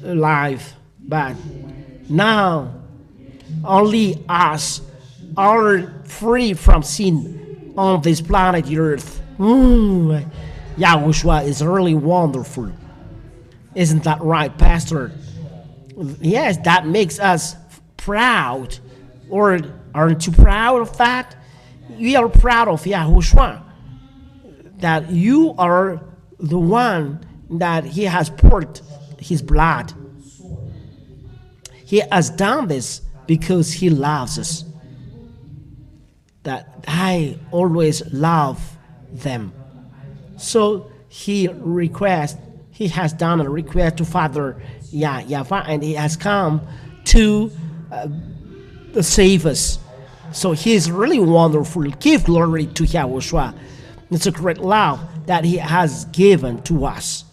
life, but now only us are free from sin on this planet Earth. Yahushua is really wonderful. Isn't that right, Pastor? Yes, that makes us proud. Or aren't you proud of that? We are proud of Yahushua, that you are the one that he has poured his blood. He has done this because he loves us. That I always love them. So he has done a request to Father YAHVAH, and he has come to save us. So he is really wonderful. Give glory to Yahushua. It's a great love that he has given to us.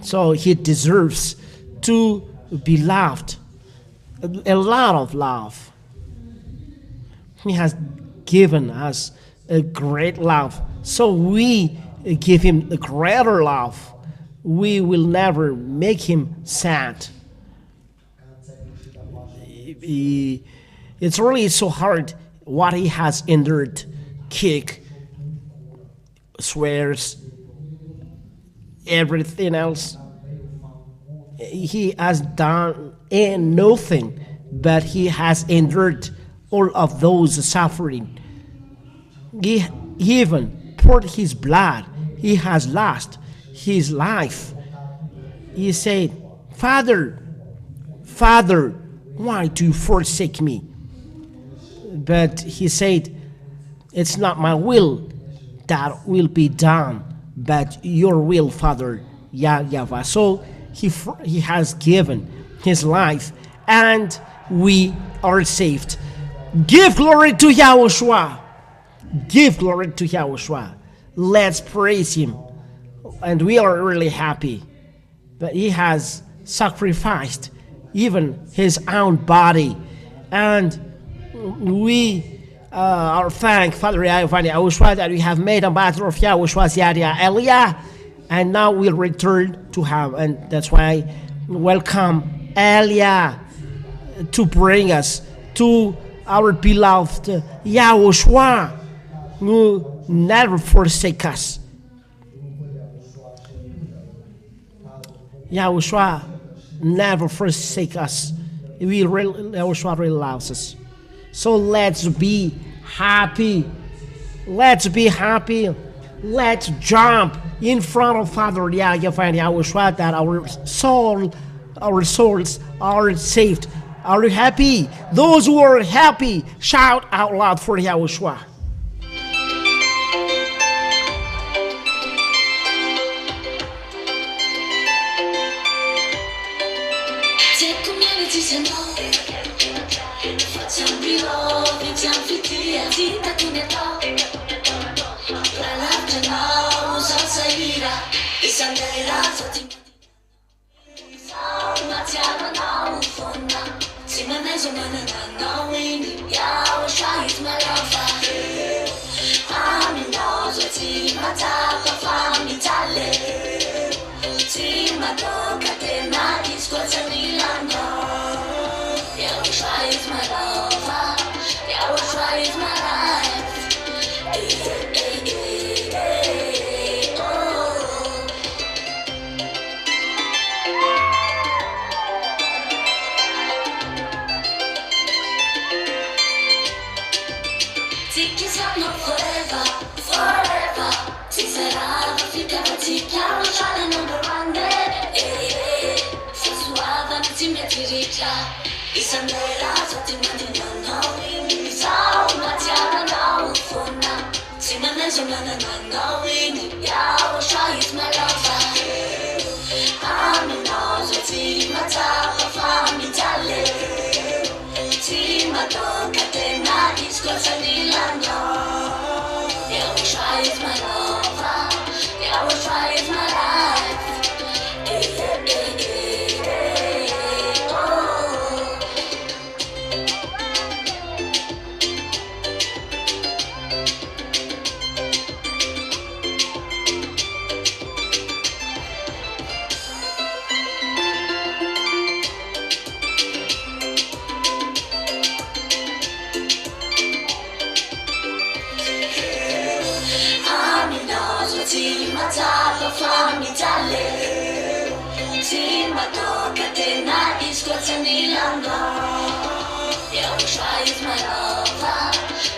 So he deserves to be loved. A lot of love. He has given us a great love. So we give him a greater love. We will never make him sad. It's really so hard what he has endured. Kick, swears, everything else. He has done nothing, but he has endured all of those suffering. He even poured his blood. He has lost his life. He said, Father, Father, why do you forsake me? But he said, it's not my will that will be done, but your will, Father YAHVAH. So he has given his life, and we are saved. Give glory to Yahushua. Give glory to Yahushua. Let's praise him. And we are really happy that he has sacrificed even his own body. And we are thank Father YAHVAH that we have made ambassador of Yahoshua's Yadiah Elia, and now we'll return to him. And that's why welcome Elia to bring us to our beloved Yahushua, who never forsake us. Yahushua never forsake us. Yahushua really loves us. So let's be happy. Let's be happy. Let's jump in front of Father YAHVAH and Yahushua that our souls are saved. Are you happy? Those who are happy, shout out loud for Yahushua. Yahushua is my lover.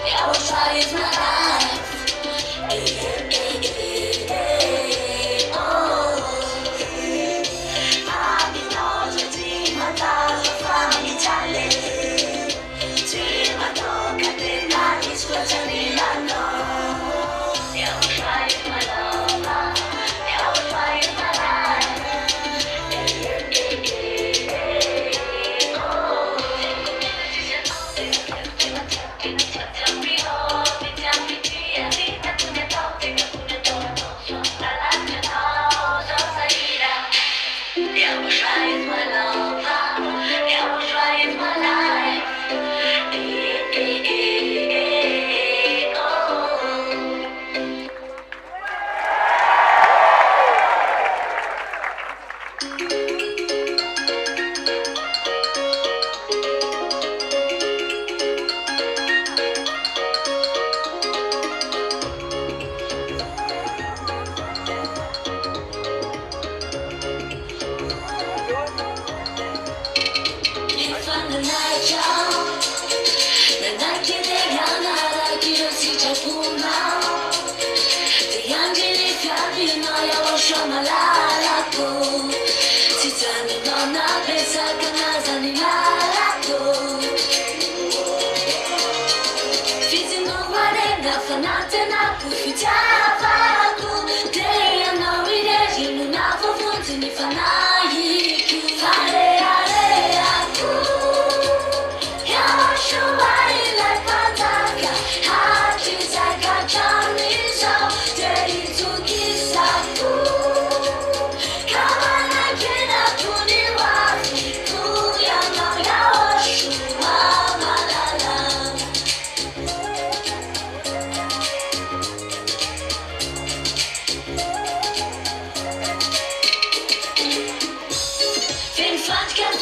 Yahushua is my life.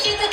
Together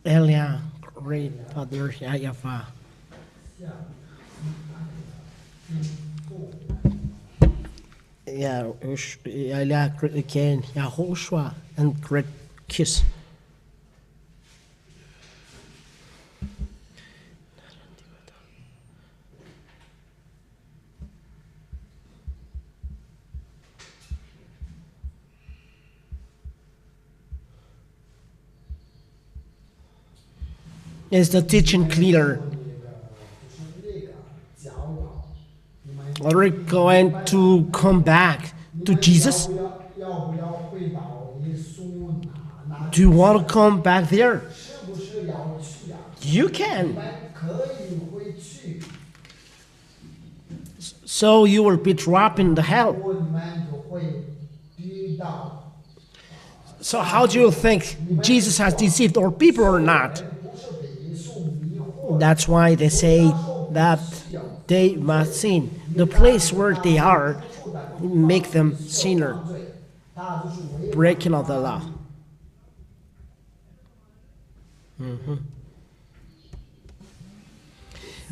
Elia, great Father YAHVAH. Yeah, Elia again, YAHOSHUAH, and great kiss. Is the teaching clear? Are we going to come back to Jesus? Do you want to come back there? You can. So you will be dropped in the hell. So how do you think Jesus has deceived our people or not? That's why they say that they must sin. The place where they are make them sinner, breaking of the law.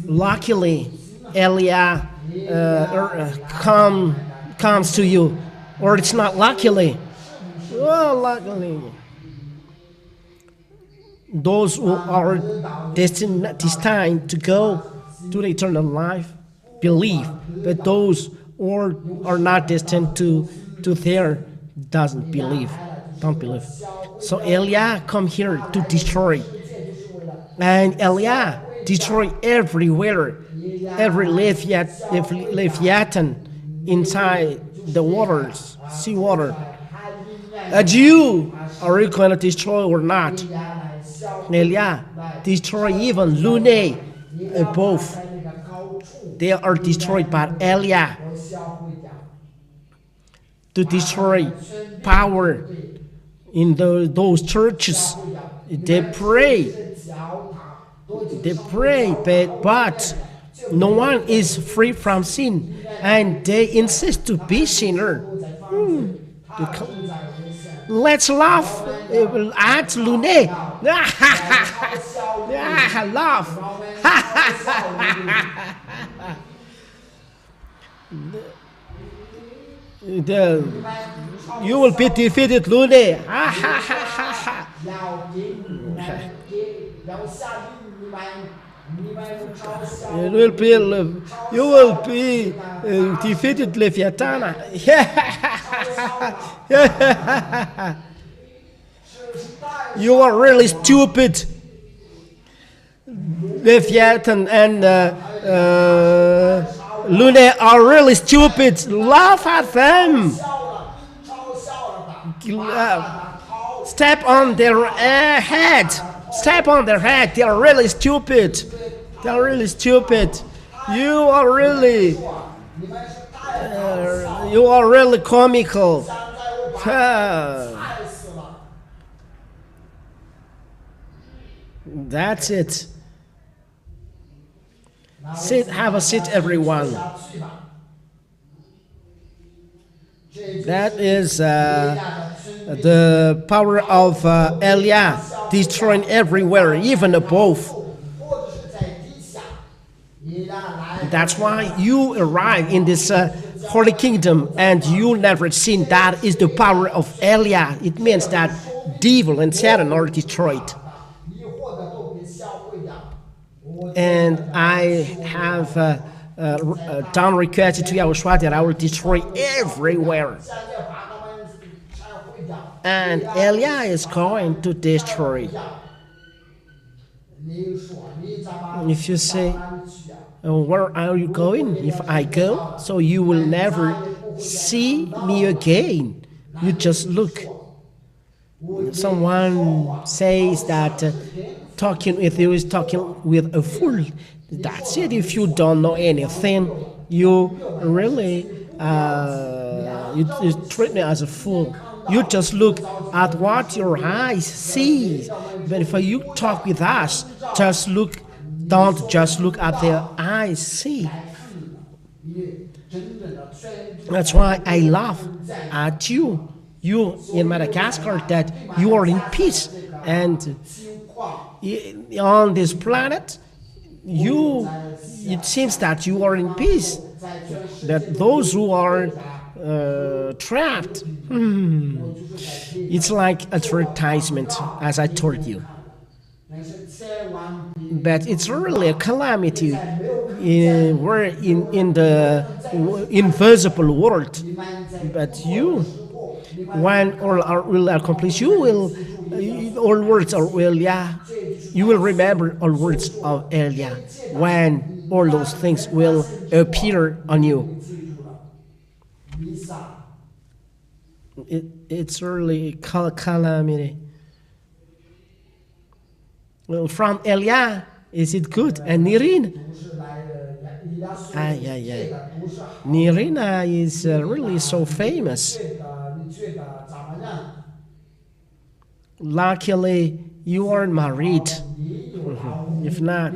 Luckily, Elia comes to you, or it's not luckily. Oh, luckily. Those who are destined to go to the eternal life believe, but those who are not destined to there don't believe. So Elia come here to destroy, and Elia destroy everywhere, every Leviathan inside the waters, sea water. And you, are you going to destroy or not? Elia destroy even Lune above. They are destroyed by Elia to destroy power in those churches. They pray, but no one is free from sin, and they insist to be sinner. Let's laugh at Lune. Laugh. You will be defeated, Lune. You will be defeated, Leviathan. You are really stupid. Leviathan and Lune are really stupid. Laugh at them. Step on their head. Step on their head. They are really stupid. They are really stupid. You are really comical. That's it. Sit, have a seat, everyone. That is the power of Elia, destroying everywhere, even above. That's why you arrive in this holy kingdom and you never seen. That is the power of Elia. It means that devil and Satan are destroyed. And I have done request to YAHOSHUAH that I will destroy everywhere. And Elia is going to destroy. If you say, where are you going? If I go, so you will never see me again. You just look. Someone says that talking with you is talking with a fool. That's it. If you don't know anything, you really you treat me as a fool. You just look at what your eyes see. But if you talk with us, just look. Don't just look at their eyes see. That's why I laugh at you in Madagascar, that you are in peace, and on this planet, it seems that you are in peace. That those who are trapped, it's like advertisement, as I told you. But it's really a calamity we're in the invisible world. But when all will accomplish, all words are will, yeah. You will remember all words of Elia when all those things will appear on you. It's really calamity. Well, from Elia, is it good? And Nirin? Nirina is really so famous. Luckily, you are married. If not,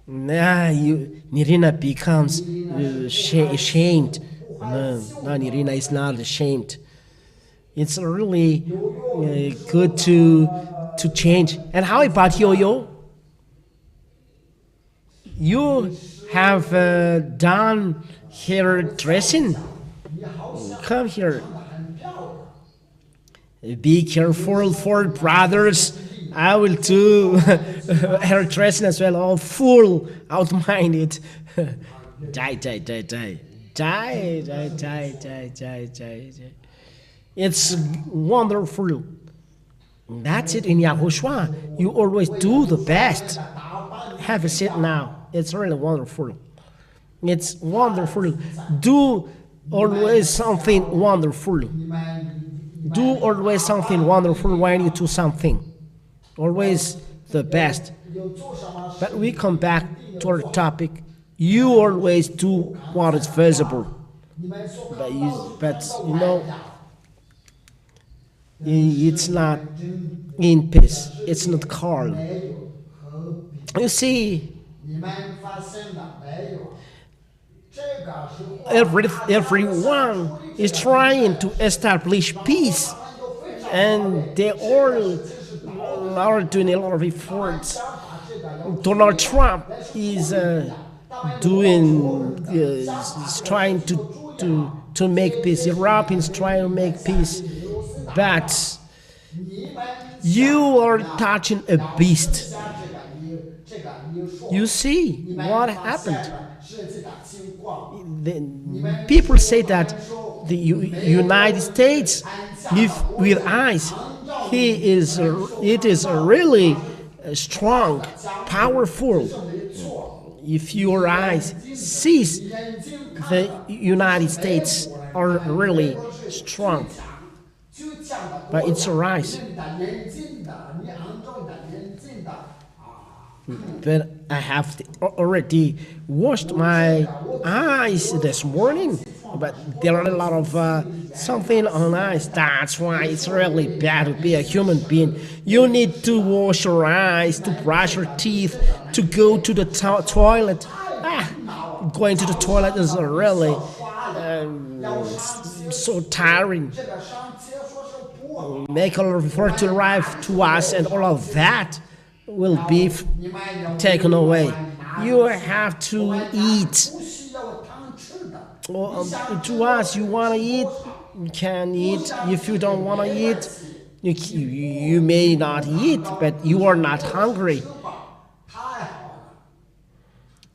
Nirina becomes ashamed. No, Nirina is not ashamed. It's really good to change. And how about Yo-Yo? You have done hair dressing. Come here. Be careful for brothers. I will do hair dressing as well. All full, out-minded. Die. It's wonderful. That's it in Yahushua. You always do the best. Have a seat now. It's really wonderful. It's wonderful. Do always something wonderful. Do always something wonderful when you do something. Always the best. But we come back to our topic. You always do what is visible. But you know, it's not in peace. It's not calm. You see, everyone is trying to establish peace, and they all are doing a lot of efforts. Donald Trump is trying to make peace. Europe is trying to make peace, but you are touching a beast. You see what happened. People say that the United States live with eyes. It is really strong, powerful. If your eyes sees the United States are really strong, but it's your eyes. But I have already washed my eyes this morning, but there are a lot of something on eyes. That's why it's really bad to be a human being. You need to wash your eyes, to brush your teeth, to go to the toilet. Going to the toilet is really so tiring. Make all effort to arrive to us, and all of that will be taken away. You have to eat. To us, you want to eat, you can eat. If you don't want to eat, you may not eat, but you are not hungry.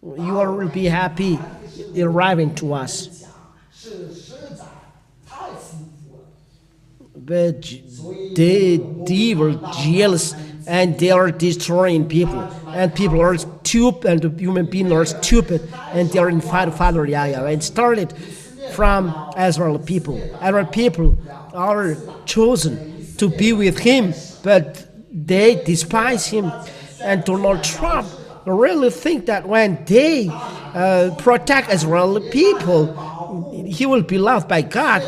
You will be happy arriving to us. But they were jealous, and they are destroying people. And people are stupid, and the human beings are stupid, and they are in fight with Father Yahweh. It started from Israel people. Israel people are chosen to be with him, but they despise him. And Donald Trump really think that when they protect Israeli people, he will be loved by God.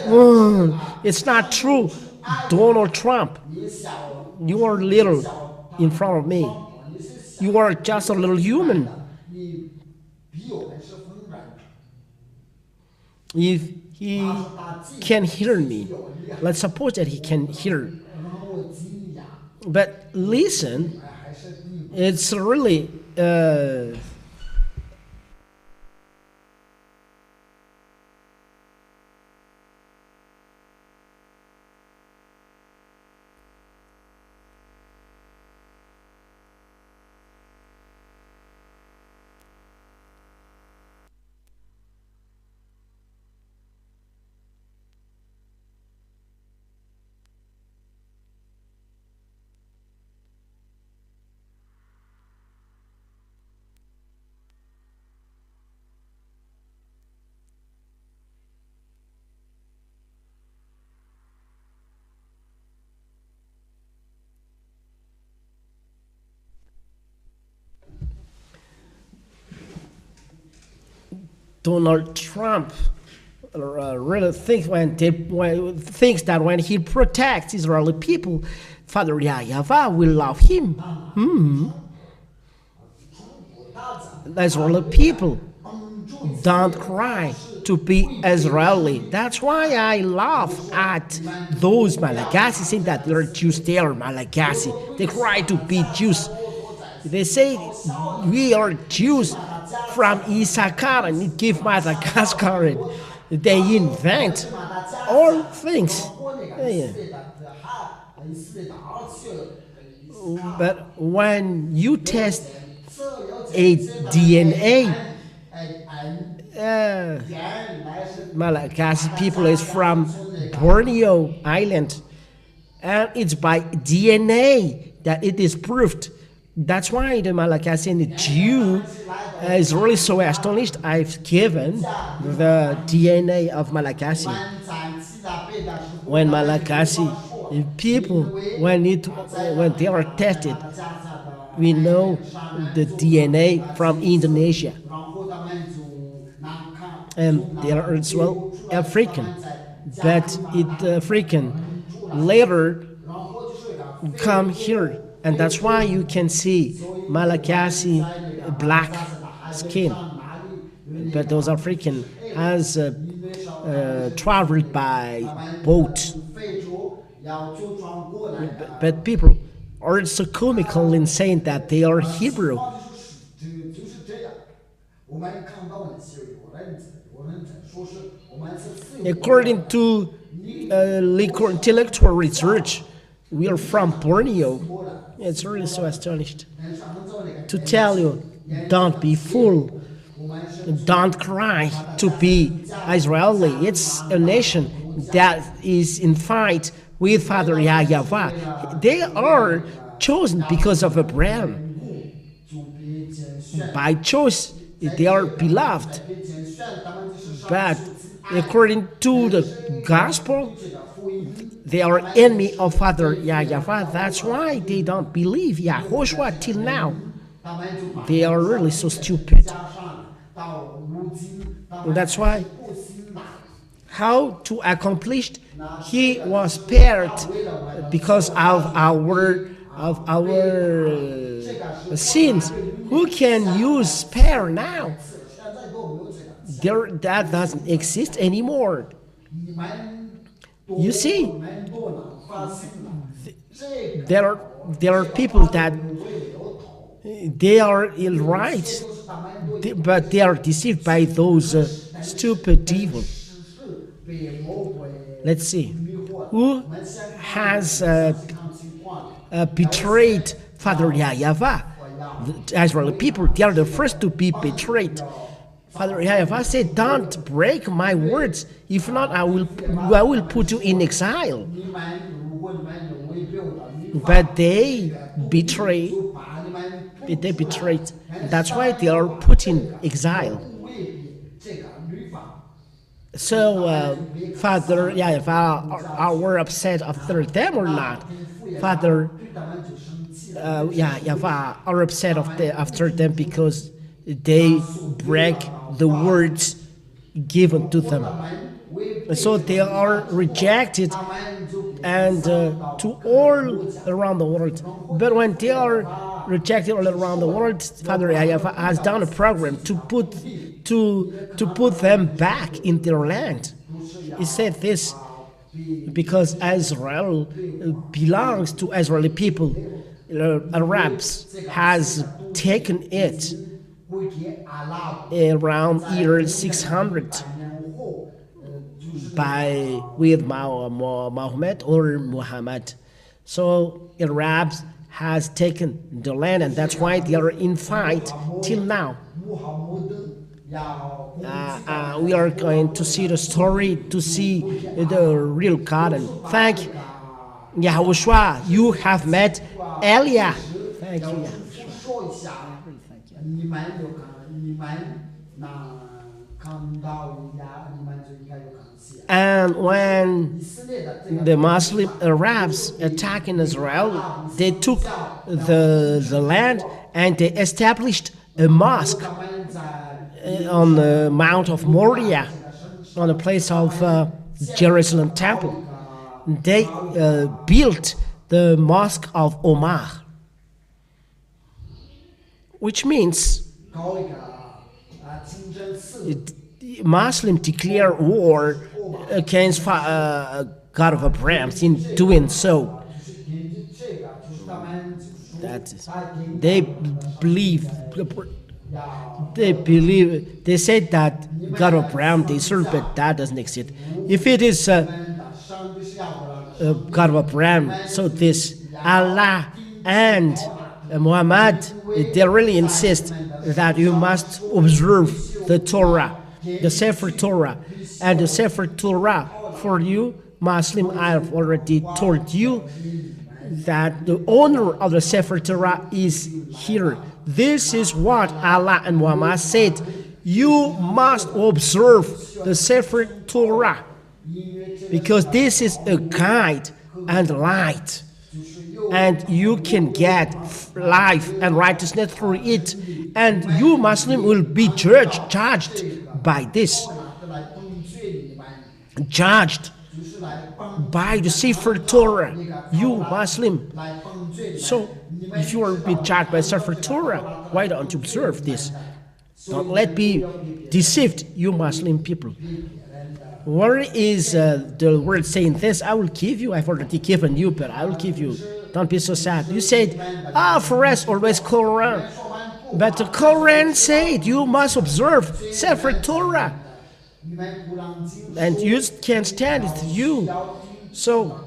It's not true. Donald Trump, you are little in front of me. You are just a little human. If he can hear me, let's suppose that he can hear. But listen, it's really Donald Trump really thinks thinks that when he protects Israeli people, Father YAHVAH will love him. Israeli people don't cry to be Israeli. That's why I laugh at those Malagasy saying that they're Jews. They are Malagasy. They cry to be Jews. They say we are Jews from Issachar and give Madagascar. They invent all things. Yeah. But when you test a DNA, Malagasy people is from Borneo Island, and it's by DNA that it is proved. That's why the Malagasy Jew is really so astonished. I've given the DNA of Malagasy. When Malagasy people, when they are tested, we know the DNA from Indonesia. And they are as well African, but African later come here. And that's why you can see Malagasy black skin. But those African has traveled by boat. But people are so comical in saying that they are Hebrew. According to intellectual research, we are from Borneo. It's really so astonished. To tell you, don't be fooled. Don't cry to be Israeli. It's a nation that is in fight with Father YAHVAH. They are chosen because of Abraham. By choice, they are beloved. But according to the gospel, they are enemy of Father YAHVAH. That's why they don't believe YAHOSHUA till now. They are really so stupid. That's why how to accomplish he was spared because of our sins. Who can use spare now? That doesn't exist anymore. You see, there are people that they are right, but they are deceived by those stupid evil. Let's see, who has betrayed Father YAHVAH? The Israeli people, they are the first to be betrayed. Father YAHVAH said, "Don't break my words. If not, I will put you in exile." But they betrayed. That's why they are put in exile. So Father YAHVAH were upset after them or not? Father YAHVAH are upset after them because they break the words given to them. So they are rejected and to all around the world. But when they are rejected all around the world, Father YAHVAH has done a program to put them back in their land. He said this: because Israel belongs to Israeli people. Arabs has taken it around year 600 with Muhammad or Muhammad. So Arabs has taken the land, and that's why they are in fight till now. We are going to see the story, to see the real God. And thank YAHOSHUA, you have met Elia. Thank you, YAHOSHUA. And when the Muslim Arabs attacked in Israel, they took the land and they established a mosque on the Mount of Moriah, on the place of Jerusalem temple. They built the Mosque of Omar, which means Muslims declare war against God of Abraham in doing so. That is, they said that God of Abraham they serve, but that doesn't exist. If it is God of Abraham, so this Allah and Muhammad, they really insist that you must observe the Torah, the Sefer Torah. And the Sefer Torah, for you, Muslim, I have already told you that the owner of the Sefer Torah is here. This is what Allah and Muhammad said. You must observe the Sefer Torah, because this is a guide and light, and you can get life and righteousness through it, and you Muslim will be judged by this, judged by the Sefer Torah, you Muslim. So if you are being judged by Sefer Torah, why don't you observe this? Don't let be deceived, you Muslim people. Where is the word saying this? I will give you, I've already given you, but I will give you. Don't be so sad. You said, for us always Quran. But the Quran said you must observe Sefer Torah. And you can't stand it, you. So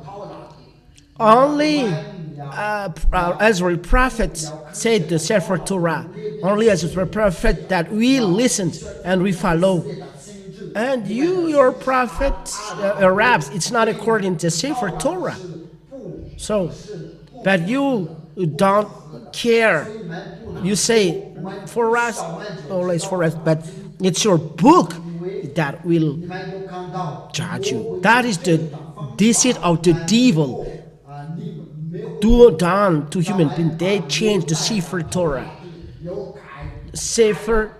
only Israel prophets said the Sefer Torah. Only Israel prophet that we listened and we follow. And you, your prophets, Arabs, it's not according to Sefer Torah. So, but you don't care. You say, for us, always for us, but it's your book that will judge you. That is the deceit of the devil done to human beings. They changed the Sefer Torah. Sefer,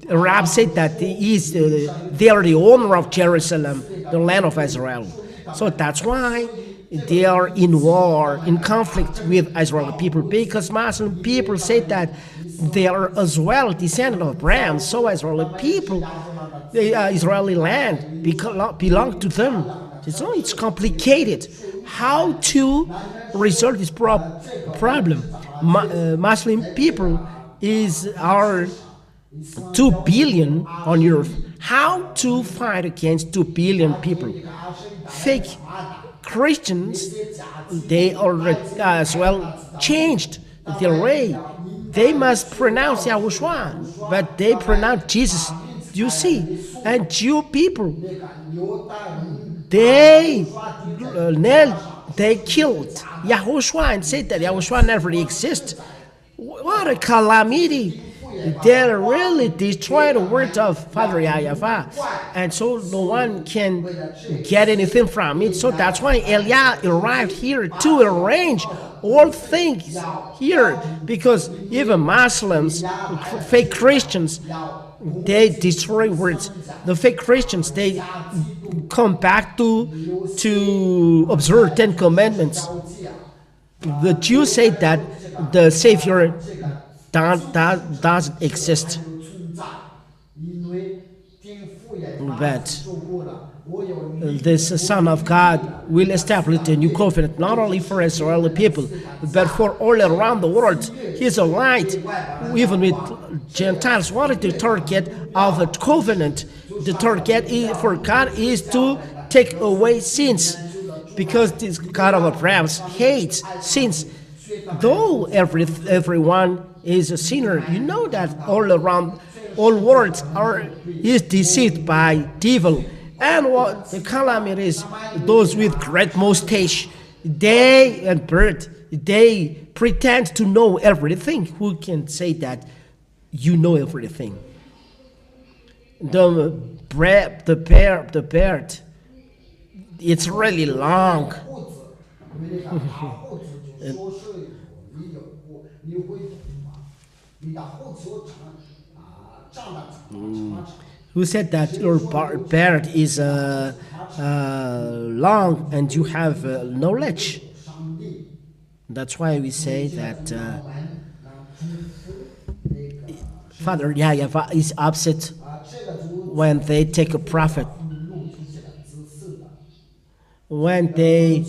Arab said that they are the owner of Jerusalem, the land of Israel. So that's why they are in war, in conflict with Israeli people, because Muslim people say that they are as well descendants of Abraham. So Israeli people, the Israeli land belong to them. It's complicated how to resolve this problem. Muslim people are 2 billion on earth. How to fight against 2 billion people? Fake Christians, they already as well changed their way. They must pronounce YAHOSHUA, but they pronounce Jesus, you see. And Jew people, they killed YAHOSHUA and said that YAHOSHUA never exists. What a calamity! They really destroy the words of Father YAHVAH, and so no one can get anything from it. So that's why Elia arrived here to arrange all things here, because even Muslims, fake Christians, they destroy words. The fake Christians, they come back to observe 10 commandments. The Jews say that the Savior doesn't exist. But this Son of God will establish a new covenant, not only for Israeli people, but for all around the world. He is a light, even with Gentiles wanted the target of the covenant. The target for God is to take away sins, because this God of Abraham hates sins. Though everyone is a sinner, you know that all around, all worlds is deceived by devil. And what the calamity is, those with great mustache, they and bird, they pretend to know everything. Who can say that you know everything? The beard, it's really long. Who said that your beard is long and you have knowledge? That's why we say that Father YAHVAH is upset when they take a prophet, when they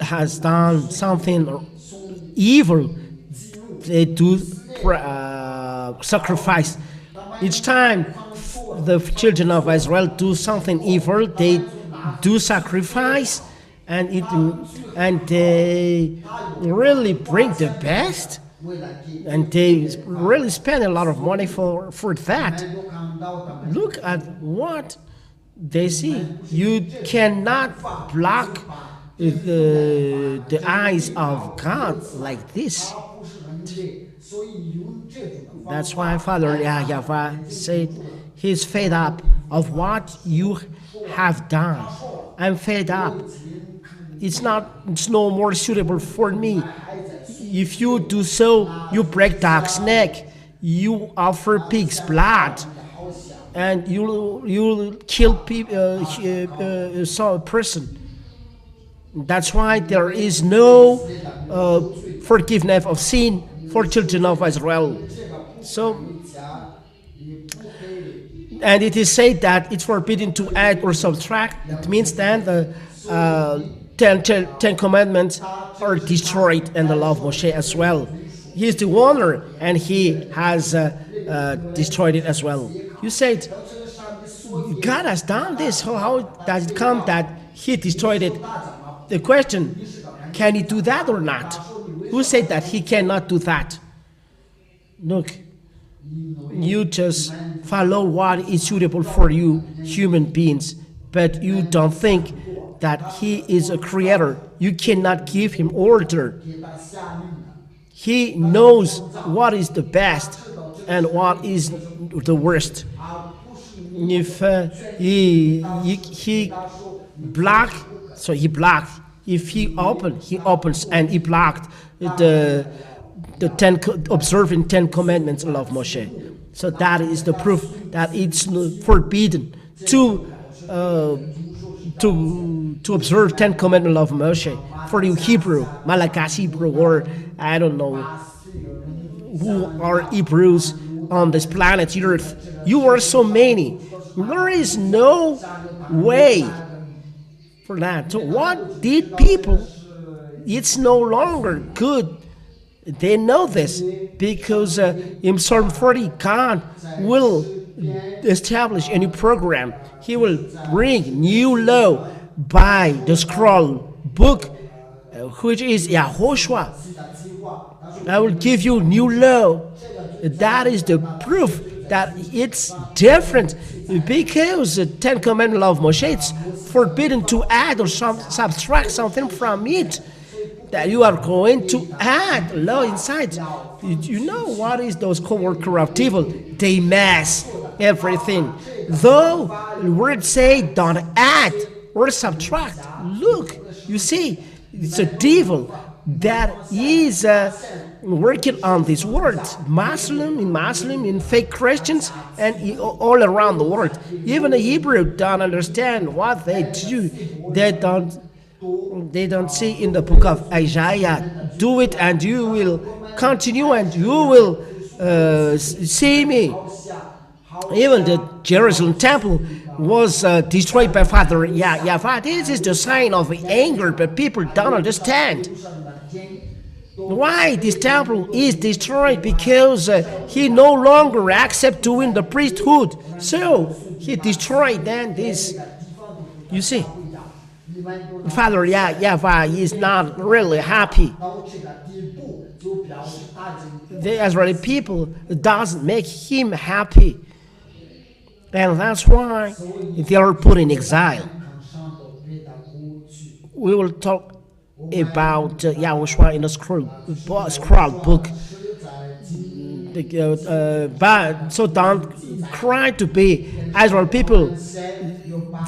has done something evil. They do sacrifice. Each time the children of Israel do something evil, they do sacrifice, and they really bring the best, and they really spend a lot of money for that. Look at what they see. You cannot block the eyes of God like this. That's why Father YAHVAH said he's fed up of what you have done. I'm fed up. It's no more suitable for me. If you do so, you break dog's neck, you offer pig's blood, and you'll kill a person. That's why there is no forgiveness of sin for children of Israel. So, and it is said that it's forbidden to add or subtract. It means that the 10 commandments are destroyed in the law of Moshe as well. He is the owner, and he has destroyed it as well. You said, God has done this. How does it come that he destroyed it? The question, can he do that or not? Who said that he cannot do that? Look, you just follow what is suitable for you, human beings, but you don't think that he is a creator. You cannot give him order. He knows what is the best and what is the worst. If he block, so he blocked. If he open, he opens, and he blocked observing 10 commandments of Moshe. So that is the proof that it's forbidden to observe 10 commandments of Moshe. For you Hebrew, Malagasy Hebrew, or I don't know who are Hebrews on this planet Earth. You are so many. There is no way for that. So what did people? It's no longer good. They know this because in Psalm 40, God will establish a new program. He will bring new law by the scroll book, which is YAHOSHUA. I will give you new law. That is the proof that it's different, because the 10 commandments of Moshe, it's forbidden to add or subtract something from it. That you are going to add law inside. You know what is those co-workers of devil? They mess everything. Though the words say don't add or subtract. Look, you see, it's a devil that is working on these words. Muslim, in fake Christians, and all around the world. Even the Hebrew don't understand what they do. They don't see in the book of Isaiah. Do it and you will continue and you will see me. Even the Jerusalem temple was destroyed by Father YAHVAH. This is the sign of anger, but people don't understand. Why this temple is destroyed? Because he no longer accepts doing the priesthood. So he destroyed then this. You see, Father YAHVAH is not really happy. The Israeli people doesn't make him happy. And that's why they are put in exile. We will talk about YAHOSHUAH in the scroll book. But so don't cry to be Israel people.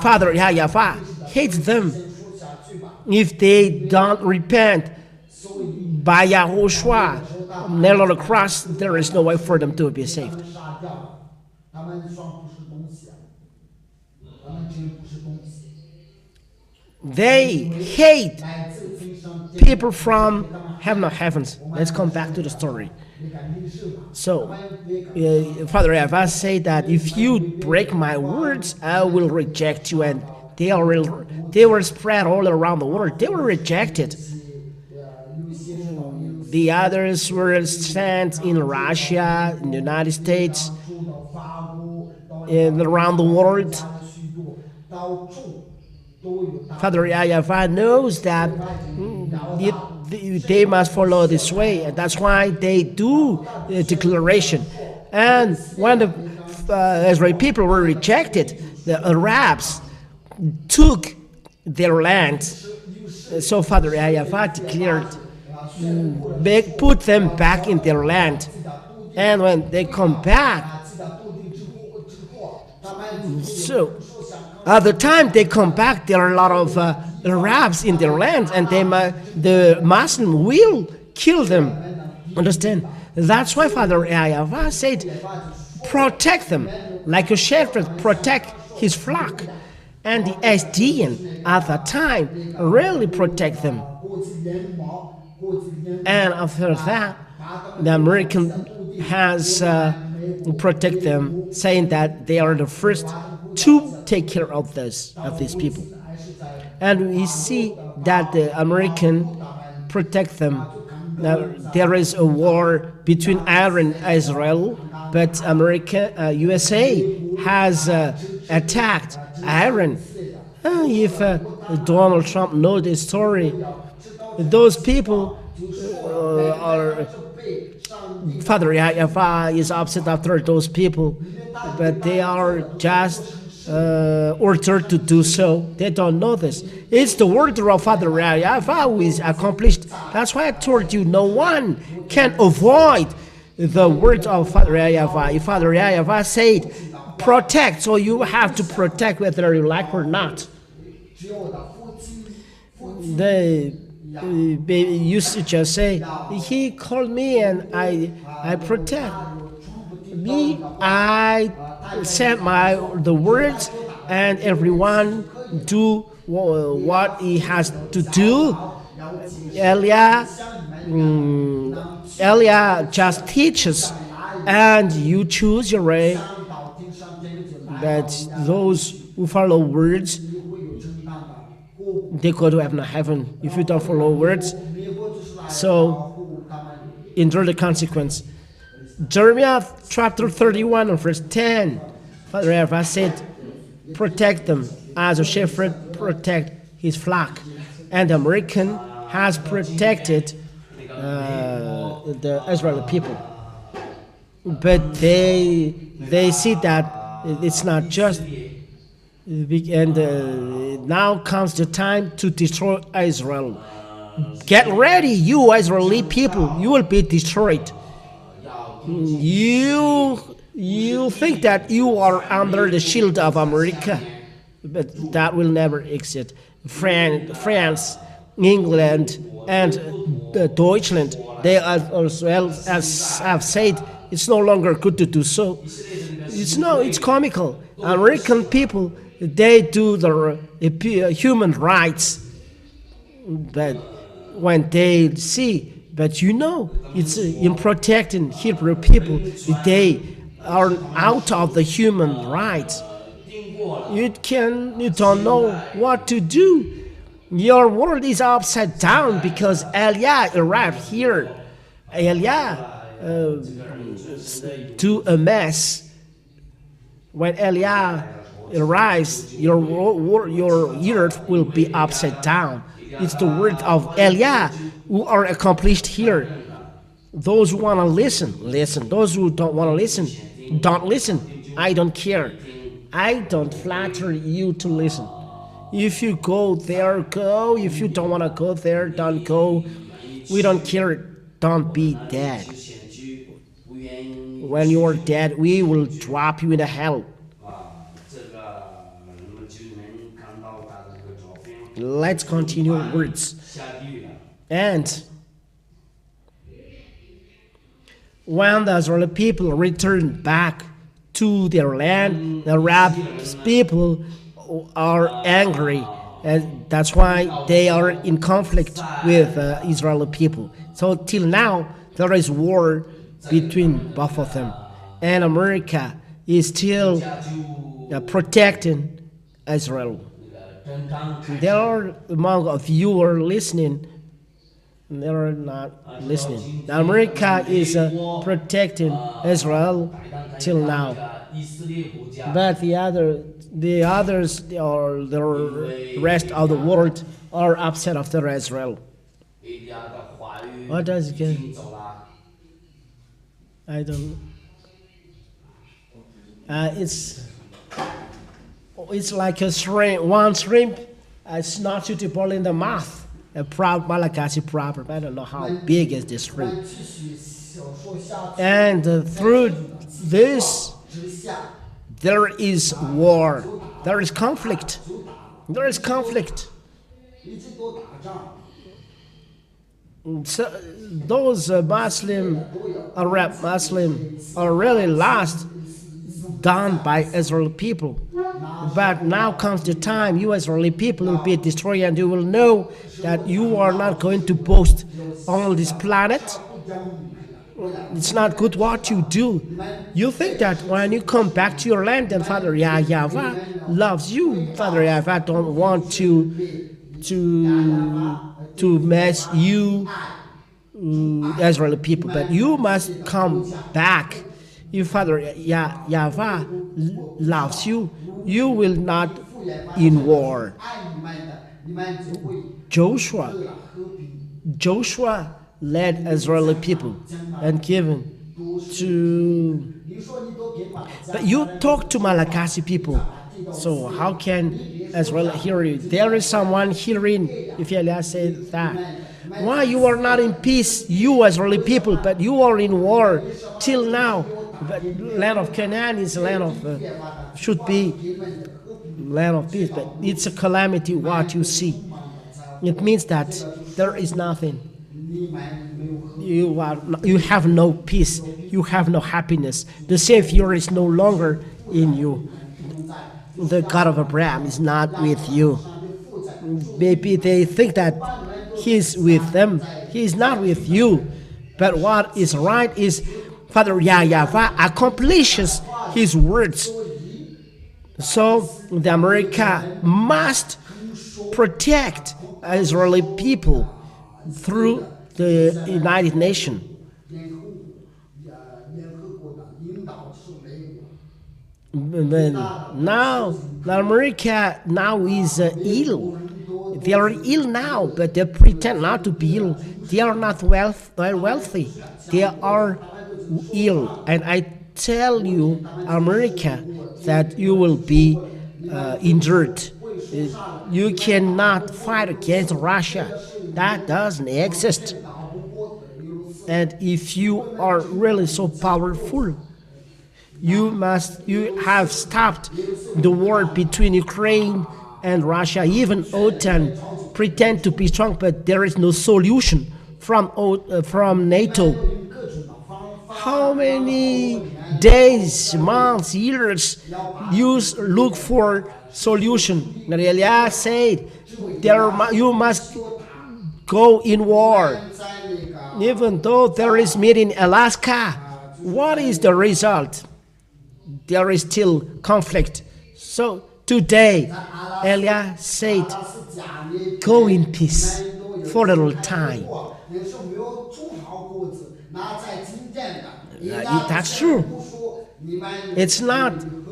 Father YAHVAH hates them. If they don't repent by YAHOSHUAH, nailed on the cross, there is no way for them to be saved. They hate people from heaven of heavens. Let's come back to the story. So, Father YAHVAH said that if you break my words, I will reject you. And they were spread all around the world. They were rejected. The others were sent in Russia, in the United States, and around the world. Father YAHVAH knows that they must follow this way, and that's why they do the declaration. And when the Israeli people were rejected, the Arabs took their land. So Father YAHVAH declared, put them back in their land. And when they come back, so at the time they come back, there are a lot of Arabs in their land, and the Muslim will kill them. Understand? That's why Father YAHVAH said, protect them, like a shepherd protect his flock. And the SDN at that time really protect them. And after that, the American has protect them, saying that they are the first to take care of these people. And we see that the American protect them. Now, there is a war between Iran and Israel, but USA has attacked Iran. If Donald Trump knows this story, those people are. Father YAHVAH is upset after those people, but they are just ordered to do so. They don't know this. It's the order of Father YAHVAH who is accomplished. That's why I told you no one can avoid the words of Father YAHVAH. If Father YAHVAH said, protect, so you have to protect whether you like or not. They used to just say, he called me and I protect. Me, I said the words, and everyone do what he has to do. Elia just teaches, and you choose your way. But those who follow words, they go to heaven. If you don't follow words, so endure the consequence. Jeremiah chapter 31 and verse 10, Father YAHVAH said, protect them as a shepherd protect his flock. And the American has protected the Israeli people. But they see that it's not just. And now comes the time to destroy Israel. Get ready, you Israeli people, you will be destroyed. You think that you are under the shield of America, but that will never exist. France, England, and Deutschland, they as well as have said it's no longer good to do so. It's comical. American people, they do the human rights, but when they see, but it's in protecting Hebrew people, they are out of the human rights. You don't know what to do. Your world is upside down because Elia arrived here. Elia do a mess. When Elia arrives, your earth will be upside down. It's the word of Elia who are accomplished here. Those who want to listen, listen. Those who don't want to listen, don't listen. I don't care. I don't flatter you to listen. If you go there, go. If you don't want to go there, don't go. We don't care. Don't be dead. When you are dead, we will drop you into hell. Let's continue words. And when the Israeli people returned back to their land, the Arab people are angry, and that's why they are in conflict with Israeli people. So till now, there is war between both of them, and America is still protecting Israel. There are among of you who are listening, they are not listening. America is protecting Israel till now, but the others or the rest of the world are upset after Israel. What does it get? I don't. It's like a shrimp. One shrimp is not suitable in the mouth. A Malagasy proverb. I don't know how big is this shrimp. And through this, there is war. There is conflict. There is conflict. So those Arab Muslim are really lost, done by Israeli people. But now comes the time you Israeli people will be destroyed, and you will know that you are not going to boast on this planet. It's not good what you do. You think that when you come back to your land, then Father YAHVAH loves you. Father YAHVAH don't want to mess you, Israeli people, but you must come back. If Father YAHVAH loves you, you will not in war. Joshua led Israeli people and given to. But you talk to Malagasy people, so how can Israel hear you? There is someone hearing if Elias said that. Why you are not in peace, you Israeli people, but you are in war till now. But land of Canaan is a land of should be land of peace, but it's a calamity what you see. It means that there is nothing. You have no peace. You have no happiness. The Savior is no longer in you. The God of Abraham is not with you. Maybe they think that He's with them. He is not with you. But what is right is Father YAHVAH accomplishes His words. So the America must protect Israeli people through the United Nations. Now, America now is ill. They are ill now, but they pretend not to be ill. They are not wealthy. They are ill. And I tell you, America, that you will be injured. You cannot fight against Russia. That doesn't exist. And if you are really so powerful, you have stopped the war between Ukraine and Russia. Even OTAN pretend to be strong, but there is no solution from NATO. How many days, months, years you look for solution? Elias said, you must go in war. Even though there is meeting in Alaska, what is the result? there is still conflict. So today, Elijah said, go in peace for a little time. That's true.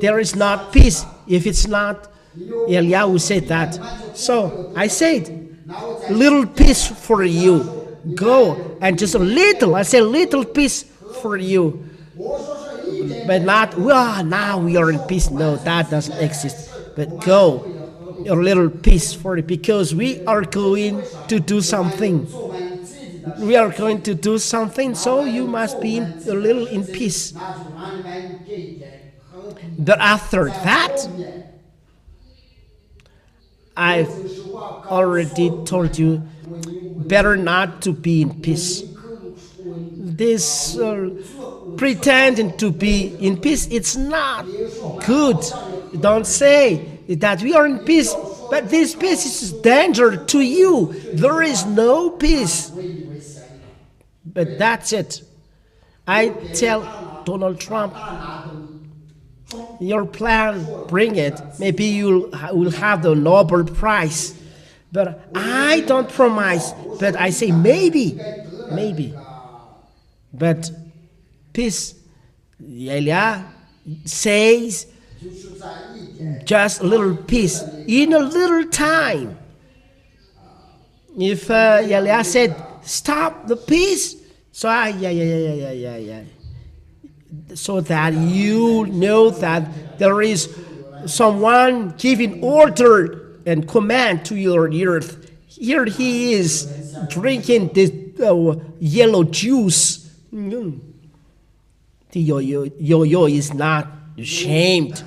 There is not peace if it's not Elijah who said that. So I said, little peace for you. Go and just a little, I say little peace for you. But not, well, now we are in peace. No, that doesn't exist. But go, a little peace for it, because we are going to do something. We are going to do something, so you must be a little in peace. But after that, I've already told you, better not to be in peace. This pretending to be in peace, it's not good. Don't say that we are in peace, but this peace is danger to you. There is no peace. But that's it. I tell Donald Trump, your plan, bring it. Maybe you will have the Nobel Prize. But I don't promise. But I say maybe. But peace, Elijah says, just a little peace in a little time. If Elijah said, stop the peace, so yeah. So that you know that there is someone giving order and command to your earth. Here he is drinking this yellow juice. The yo-yo is not ashamed.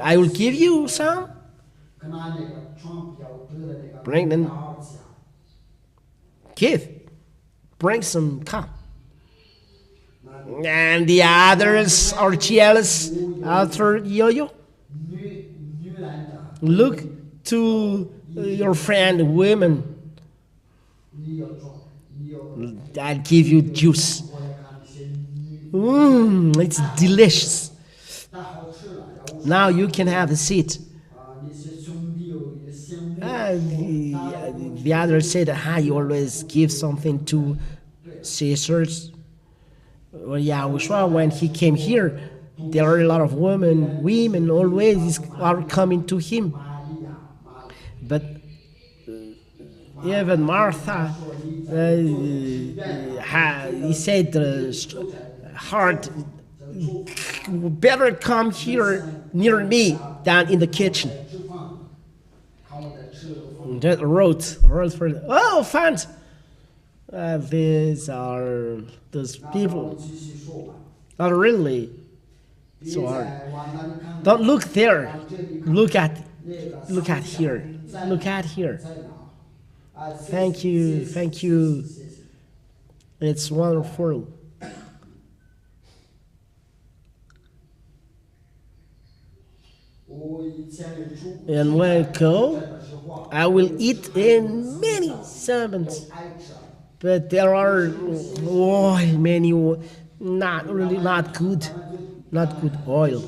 I will give you some. Bring them. Bring some, come. And the others are jealous after yo-yo. Look to your friend women. I'll give you juice. It's delicious. Now you can have a seat. The other said, you always give something to sisters. Well, YAHOSHUA, when he came here, there are a lot of women always are coming to him. But even Martha, he said, heart, better come here near me than in the kitchen. That wrote for, fun. These are those people are really so hard. Don't look there. Look at here. Look at here. Thank you. It's wonderful. And when I go, I will eat in many sermons. But there are many not good oil.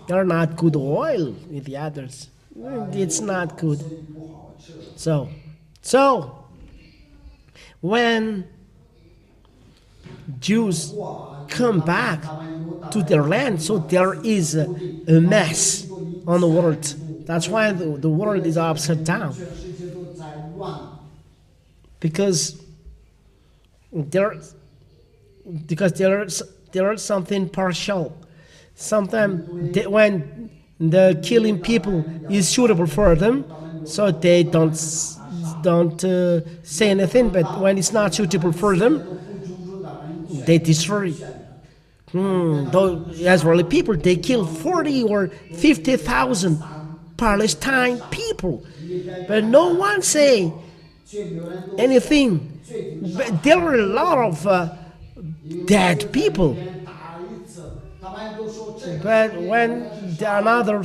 There are not good oil with the others. It's not good. So when Jews come back to their land, so there is a mess on the world. That's why the world is upside down. Because there is something partial. Sometimes when the killing people is suitable for them, so they don't say anything. But when it's not suitable for them, they destroy. Those Israeli people, they kill 40 or 50,000 Palestine people, but no one say anything. But there are a lot of dead people. But when another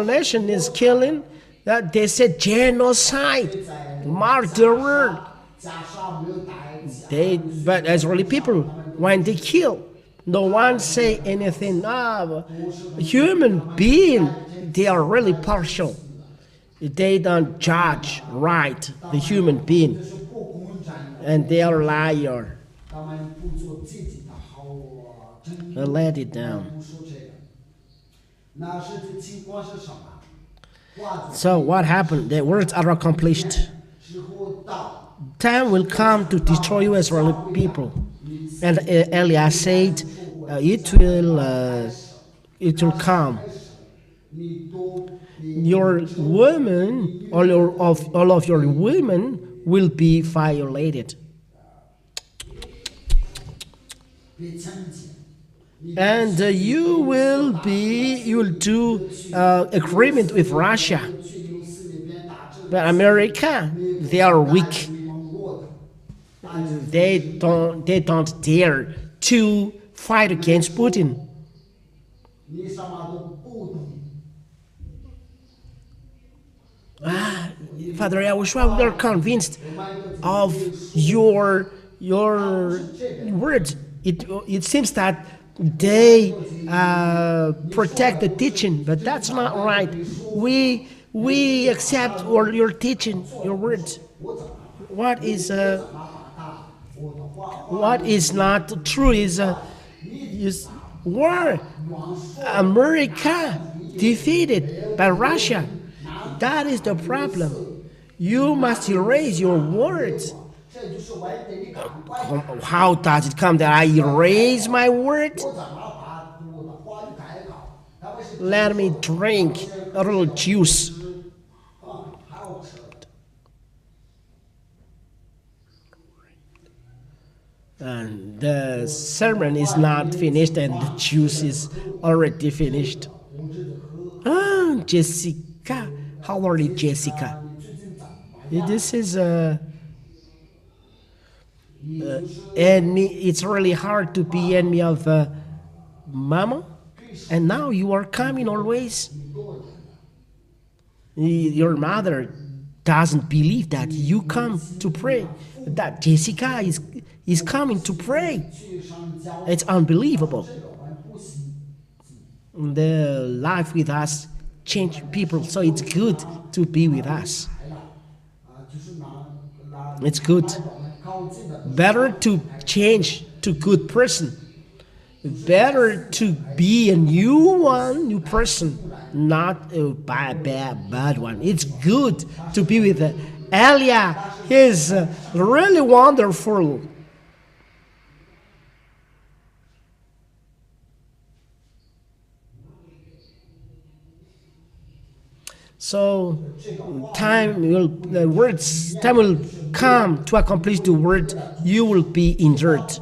nation is killing, that they said genocide, murderer. But Israeli people, when they kill, No one say anything. Human being, they are really partial. They don't judge right the human being, and they are liar. Let it down. So what happened? The words are accomplished. Time will come to destroy you, Israeli people. And Elias said, it will come. Your women, all of your women will be violated. And you will do agreement with Russia. But America, they are weak. They don't dare to fight against Putin. Father YAHOSHUAH, we are convinced of your words. It seems that they protect the teaching, but that's not right. We accept your teaching, your words. What is not true is war. America defeated by Russia. That is the problem. You must erase your words. How does it come that I erase my word? Let me drink a little juice. And the sermon is not finished and the juice is already finished. Jessica. How are you, Jessica? This is it's really hard to be enemy of Mama, and now you are coming always. Your mother doesn't believe that you come to pray, that Jessica is coming to pray. It's unbelievable. The life with us change people, so it's good to be with us. It's good. Better to change to good person. Better to be a new person, not a bad one. It's good to be with Elia. He's really wonderful. So time will come to accomplish the word. You will be injured.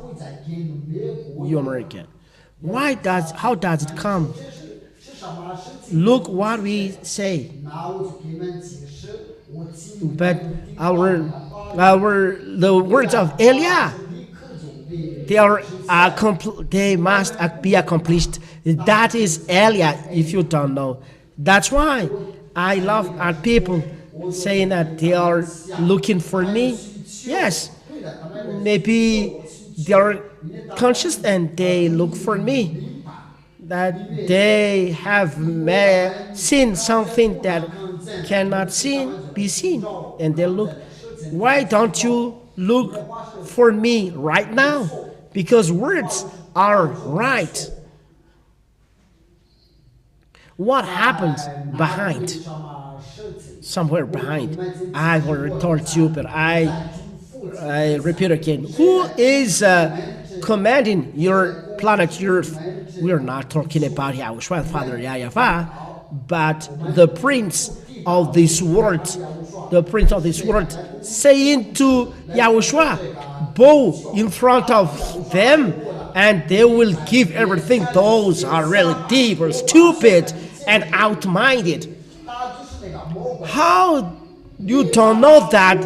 You American. How does it come? Look what we say. But the words of Elia, they must be accomplished. That is Elia, if you don't know. That's why I love our people saying that they are looking for me. Yes, maybe they are conscious and they look for me. That they have seen something that cannot be seen. And they look, why don't you look for me right now? Because words are right. What happens behind? Somewhere behind. I already told you, but I repeat again. Who is commanding your planet Earth? We are not talking about YAHOSHUAH, Father YAHVAH, but the prince of this world. The prince of this world saying to YAHOSHUAH, bow in front of them and they will give everything. Those are really deep or stupid and out-minded. How you don't know that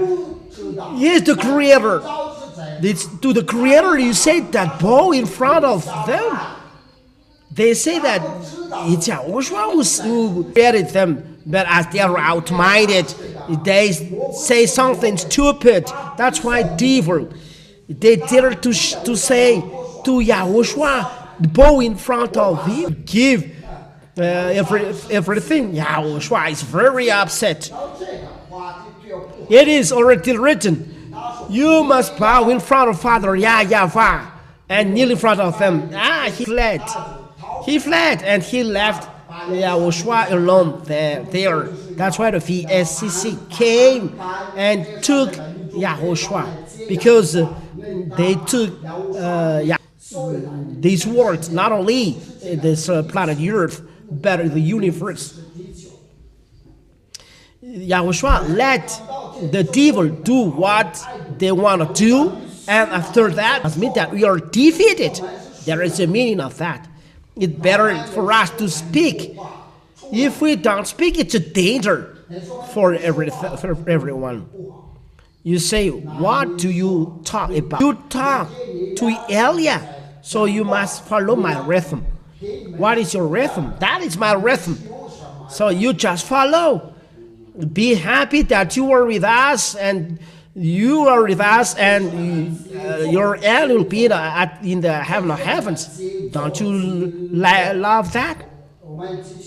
he is the creator? To the creator you say that bow in front of them. They say that it's YAHOSHUAH who created them, but as they are out-minded, they say something stupid. That's why devil. They dare to say to YAHOSHUAH, bow in front of him, give everything. Yahushua is very upset. It is already written, you must bow in front of Father YAHVAH and kneel in front of them. He fled. He fled and he left YAHOSHUA alone there. That's why the VSCC came and took YAHOSHUA, because they took these words, not only this planet Earth, but the universe. YAHOSHUA let the devil do what they want to do, and after that, admit that we are defeated. There is a meaning of that. It's better for us to speak. If we don't speak, it's a danger for everyone. You say, what do you talk about? You talk to Elia, so you must follow my rhythm. What is your rhythm? That is my rhythm. So you just follow. Be happy that you are with us, and you are with us, and your end will be in the heaven of heavens. Don't you love that?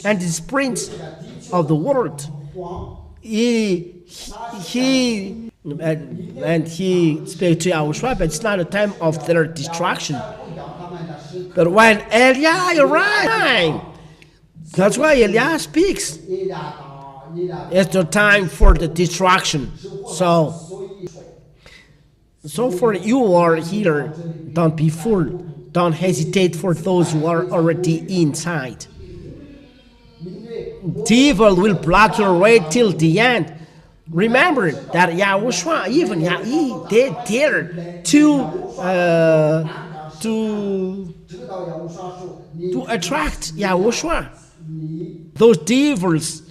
And this prince of the world, he spoke to YAHOSHUA, but it's not a time of their destruction. But when Elia arrived, that's why Elia speaks. It's the time for the destruction. So for you who are here, don't be fooled. Don't hesitate for those who are already inside. Devil will block your way till the end. Remember that YAHOSHUA, even they dared to attract YAHOSHUA. Those devils,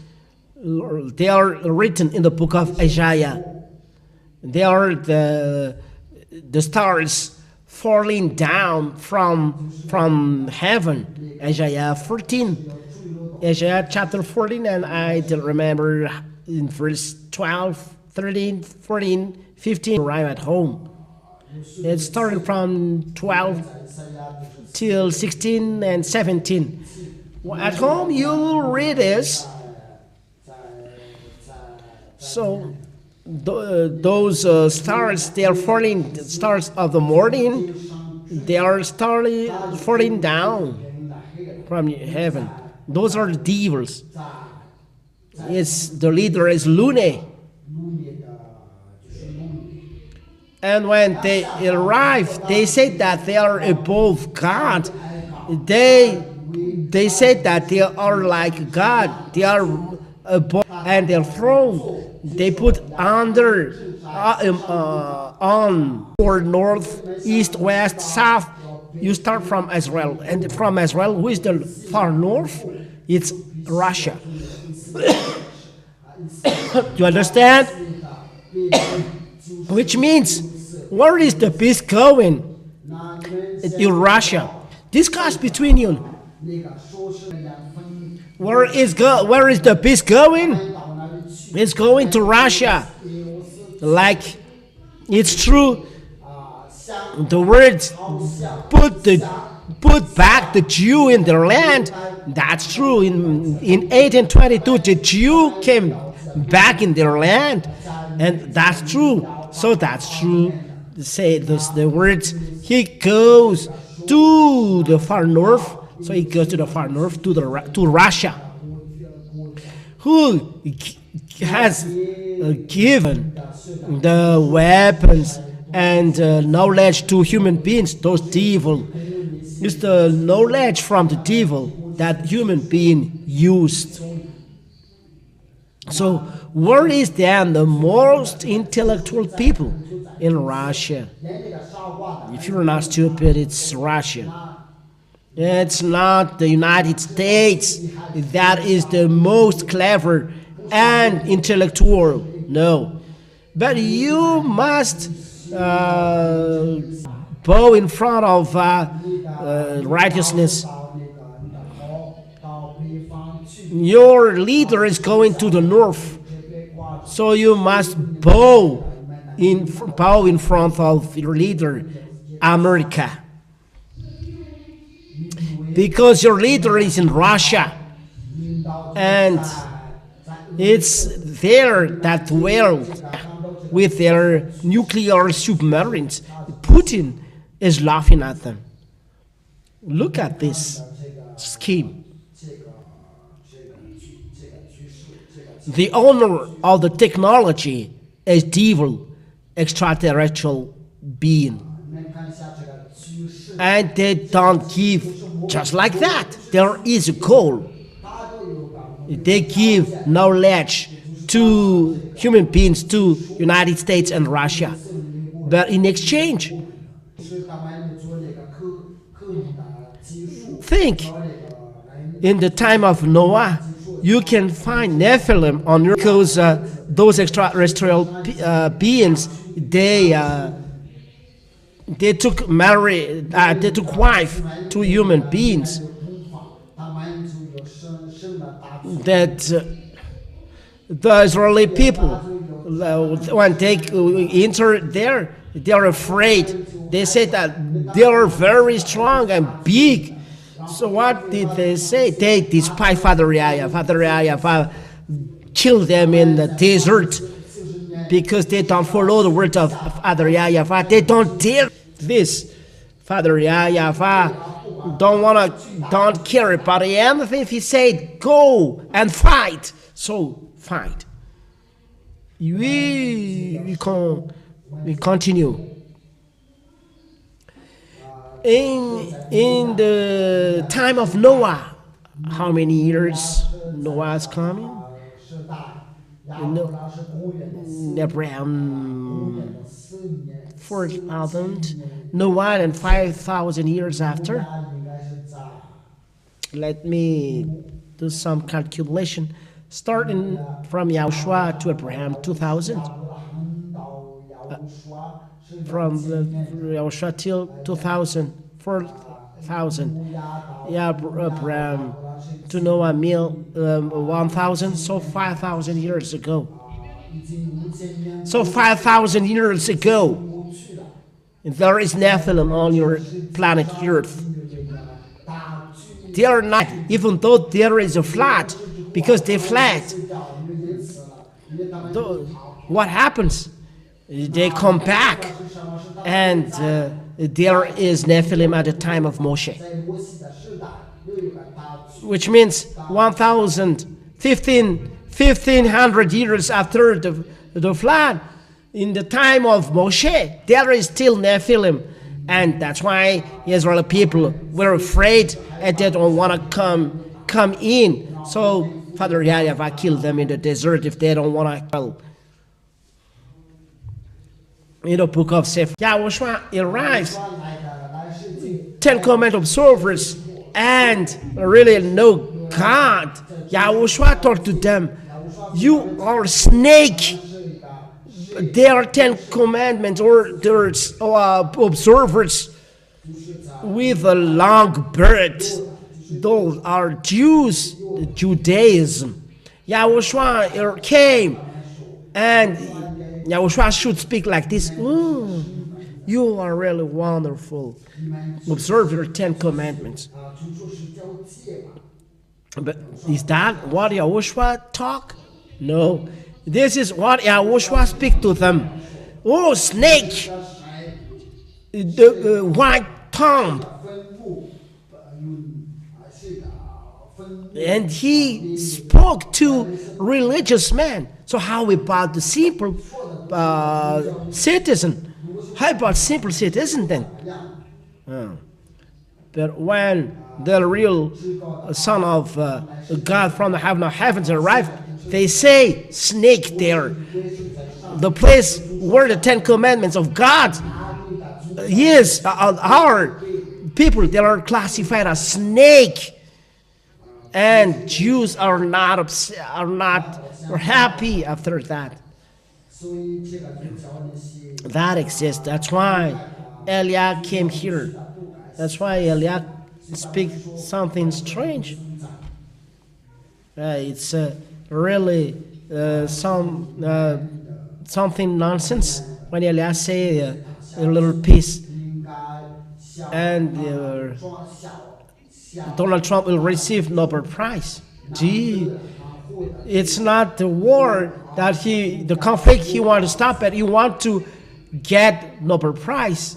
they are written in the book of Isaiah. They are the stars falling down from heaven. Isaiah 14. Isaiah chapter 14, and I don't remember in verse 12, 13, 14, 15, arrive at home. It started from 12 till 16 and 17. At home you will read this. So those stars, they are falling, stars of the morning, they are falling down from heaven. Those are the devils. The leader is Lune. And when they arrive, they say that they are above God. They say that they are like God. They are above, and their throne they put under on or north, east, west, south. You start from Israel, and from Israel, who is the far north? It's Russia. You understand? Which means, where is the peace going? In Russia. Discuss between you. Where is the peace going? It's going to Russia. Like, it's true. The words put back the Jew in their land. That's true. In 1822, the Jew came back in their land, and that's true. So that's true. Say this, the words. He goes to the far north. So he goes to the far north to Russia, who has given the weapons and knowledge to human beings. Those devil, it's the knowledge from the devil that human being used. So where is then the most intellectual people? In Russia. If you're not stupid, it's Russia. It's not the United States that is the most clever and intellectual. No. But you must bow in front of righteousness. Your leader is going to the north, so you must bow in front of your leader, America. because your leader is in Russia, and it's there that world with their nuclear submarines. Putin is laughing at them. Look at this scheme. The owner of the technology is devil, extraterrestrial being. And they don't give just like that. There is a goal. They give knowledge to human beings, to United States and Russia. But in exchange, think, in the time of Noah, you can find Nephilim on earth because those extraterrestrial beings, they took wife to human beings. That the Israeli people, when they enter there, they are afraid. They say that they are very strong and big. So what did they say? They despise Father YAHVAH. Father YAHVAH killed them in the desert because they don't follow the words of Father YAHVAH. They don't dare this. Father YAHVAH don't care about anything. If he said go and fight, so fight. We continue. In the time of Noah, how many years Noah is coming? Abraham 4,000, Noah and 5,000 years after. Let me do some calculation. Starting from Yahushua to Abraham, 2,000. From Yahushua till 2,000, 4,000. Abraham to Noah, 1,000, so 5,000 years ago. So 5,000 years ago, there is Nephilim on your planet Earth. They are not, even though there is a flood, because they fled. What happens? They come back, and there is Nephilim at the time of Moshe, which means 1,500 years after the flood. In the time of Moshe, there is still Nephilim, and that's why Israeli people were afraid and they don't want to come in. So Father YAHVAH killed them in the desert if they don't want to. In the book of Sefer, Yahushua arrives, 10 Commandment observers, and really know God. Yahushua talked to them, you are snake. There are 10 commandments, or there's observers with a long beard. Those are Jews, Judaism. Yahushua came, and Yahushua should speak like this. You are really wonderful. Observe your 10 commandments. But is that what Yahushua talk? No. This is what Yahushua speak to them. Oh, snake, the white tongue. And he spoke to religious men. So how about the simple citizen? How about simple citizen then? But when the real Son of God from the heaven of heavens arrived, they say snake there. The place where the 10 commandments of God is, our people, they are classified as snake. And Jews are not happy after that. That exists. That's why Eliah came here. That's why Eliah speaks something strange. It's really something nonsense when Eliah say a little piece, and Donald Trump will receive Nobel Prize. Gee, it's not the war that the conflict he wants to stop it. He wants to get Nobel Prize.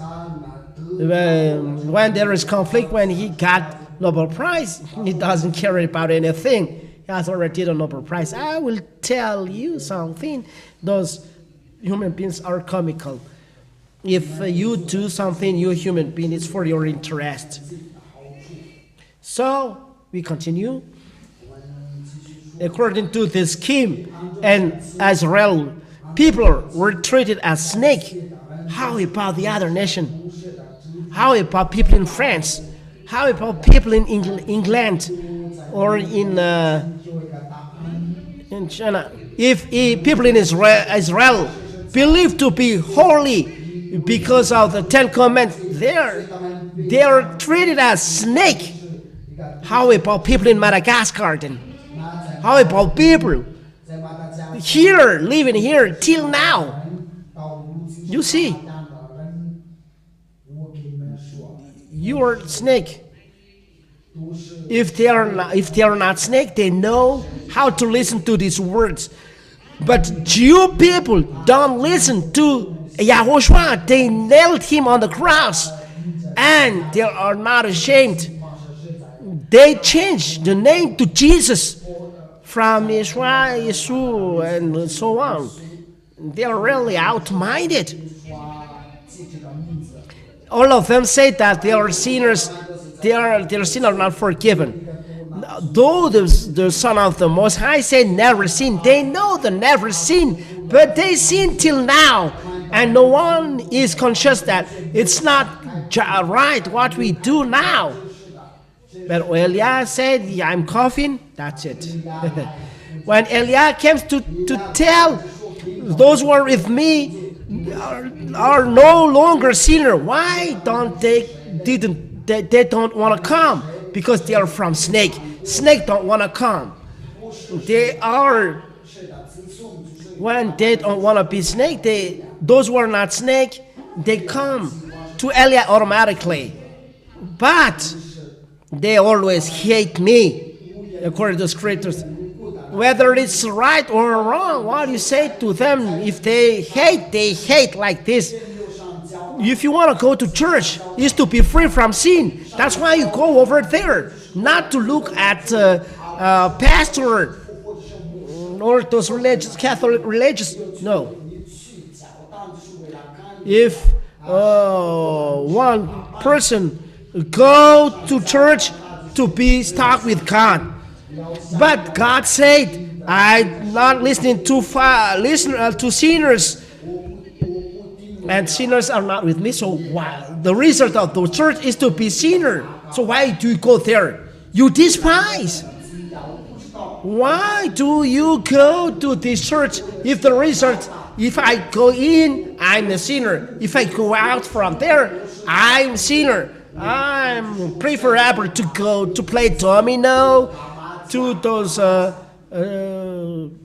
When there is conflict, when he got Nobel Prize, he doesn't care about anything. He has already a Nobel Prize. I will tell you something. Those human beings are comical. If you do something, you human being, it's for your interest. So we continue. According to this scheme, and Israel people were treated as snakes. How about the other nation? How about people in France? How about people in England or in China? If people in Israel believe to be holy because of the Ten Commandments, they are treated as snake. How about people in Madagascar then? How about people here, living here till now? You see, you are snake. If they are not snake, they know how to listen to these words. But Jew people don't listen to YAHOSHUA. They nailed him on the cross, and they are not ashamed. They changed the name to Jesus from Yeshua, and so on. They are really out-minded. All of them say that they are sinners. Their sin are not forgiven. Though the Son of the Most High said never sin, they know they never sin, but they sin till now, and no one is conscious that it's not right what we do now. But Eliah said, I'm coughing, that's it. When Eliah came to tell those who are with me are no longer sinner, why don't they don't want to come? Because they are from snake. Snake don't want to come. When they don't want to be snake, those who are not snake, they come to Eliah automatically. But they always hate me, according to scriptures. Whether it's right or wrong, what you say to them, if they hate like this. If you want to go to church, is to be free from sin. That's why you go over there, not to look at pastor or those Catholic religious. No. If one person go to church to be stuck with God, but God said, I'm not listening to sinners, and sinners are not with me. So why? The result of the church is to be sinner. So why do you go there? You despise. Why do you go to this church if the result, if I go in, I'm a sinner. If I go out from there, I'm a sinner. I'm preferable to go to play domino, to those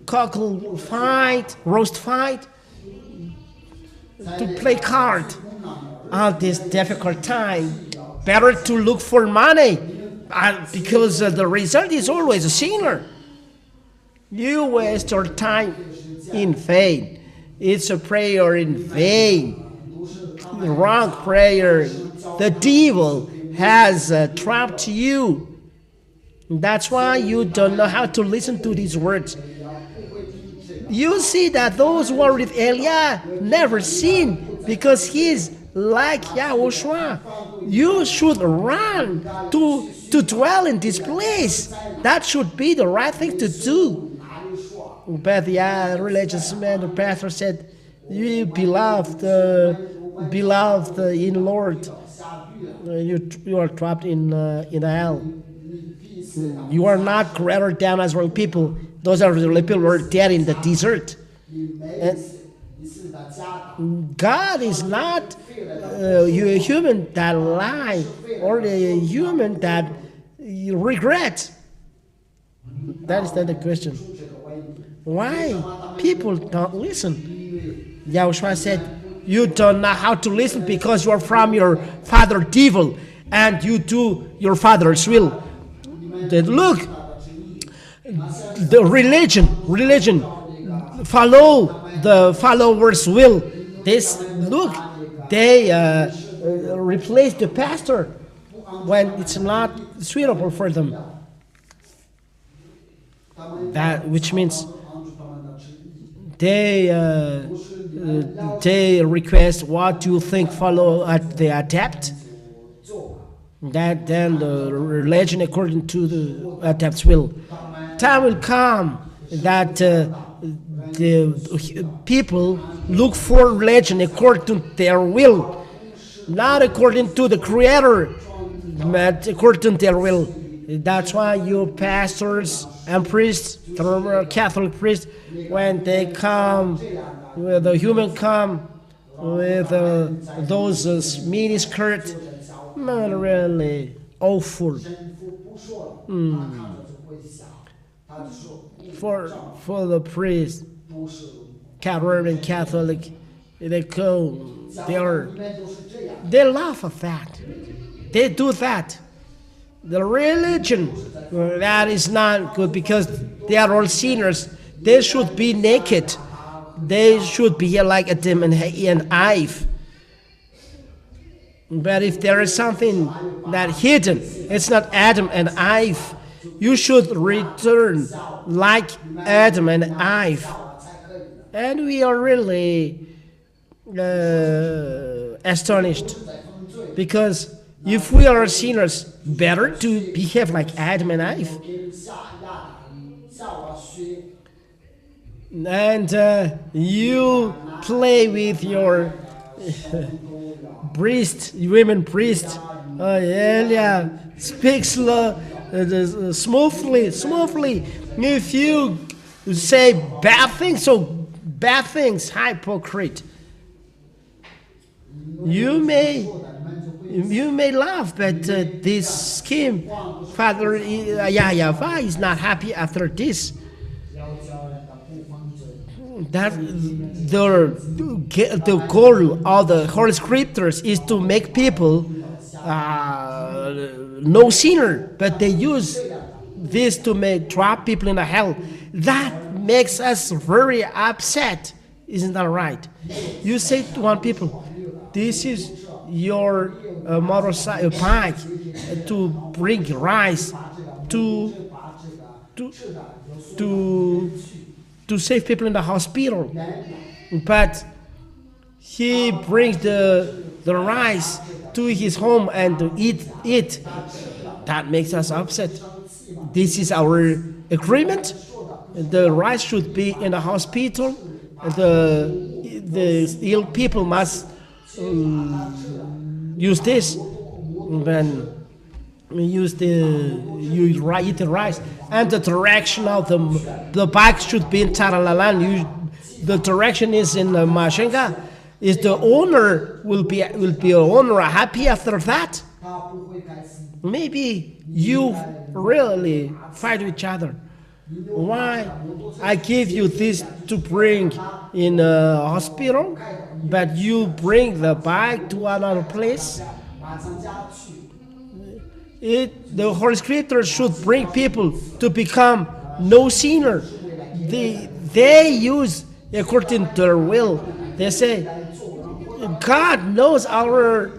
cockle fight, roast fight, to play card at this difficult time. Better to look for money, because the result is always a sinner. You waste your time in vain. It's a prayer in vain. The wrong prayer. The devil has trapped you. That's why you don't know how to listen to these words. You see that those who are with Eliah never sin, because he's like YAHOSHUA. You should run to dwell in this place. That should be the right thing to do. But the religious man, the pastor said, you beloved in Lord, you are trapped in hell. You are not greater than Israel people. Those are the people who are dead in the desert. And God is not a human that lie, or a human that regret. That is not the question. Why people don't listen? YAHOSHUA said, you don't know how to listen because you are from your father devil, and you do your Father's will. Then look, the religion, follow the followers' will. This look, they replace the pastor when it's not suitable for them. That which means they request what you think follow they adapt. That then the religion according to the adapt's will. Time will come that the people look for religion according to their will, not according to the Creator, but according to their will. That's why you pastors and priests, Catholic priests, when they come, when the human come with those mini skirt, not really awful. For the priest, Catholic, they laugh at that. They do that. The religion, that is not good because they are all sinners. They should be naked. They should be like Adam and Eve. But if there is something that hidden, it's not Adam and Eve. You should return like Adam and Eve. And we are really astonished because if we are sinners, better to behave like Adam and Eve. And you play with your priest, women priest. Speak smoothly. If you say bad things, hypocrite. You may laugh, but this scheme, Father YAHVAH is not happy after this. That the goal of the Holy Scriptures is to make people no sinner, but they use this to trap people in the hell. That makes us very upset. Isn't that right? You say to one people, this is your motorcycle bike to bring rice to save people in the hospital, but he brings the rice to his home and to eat it. That makes us upset. This is our agreement. The rice should be in the hospital. The ill people must use this. Then you eat the rice, and the direction of the bike should be in Taralan. The direction is in Mashenga. Is the owner will be owner happy after that? Maybe you really fight with each other. Why I give you this to bring in a hospital, but you bring the bike to another place? The Holy Scripture should bring people to become no sinner. They use according to their will. They say, God knows our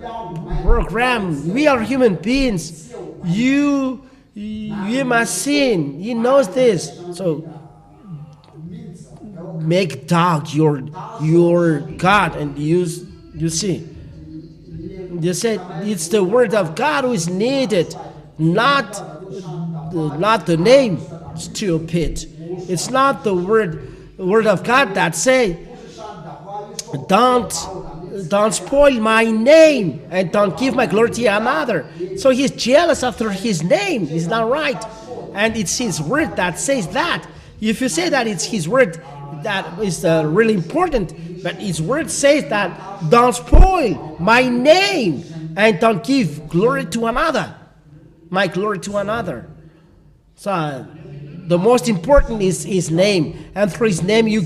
program. We are human beings. You must sin. He knows this. So make dog your God, and you see. They said it's the word of God who is needed, not the name. Stupid. It's not the word of God that say, don't spoil my name and don't give my glory to another. So he's jealous after his name. It's not right. And it's his word that says that. If you say that it's his word, that is really important. But his word says that don't spoil my name and don't give glory to another. My glory to another. So The most important is his name, and through his name you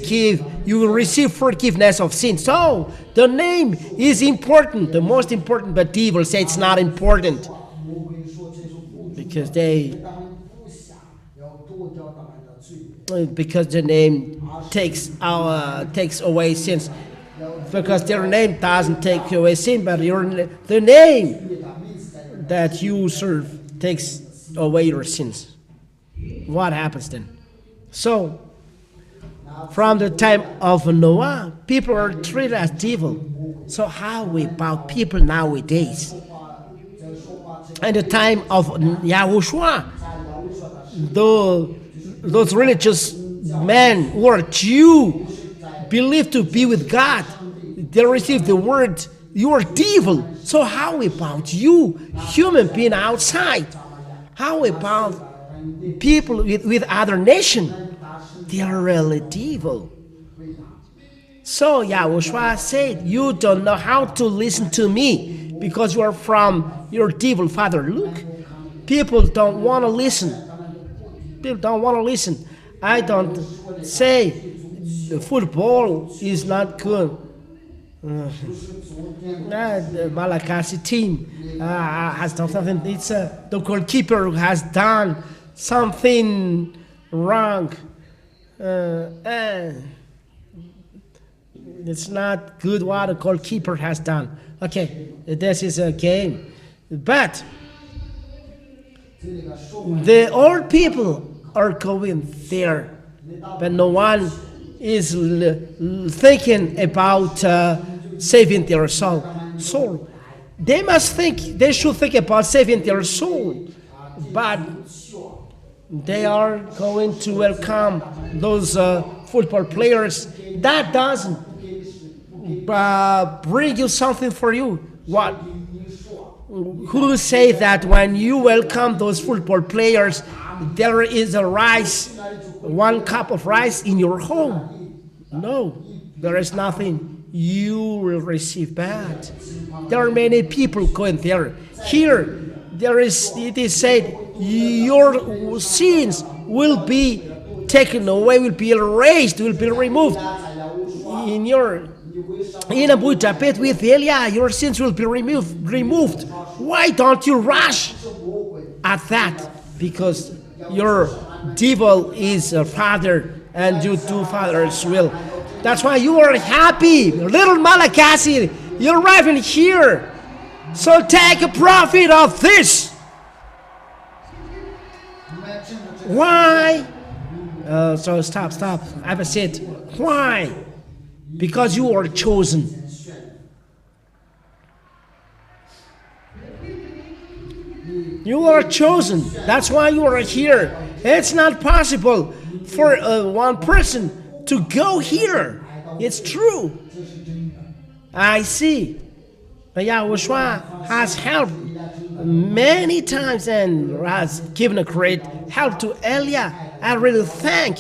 will receive forgiveness of sins. So the name is important, the most important, but devil say it's not important because the name takes away sins. Because their name doesn't take away sin, but the name that you serve takes away your sins. What happens then? So, from the time of Noah, people are treated as devil. So how about people nowadays? At the time of YAHOSHUAH, those religious men who are Jew, believed to be with God, they received the word, you are devil. So how about you, human being outside? How about people with other nation? They are really devil. So YAHOSHUAH said, you don't know how to listen to me because you are from your devil father. Look, people don't want to listen. People don't want to listen. I don't say the football is not good. The Malagasy team has done something. It's the goalkeeper has done something wrong. It's not good what the goalkeeper has done. Okay, this is a game, but the old people are going there, but no one is thinking about saving their soul. They should think about saving their soul, but they are going to welcome those football players. That doesn't bring you something for you. What? Who say that when you welcome those football players, there is a rice, 1 cup of rice in your home? No, there is nothing. You will receive bad. There are many people going there. Here, it is said, your sins will be taken away, will be erased, will be removed. In a Budapest with Elia, your sins will be removed. Why don't you rush at that? Because your devil is a father, and you do father's will. That's why you are happy, little Malagasy. You're arriving here, so take a profit of this. Why? So stop. I have said why? Because you are chosen. You are chosen. That's why you are here. It's not possible for one person to go here. It's true. I see. YAHOSHUAH has helped many times and has given a great help to Elia. I really thank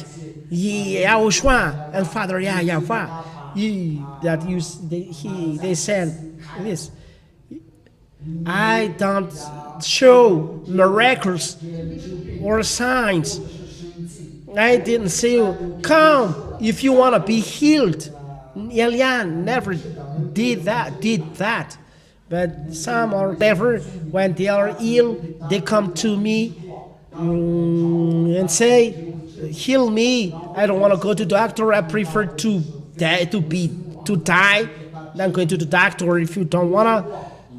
YAHOSHUAH and Father YAHVAH they said this. I don't show miracles or signs. I didn't say, come if you want to be healed. Elia never did that. But some are never, when they are ill, they come to me and say, heal me. I don't want to go to the doctor. I prefer to die than going to the doctor. If you don't want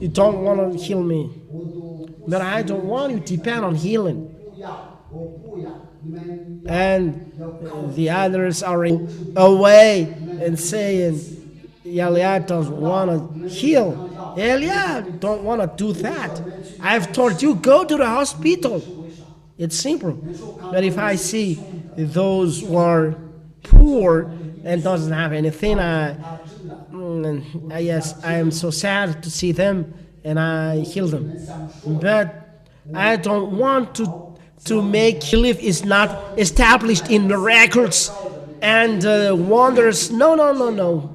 to heal me. But I don't want you to depend on healing. And the others are away and saying, Elia doesn't want to heal. Elia don't want to do that. I've told you, go to the hospital. It's simple. But if I see those who are poor and doesn't have anything, yes, I am so sad to see them and I heal them. But I don't want to make belief is not established in miracles and wonders. No.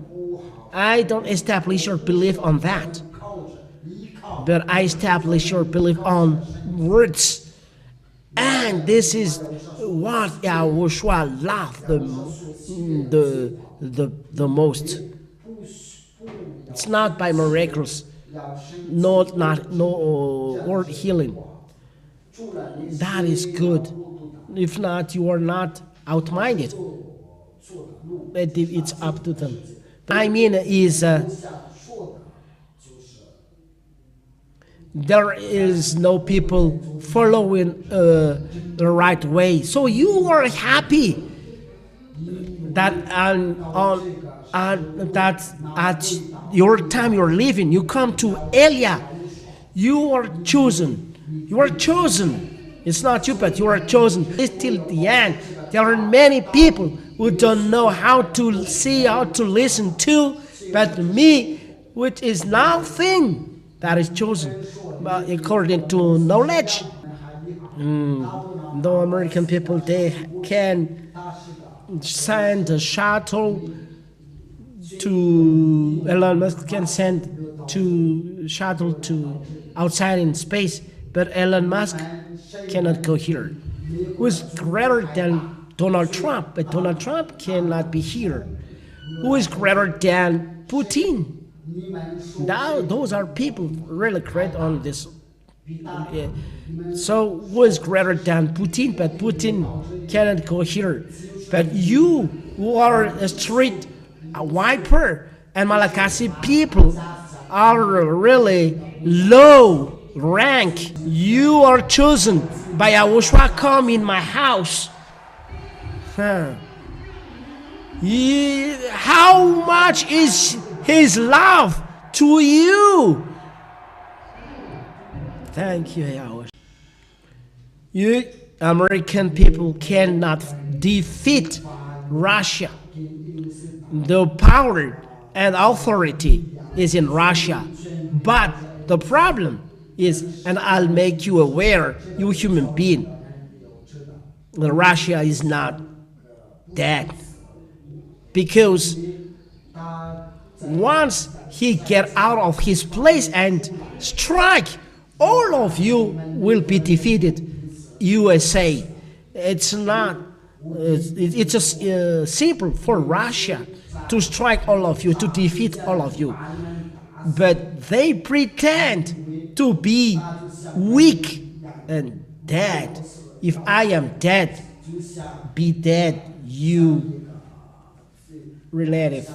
I don't establish your belief on that. But I establish your belief on words. And this is what YAHOSHUA loved the most. It's not by miracles, no word healing. That is good. If not, you are not out-minded. It's up to them. I mean is there is no people following the right way. So you are happy that that at your time you're living, you come to Elia. You are chosen. You are chosen. It's not you, but you are chosen. It's till the end. There are many people who don't know how to see, how to listen to, but me, which is nothing, that is chosen according to knowledge. The American people, they can send a shuttle to Elon Musk can send to shuttle to outside in space, but Elon Musk cannot go here. Who is greater than Donald Trump? But Donald Trump cannot be here. Who is greater than Putin? Now those are people really great on this. So who is greater than Putin? But Putin cannot go here. But you who are a street wiper and Malagasy people are really low rank. You are chosen by YAHOSHUA. Come in my house. How much is his love to you? Thank you, YAHOSHUA. You American people cannot defeat Russia. The power and authority is in Russia. But the problem is, and I'll make you aware, you human being, that Russia is not dead. Because once he get out of his place and strike, all of you will be defeated. USA. It's not. It's just simple for Russia to strike all of you, to defeat all of you. But they pretend to be weak and dead. If I am dead, be dead, you relative.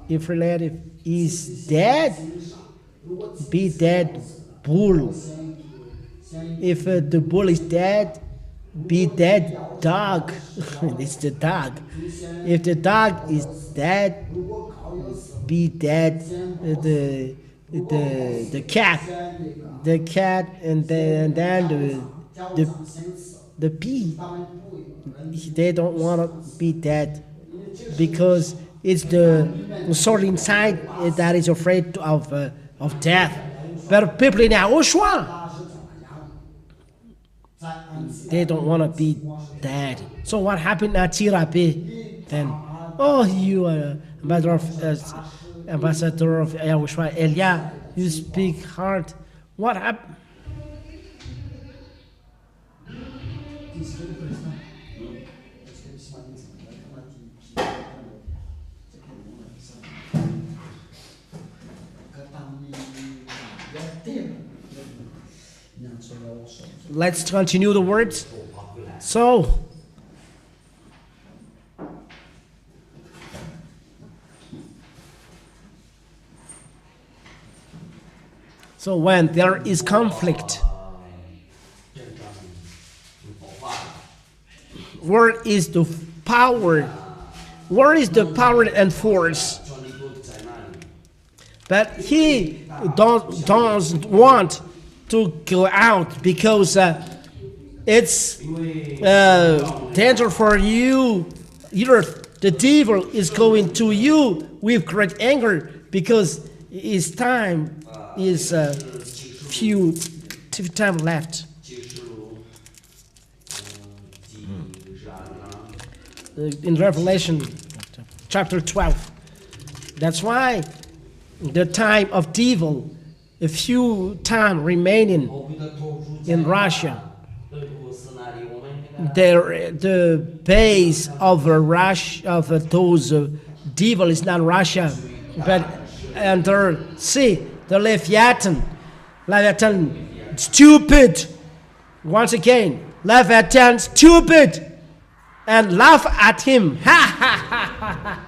If relative is dead, be dead, bull. If the bull is dead, be dead, dog. It's the dog. If the dog is dead, be dead, the cat. The cat, and then the pea. They don't want to be dead because it's the soul inside that is afraid of death. But people in YAHOSHUA, they don't want to be dead. So what happened at Tirabe then? Oh, you are ambassador of YAHOSHUA. Elia, you speak hard. What happened? Let's continue the words. So when there is conflict, where is the power? Where is the power and force? But he doesn't want to go out because it's danger for you. Either the devil is going to you with great anger because his time is few time left. In Revelation chapter 12. That's why the time of devil, a few time remaining in Russia. the base of Russia of those devil is not Russia, but under sea, the Leviathan, stupid. Once again, Leviathan, stupid, and laugh at him. Ha ha ha ha ha.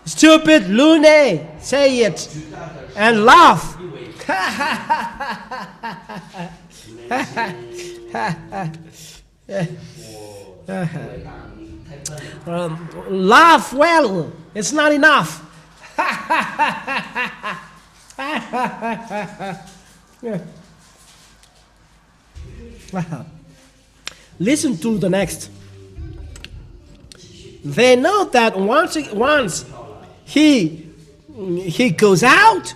Stupid loony, say it, and laugh. Ha ha ha ha ha. Laugh well, it's not enough. Listen to the next. They know that once he goes out,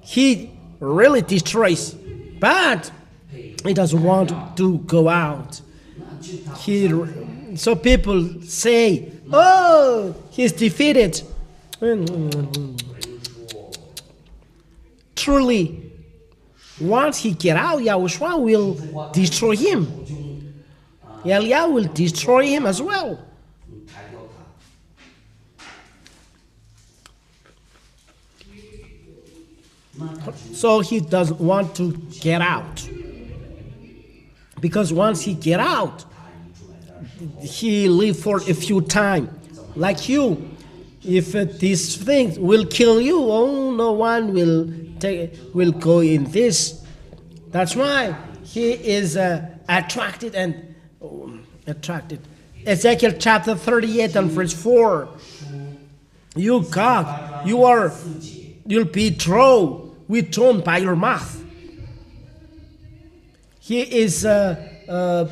he really destroys, but he doesn't want to go out. So people say, oh, he's defeated. Truly, once he get out, YAHOSHUAH will destroy him. Eliah will destroy him as well. So he doesn't want to get out. Because once he get out, he live for a few time. Like you, if this thing will kill you, oh, no one will go in this. That's why he is attracted. Ezekiel chapter 38 and verse 4. You God, you'll be withdrawn by your mouth. He is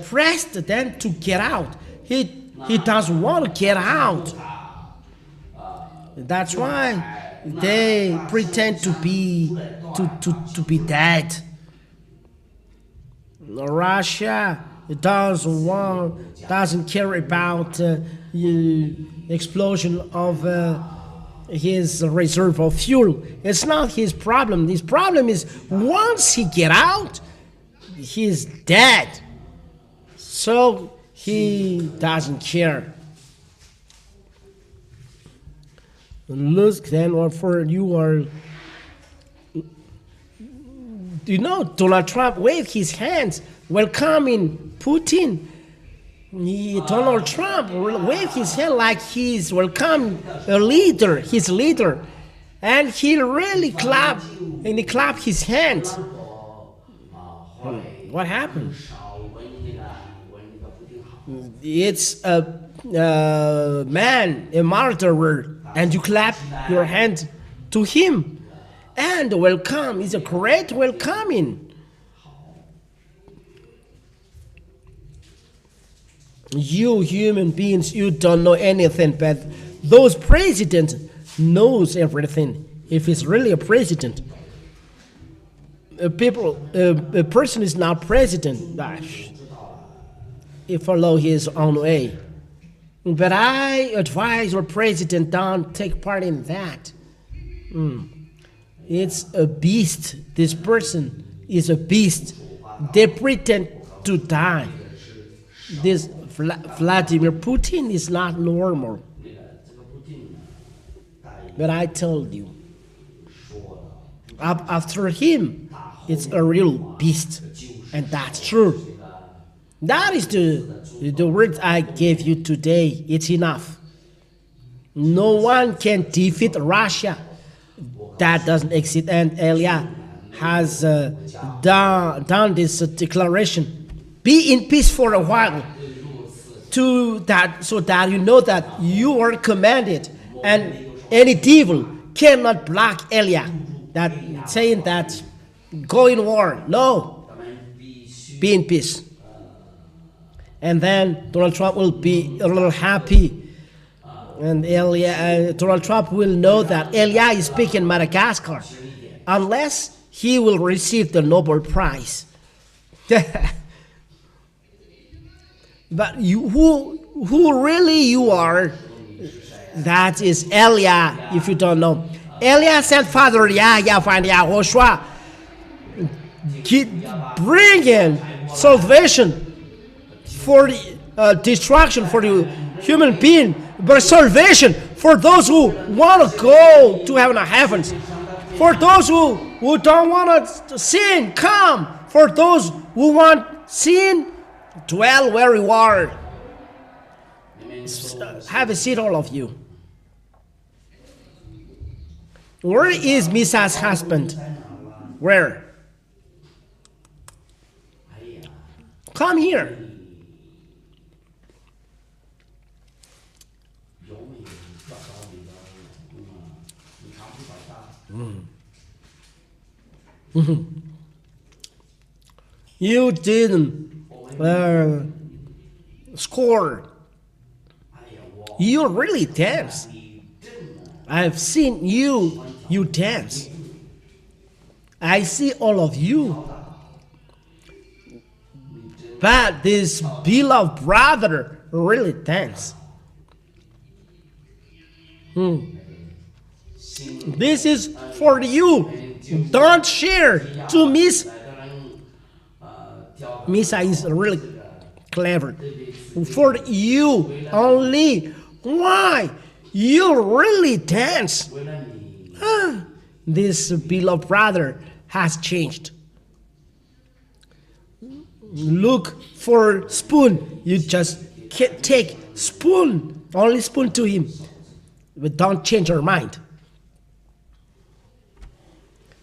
pressed then to get out. He doesn't want to get out. That's why they pretend to be dead. Russia doesn't care about explosion of his reserve of fuel. It's not his problem. His problem is once he get out, he's dead. So he doesn't care. Look then, or for you are, Donald Trump waved his hands welcoming Putin. Donald Trump waved his hand like he's welcoming his leader, and he really clapped his hands. What happened? It's a man, a murderer, and you clap your hand to him, and welcome is a great welcoming. You human beings, you don't know anything, but those presidents knows everything. If he's really a president, a person is not president. He follow his own way. But I advise your president don't take part in that. It's a beast. This person is a beast. They pretend to die. This Vladimir Putin is not normal. But I told you, after him, it's a real beast. And that's true. That is the word I gave you today. It's enough. No one can defeat Russia. That doesn't exist. And Eliah has done this declaration. Be in peace for a while. So that you know that you are commanded, and any devil cannot block Eliah. That saying that go in war. No. Be in peace. And then Donald Trump will be a little happy. And Donald Trump will know that Eliah is speaking Madagascar, unless he will receive the Nobel Prize. But who really you are, that is Eliah, if you don't know. Eliah said, Father YAHVAH and YAHOSHUAH, bring in salvation for destruction for the human being, but salvation for those who want to go to heavens. For those who don't want to sin, come. For those who want sin, dwell where you are. Have a seat, all of you. Where is Misa's husband? Where? Come here. You didn't score. You really dance. I've seen you dance. I see all of you. But this beloved brother really dance. This is for you. Don't share to Miss. Misa is really clever. For you only. Why? You really dance. This beloved brother has changed. Look for spoon. You just can't take spoon. Only spoon to him. But don't change your mind.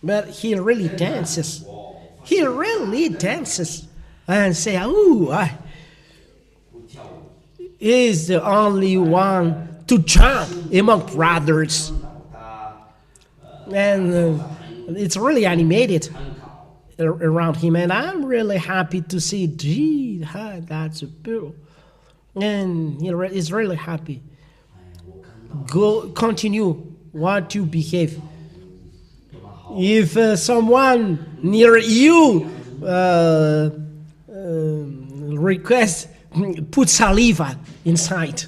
But he really dances. He really dances. And say, oh, he is the only one to jump among brothers. And it's really animated around him. And I'm really happy to see, gee, that's a beautiful. And he is really happy. Go, continue what you behave. If someone near you request, put saliva inside.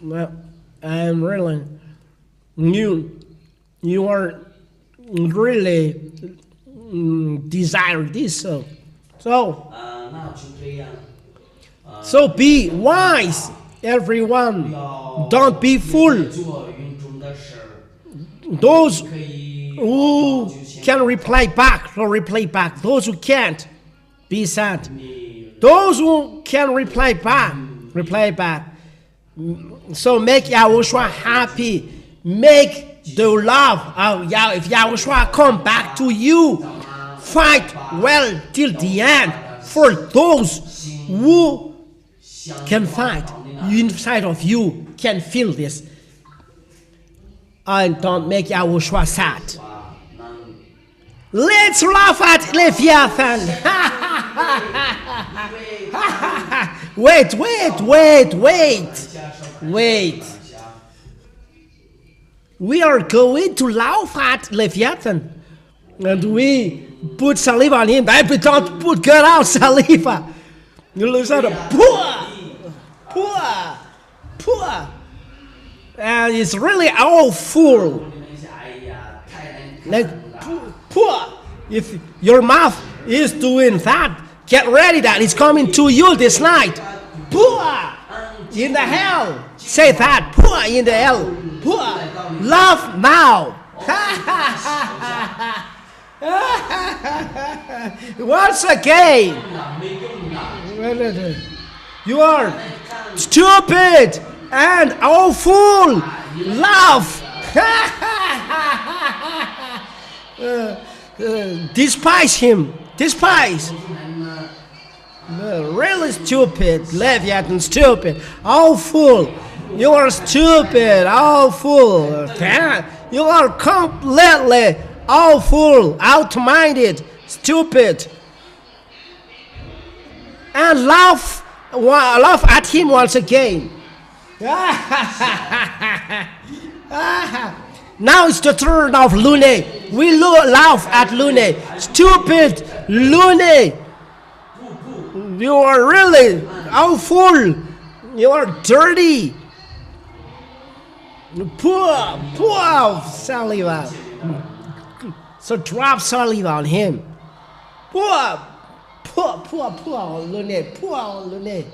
Well, I'm really you are really desire this, so be wise, everyone. Don't be fool. Those who can reply back, those who can't, be sad. Those who can reply back. So make Yahushua happy. Make the love of if Yahushua come back to you, fight well till the end. For those who can fight, inside of you can feel this. And don't make Yahushua sad. Let's laugh at Leviathan. Wait. We are going to laugh at Leviathan. And we put saliva on him. But don't put good out saliva. You lose out of poor. And it's really awful. Like poor. If your mouth is doing that, get ready that it's coming to you this night. Poor in the hell. Say that. Poor in the hell. Poor. Laugh now. Once again. You are stupid and awful. Laugh. Despise him. Despise. Really stupid. Leviathan stupid. Awful. You are stupid. Awful. You are completely awful. Out-minded. Stupid. And laugh at him once again. Now it's the turn of Lune. We laugh at Lune. Stupid Lune. You are really awful. You are dirty. Pour saliva. So drop saliva on him. Pour on le nez. Pour on le nez.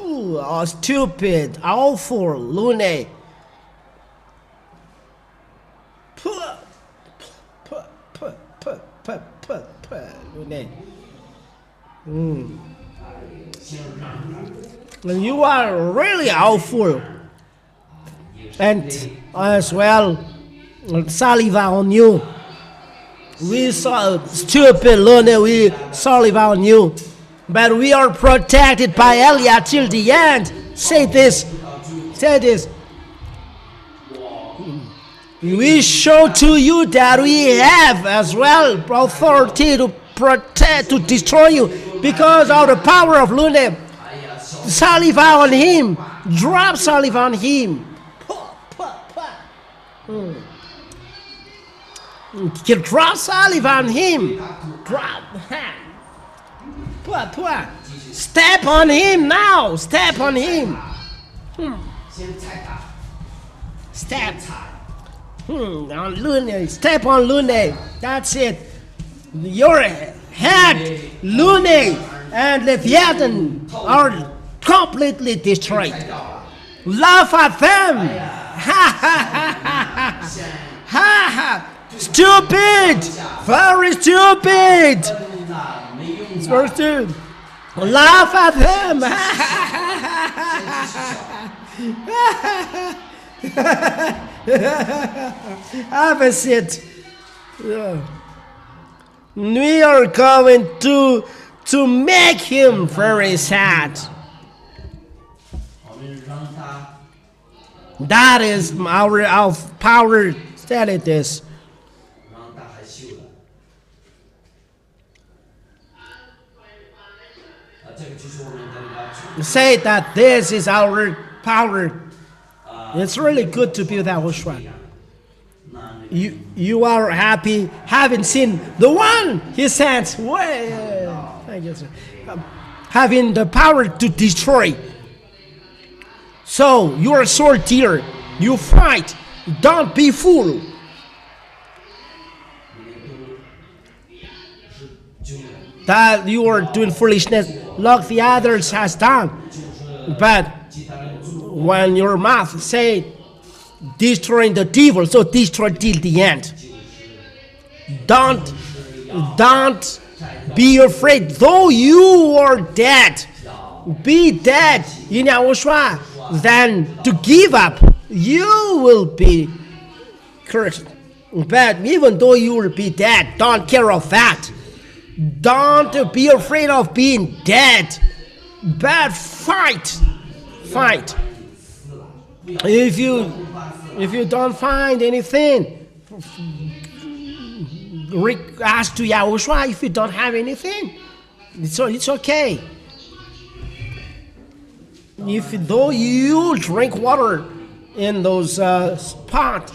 Oh, stupid, awful, Lune. Lune. You are really awful. And as well, saliva on you. We saw stupid Lune, we saliva on you. But we are protected by Elia till the end. Say this. Say this. We show to you that we have as well authority to protect, to destroy you because of the power of Lune. Saliva on him. Drop saliva on him. Drop saliva on him. Drop. Step on him now. Step on him. Step. On Lune. Step on Lune. That's it. Your head, Lune, and Leviathan are completely destroyed. Laugh at them. Ha ha ha ha ha ha. Stupid. Very stupid. It's very stupid. Laugh at them. Have a seat. We are going to make him very sad. That is our power. Tell it is. Say that this is our power. It's really good to be with YAHOSHUA. You are happy having seen the one he sent. Thank you, sir. Having the power to destroy. So you are so dear. You fight. Don't be fool. That you are doing foolishness like the others has done. But when your mouth say destroying the devil, so destroy till the end. Don't be afraid. Though you are dead, be dead in YAHOSHUA, then to give up, you will be cursed. But even though you will be dead, don't care of that. Don't be afraid of being dead. But fight. If you don't find anything, ask to YAHOSHUA. If you don't have anything, it's okay. If though you drink water in those spots,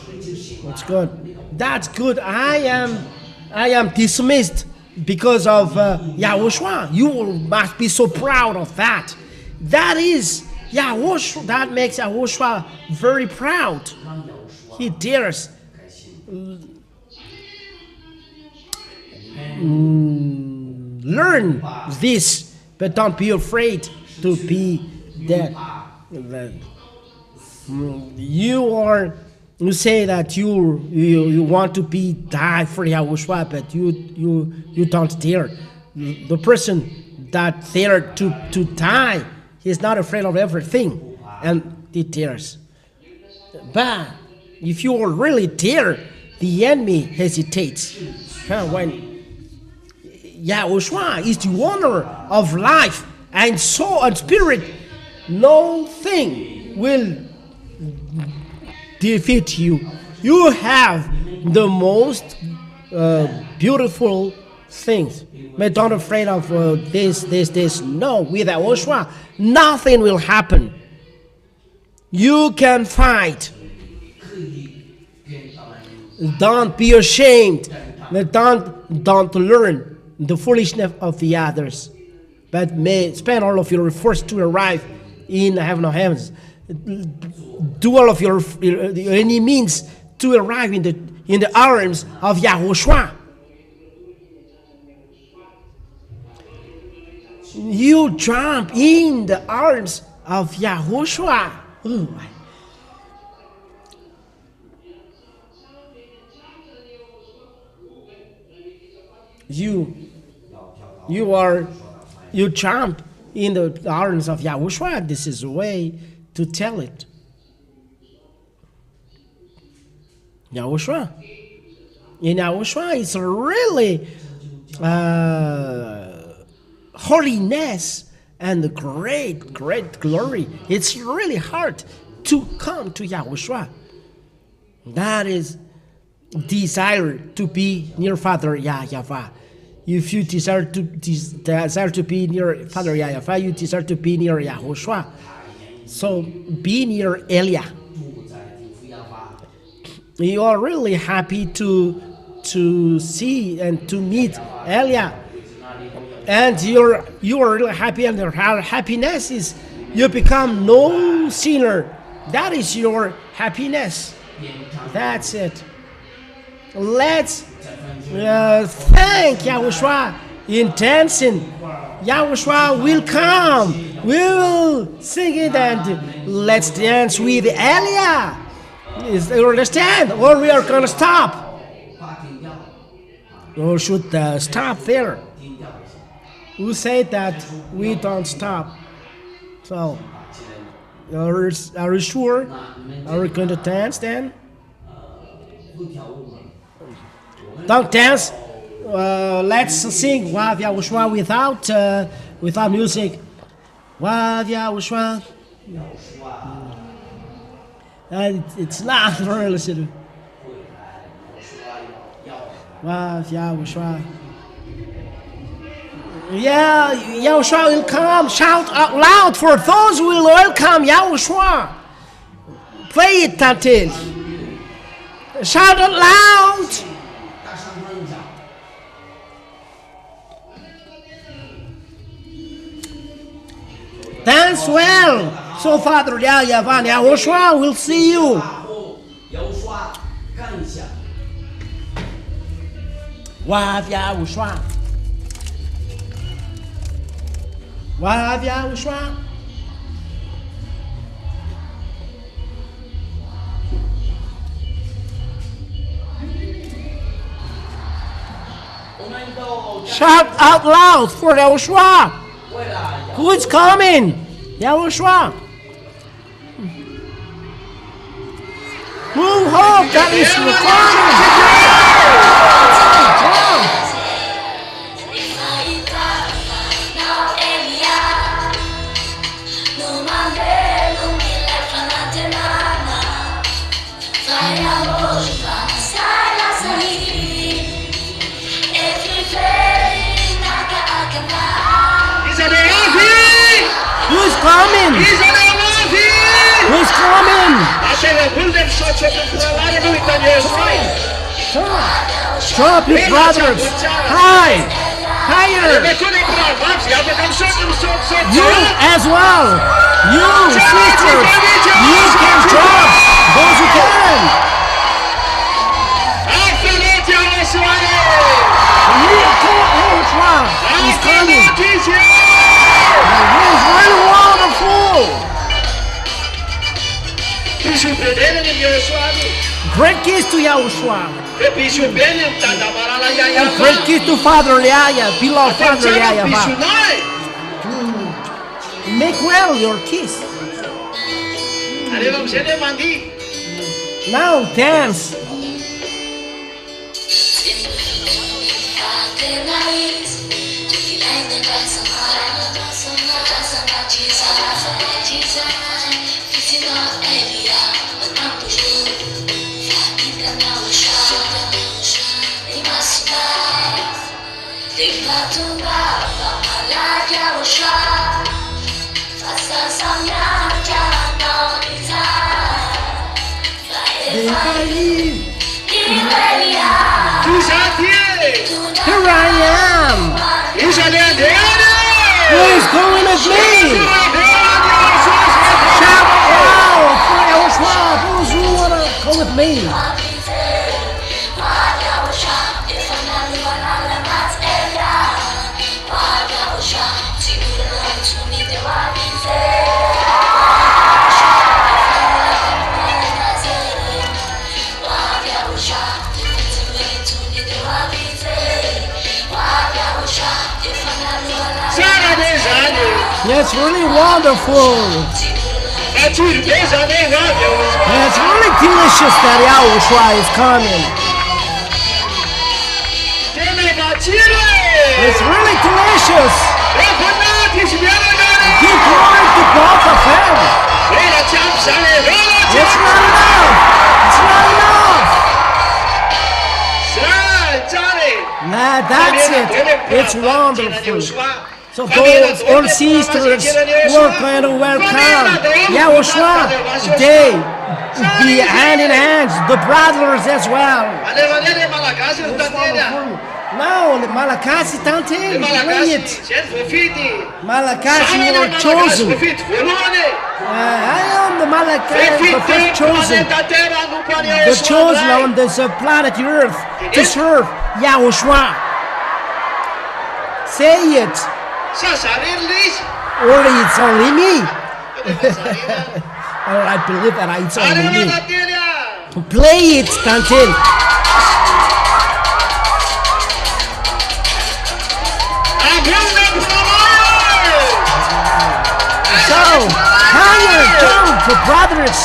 that's good. That's good. I am dismissed because of YAHOSHUA. You must be so proud of that. That is YAHOSHUA. That makes YAHOSHUA very proud. He dares learn this, but don't be afraid to be dead. You say that you want to die for YAHOSHUA, but you don't dare. The person that dare to die, he's not afraid of everything, and he dares. But if you are really dare, the enemy hesitates. When YAHOSHUA is the owner of life and soul and spirit, no thing will defeat you. You have the most beautiful things. But don't afraid of this. No, with YAHOSHUA, nothing will happen. You can fight. Don't be ashamed. Don't learn the foolishness of the others. But may spend all of your efforts to arrive in the heaven of heavens. do all of your any means to arrive in the arms of YAHOSHUAH. You jump in the arms of YAHOSHUAH. Ooh. You jump in the arms of YAHOSHUAH. This is a way to tell it. YAHOSHUAH. In YAHOSHUAH, it's really holiness and great glory. It's really hard to come to YAHOSHUAH. That is desire to be near Father YAHVAH. If you desire to be near Father YAHVAH, you desire to be near YAHOSHUAH. So be near Elia. You are really happy to see and to meet Elia. And you are really happy, and your happiness is you become no sinner. That is your happiness. That's it. Let's thank YAHOSHUAH in dancing. YAHOSHUAH will come. We will sing it and let's dance with Elia. You understand? Or we are going to stop. Or should stop there. Who said that we don't stop? So, are you sure? Are we going to dance then? Don't dance. Let's sing YAHVAH without music. YAHVAH. It's not really. YAHVAH. Yeah, YAHOSHUAH will come. Shout out loud for those who will welcome YAHOSHUAH. Play it until. Shout out loud. Dance well. So Father YAHVAH, YAHOSHUAH will see you. YAHOSHUAH. YAHOSHUAH. Shout out loud for YAHOSHUAH. Who is coming? YAHOSHUAH. Who hope that is recording? Who's coming? Who's coming? Drop your brothers. Hi. Higher. You as well. You sisters. You can drop. Those who can. He's coming. He's really wonderful. Great kiss to YAHOSHUAH. And great kiss to Father YAHVAH, beloved Father YAHVAH. Make well your kiss. Now dance. Here I am. Who is going with me? Shout out. me. It's really wonderful. It's really delicious that YAHOSHUAH is coming. It's really delicious. Give glory to both of them. It's not enough. It's not enough. Nah, that's it. It's wonderful. So those all sisters were going to welcome YAHOSHUAH. They be hand in hand, the brothers as well. Now, Malakasi Tante, play it. Malakasi were chosen. I am the Malakasi, the first chosen. The chosen on this planet Earth to serve YAHOSHUAH. Say it. Or it's only me. Or I believe that it's only me. Play it, Tantin. So, higher, jump, brothers.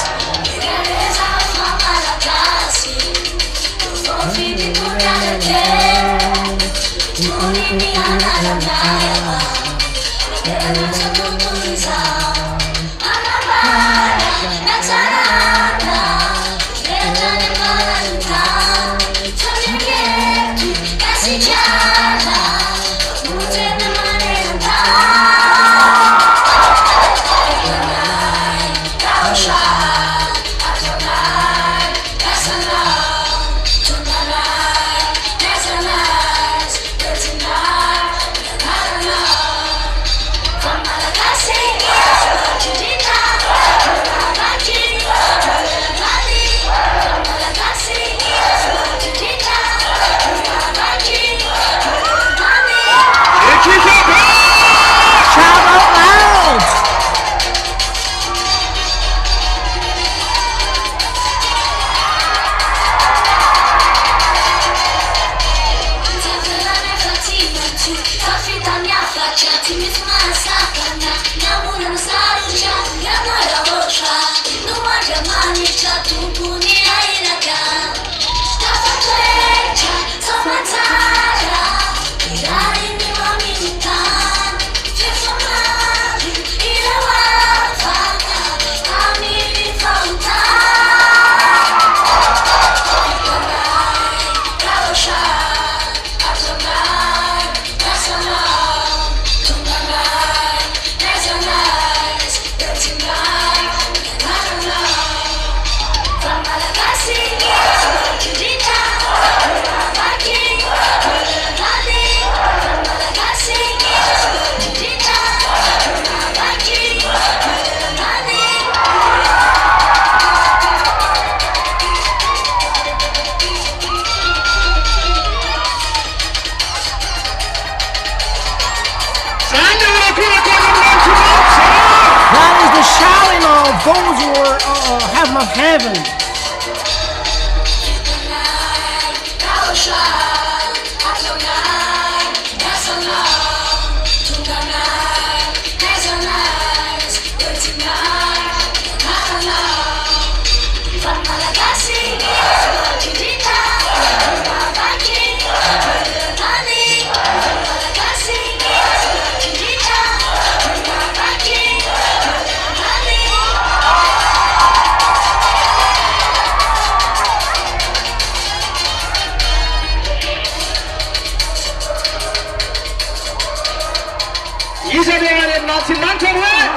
Those who have not heaven.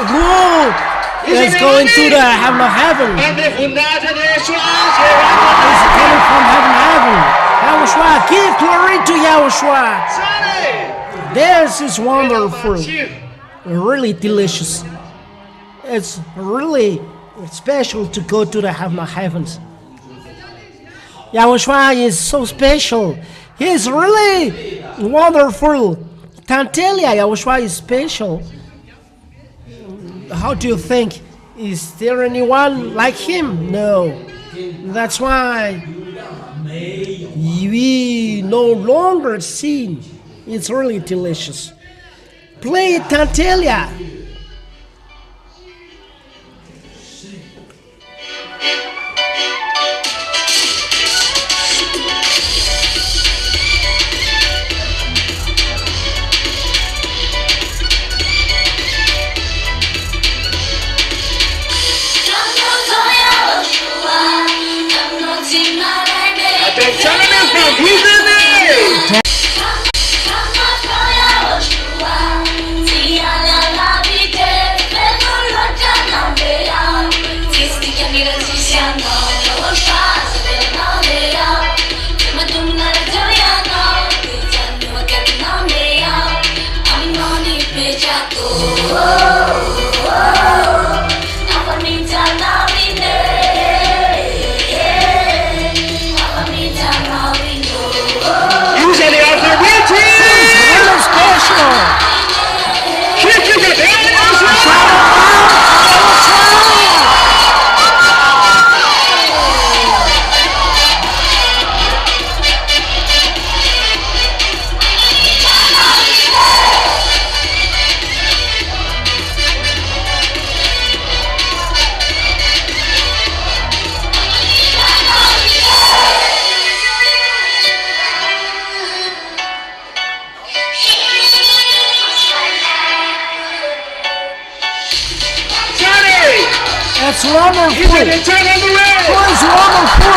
Who is going to the heaven of heaven? He's coming from heaven. YAHOSHUAH, give glory to YAHOSHUAH. This is wonderful, really delicious. It's really special to go to the heaven of heavens. YAHOSHUAH is so special. He is really wonderful. Tantelia, YAHOSHUAH is special. How do you think? Is there anyone like him? No. That's why we no longer see. It's really delicious. Play Tantelia. That's wonderful. That's wonderful.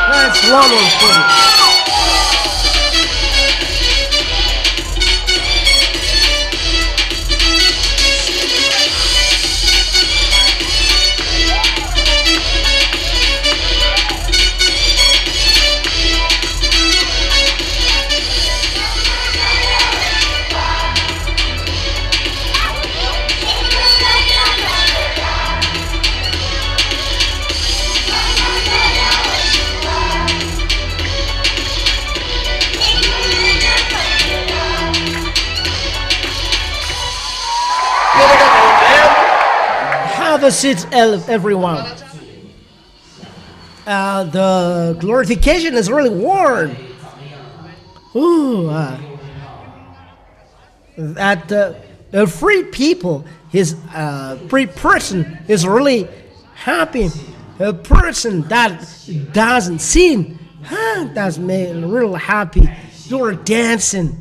That's wonderful. Have a seat, everyone. The glorification is really warm. Ooh, that a free people, free person is really happy. A person that doesn't sin, that's me real happy. You're dancing.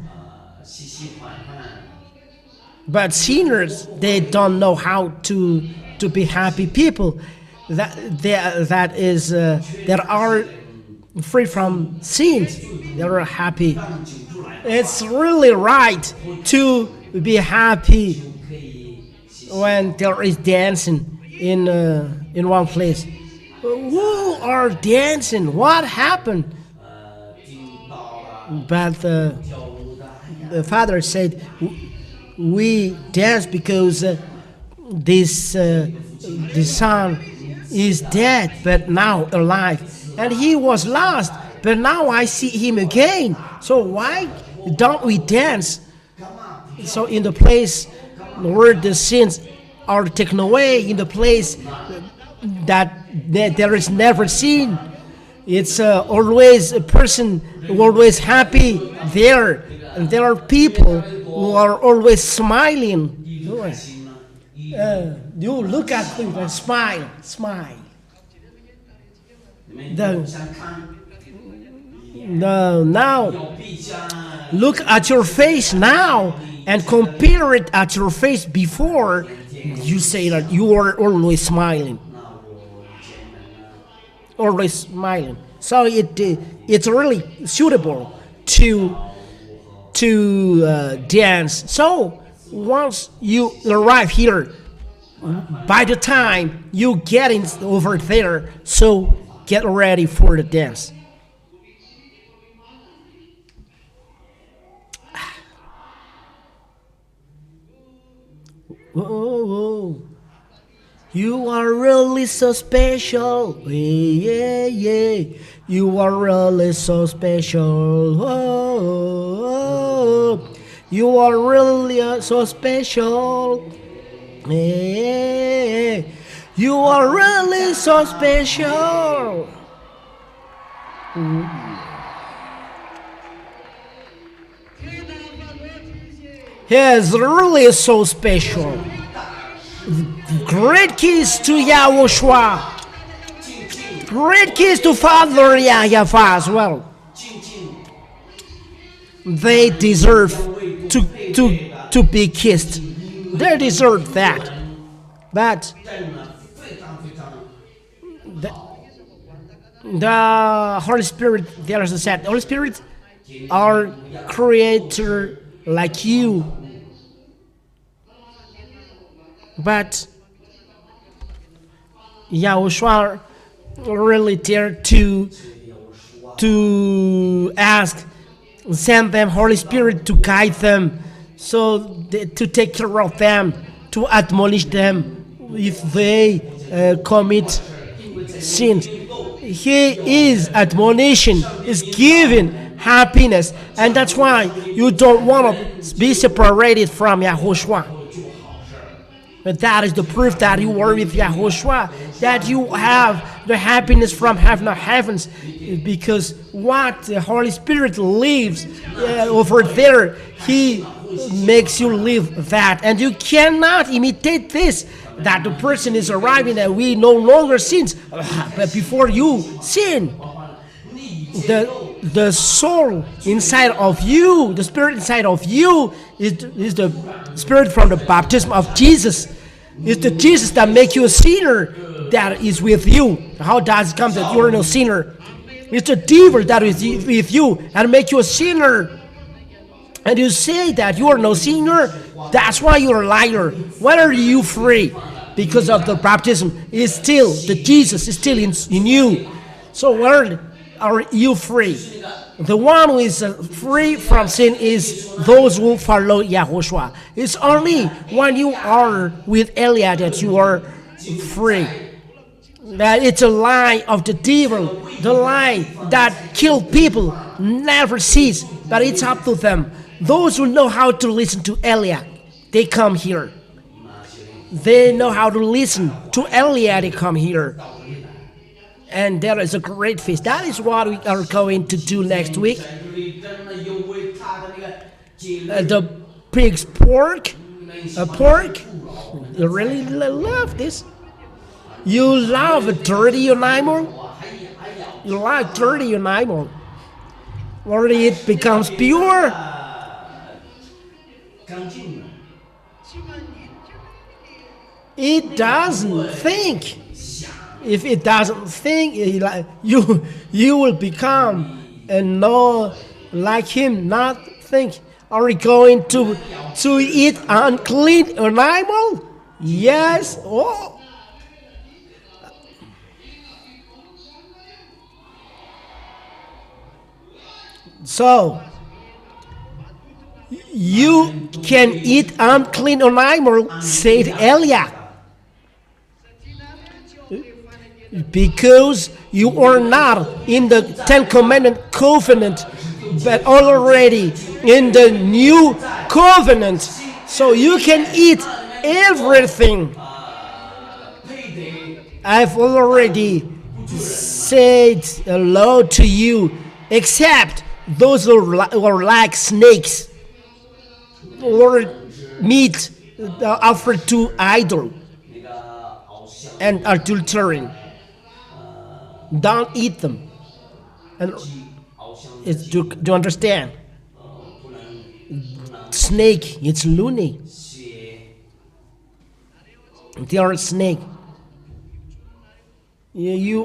But sinners, they don't know how to be happy people. That are free from sins. They are happy. It's really right to be happy when there is dancing in one place. Who are dancing? What happened? But the father said, we dance because the son is dead, but now alive, and he was lost, but now I see him again. So why don't we dance? So in the place where the sins are taken away, in the place that there is never sin, it's always a person always happy there, and there are people who are always smiling. You look at them and smile. Now look at your face now and compare it at your face before. You say that you are always smiling. Always smiling. So it's really suitable to dance. So once you arrive here, by the time you get in over there, so get ready for the dance. You are really so special. Yeah, yeah. You are really so special. Oh, you are really so special. Yeah. You are really so special. He is really so special. Great kiss to YAHOSHUA. Great kiss to Father YAHVAH as well. They deserve to be kissed. They deserve that. But the Holy Spirit, there is a said, Holy Spirit, our creator like you. But YAHOSHUA really dared to ask, send them Holy Spirit to guide them, to take care of them, to admonish them if they commit sins. He is admonition, is giving happiness, and that's why you don't want to be separated from YAHOSHUA. But that is the proof that you are with YAHOSHUA, that you have the happiness from heaven of heavens, because what the Holy Spirit lives over there, He makes you live that, and you cannot imitate this, that the person is arriving and we no longer sins, but before you sin, the soul inside of you, the spirit inside of you is the spirit from the baptism of Jesus. It's the Jesus that makes you a sinner that is with you. How does it come that you are no sinner? It's the devil that is with you and make you a sinner. And you say that you are no sinner, that's why you're a liar. Why are you free? Because of the baptism. It's still, the Jesus is still in you. So where are you free? The one who is free from sin is those who follow YAHOSHUA. It's only when you are with Elia that you are free. That it's a lie of the devil, the lie that kills people, never cease, but it's up to them. Those who know how to listen to Elia, they come here. They know how to listen to Elia, they come here. And there is a great feast. That is what we are going to do next week. The pig's pork. You really love this. You love a dirty animal. You like dirty animal. Or it becomes pure. It doesn't think. If it doesn't think, you will become and know like him, not think. Are we going to eat unclean animal? Yes. Oh. So you can eat unclean animal, said Elia. Because you are not in the Ten Commandment covenant, but already in the new covenant. So you can eat everything. I've already said hello to you, except those who are like snakes or meat offered to idol and adultery. Don't eat them. And do you understand? Snake, it's loony. They are a snake. You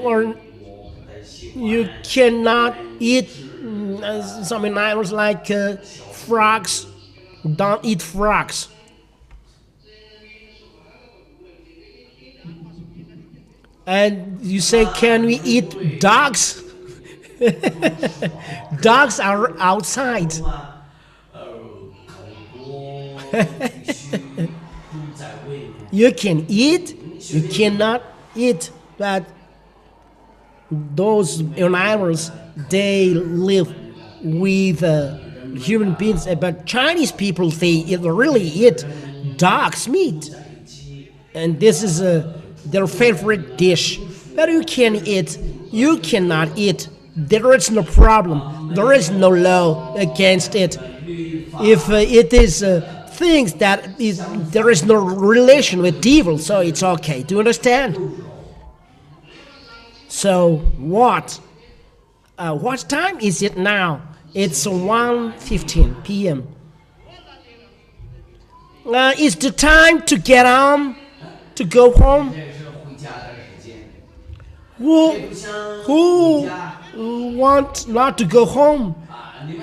cannot eat some animals like frogs. Don't eat frogs. And you say, can we eat dogs? Dogs are outside. You can eat You cannot eat, but those animals, they live with human beings. But Chinese people, they really eat dog's meat, and this is their favorite dish. But you can eat, you cannot eat. There is no problem. There is no law against it. If it is things that there is no relation with evil, so it's okay. Do you understand? So what time is it now? It's 1:15 p.m. It's the time to get on, to go home. Who want not to go home?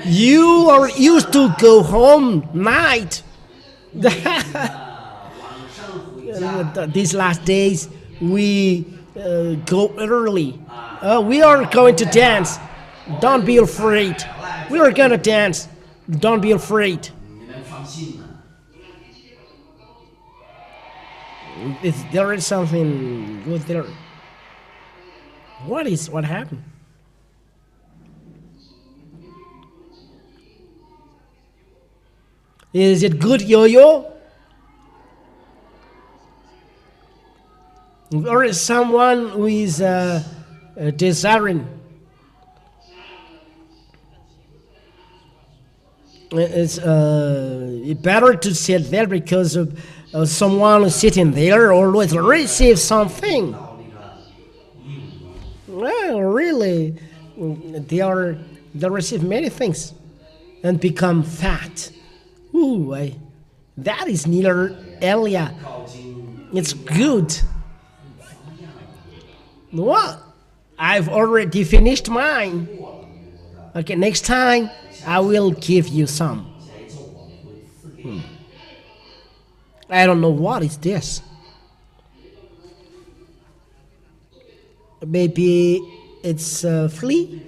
You are used to go home night. These last days we go early. We are going to dance. Don't be afraid. We are going to dance. Don't be afraid. There is something good there. What happened? Is it good, Yo-Yo? Or is someone who is desiring? It's better to sit there because someone sitting there always receives something. Well, really, they receive many things and become fat. Ooh, that is near Elia. It's good. What? I've already finished mine. Okay, next time I will give you some. I don't know what is this. Maybe it's a flea.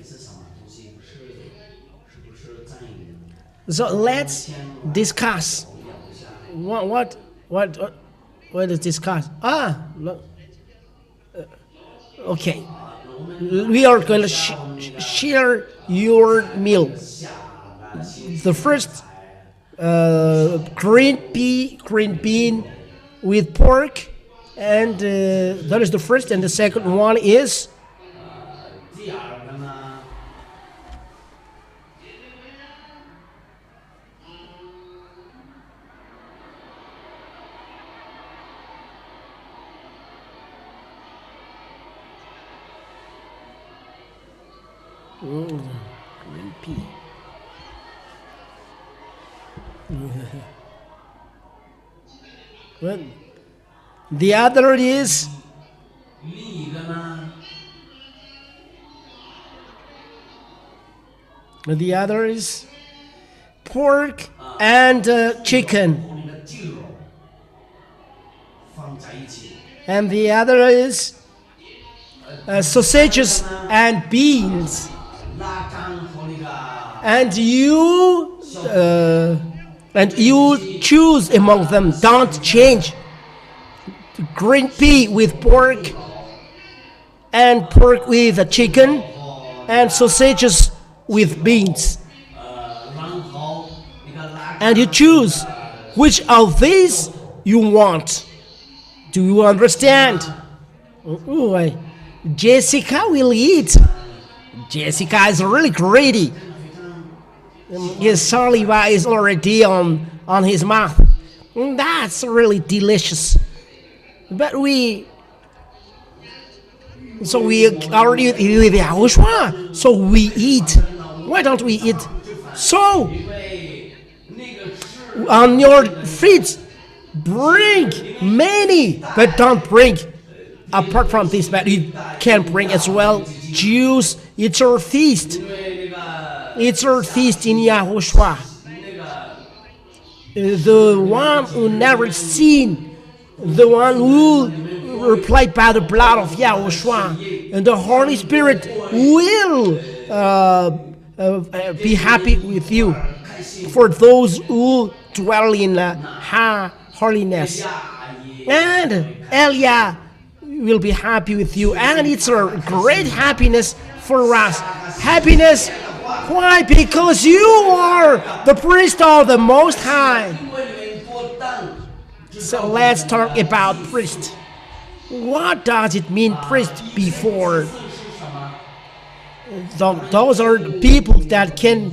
So let's discuss. What is discuss? Look. Okay. We are going to share your meal. The first green bean with pork, and that is the first, and the second one is green pea. Well, the other is pork and chicken, and the other is sausages and beans. And you choose among them. Don't change. Green pea with pork, and pork with chicken, and sausages with beans. And you choose which of these you want. Do you understand? Jessica will eat. Jessica is really greedy. His saliva is already on his mouth. That's really delicious. But we are with YAHOSHUAH, so we eat. Why don't we eat? So on your feet, bring many, but don't bring. Apart from this, but you can bring as well juice. It's our feast. It's our feast in YAHOSHUAH. The one who never seen, the one who replied by the blood of YAHOSHUAH, and the Holy Spirit will be happy with you. For those who dwell in holiness. and Elia will be happy with you, and it's a great happiness for us. Happiness, why? Because you are the priest of the Most High. So let's talk about priest. What does it mean, priest, before? Those are people that can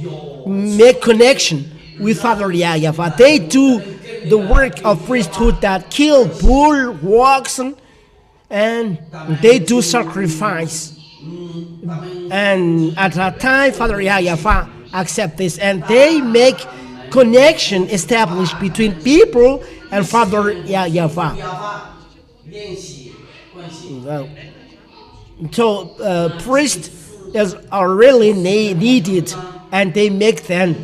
make connection with Father YAHVAH. They do the work of priesthood, that kill bull, oxen, and they do sacrifice. And at that time, Father YAHVAH accept this, and they make connection established between people and Father YAHVAH. So priests are really needed, and they make then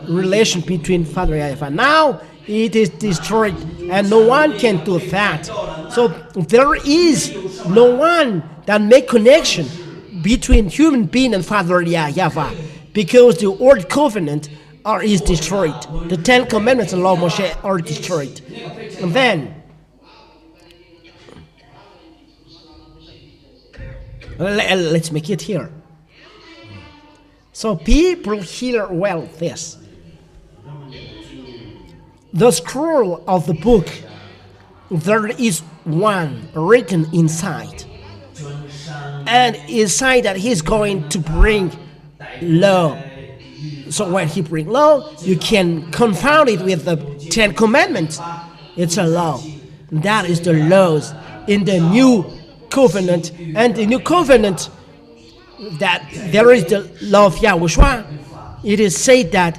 relation between Father YAHVAH. Now it is destroyed, and no one can do that. So there is no one that make connection between human being and Father YAHVAH, because the old covenant is destroyed. The 10 Commandments and Law of Moshe are destroyed. And then let's make it here. So people hear well this. The scroll of the book, there is one written inside. And inside that he's going to bring law. So when he brings law, you can confound it with the 10 Commandments. It's a law. That is the laws in the new covenant. And the new covenant, that there is the law of YAHOSHUA. It is said that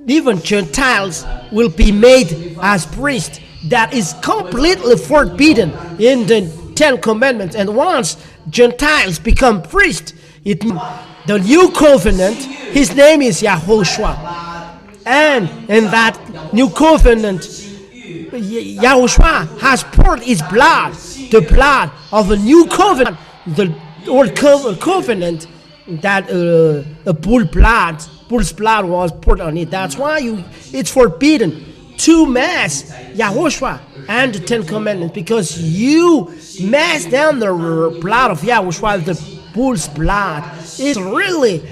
even Gentiles will be made as priests. That is completely forbidden in the 10 Commandments. And once Gentiles become priests, it means the new covenant, his name is YAHOSHUA. And in that new covenant, YAHOSHUA has poured his blood, the blood of a new covenant. The old covenant, that bull's blood was poured on it. That's why it's forbidden to mess YAHOSHUA and the 10 Commandments, because you mess down the blood of YAHOSHUA, the bull's blood. It's really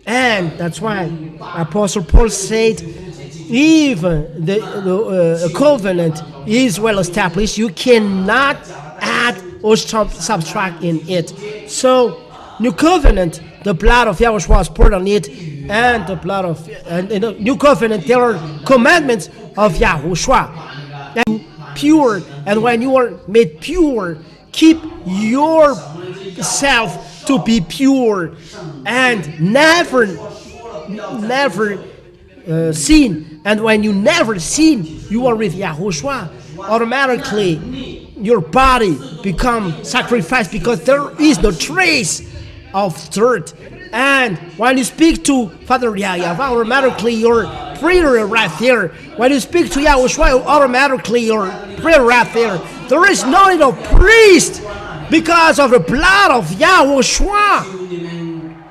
and that's why Apostle Paul said, even the covenant is well established, you cannot add or subtract in it. So new covenant, the blood of YAHOSHUA was poured on it, and the blood of and in the new covenant there are commandments of YAHOSHUA. And pure, and when you are made pure, keep yourself to be pure, and never sin. And when you never sin, you are with YAHOSHUA. Automatically your body becomes sacrificed, because there is no trace of dirt. And when you speak to Father YAHVAH, automatically your prayer right there. When you speak to YAHOSHUA, automatically your prayer right there. There is no need of priest, because of the blood of YAHOSHUA.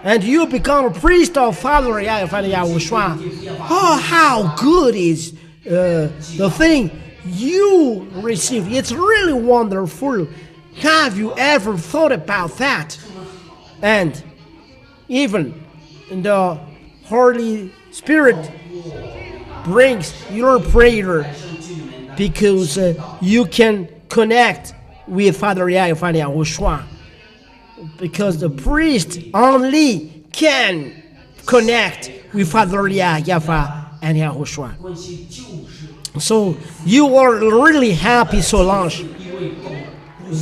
And you become a priest of Father YAHOSHUA. Oh, how good is the thing you receive. It's really wonderful. Have you ever thought about that? And even the Holy Spirit brings your prayer, because you can connect with Father YAHOSHUA, because the priest only can connect with Father YAHVAH and YAHOSHUA. So you are really happy, Solange.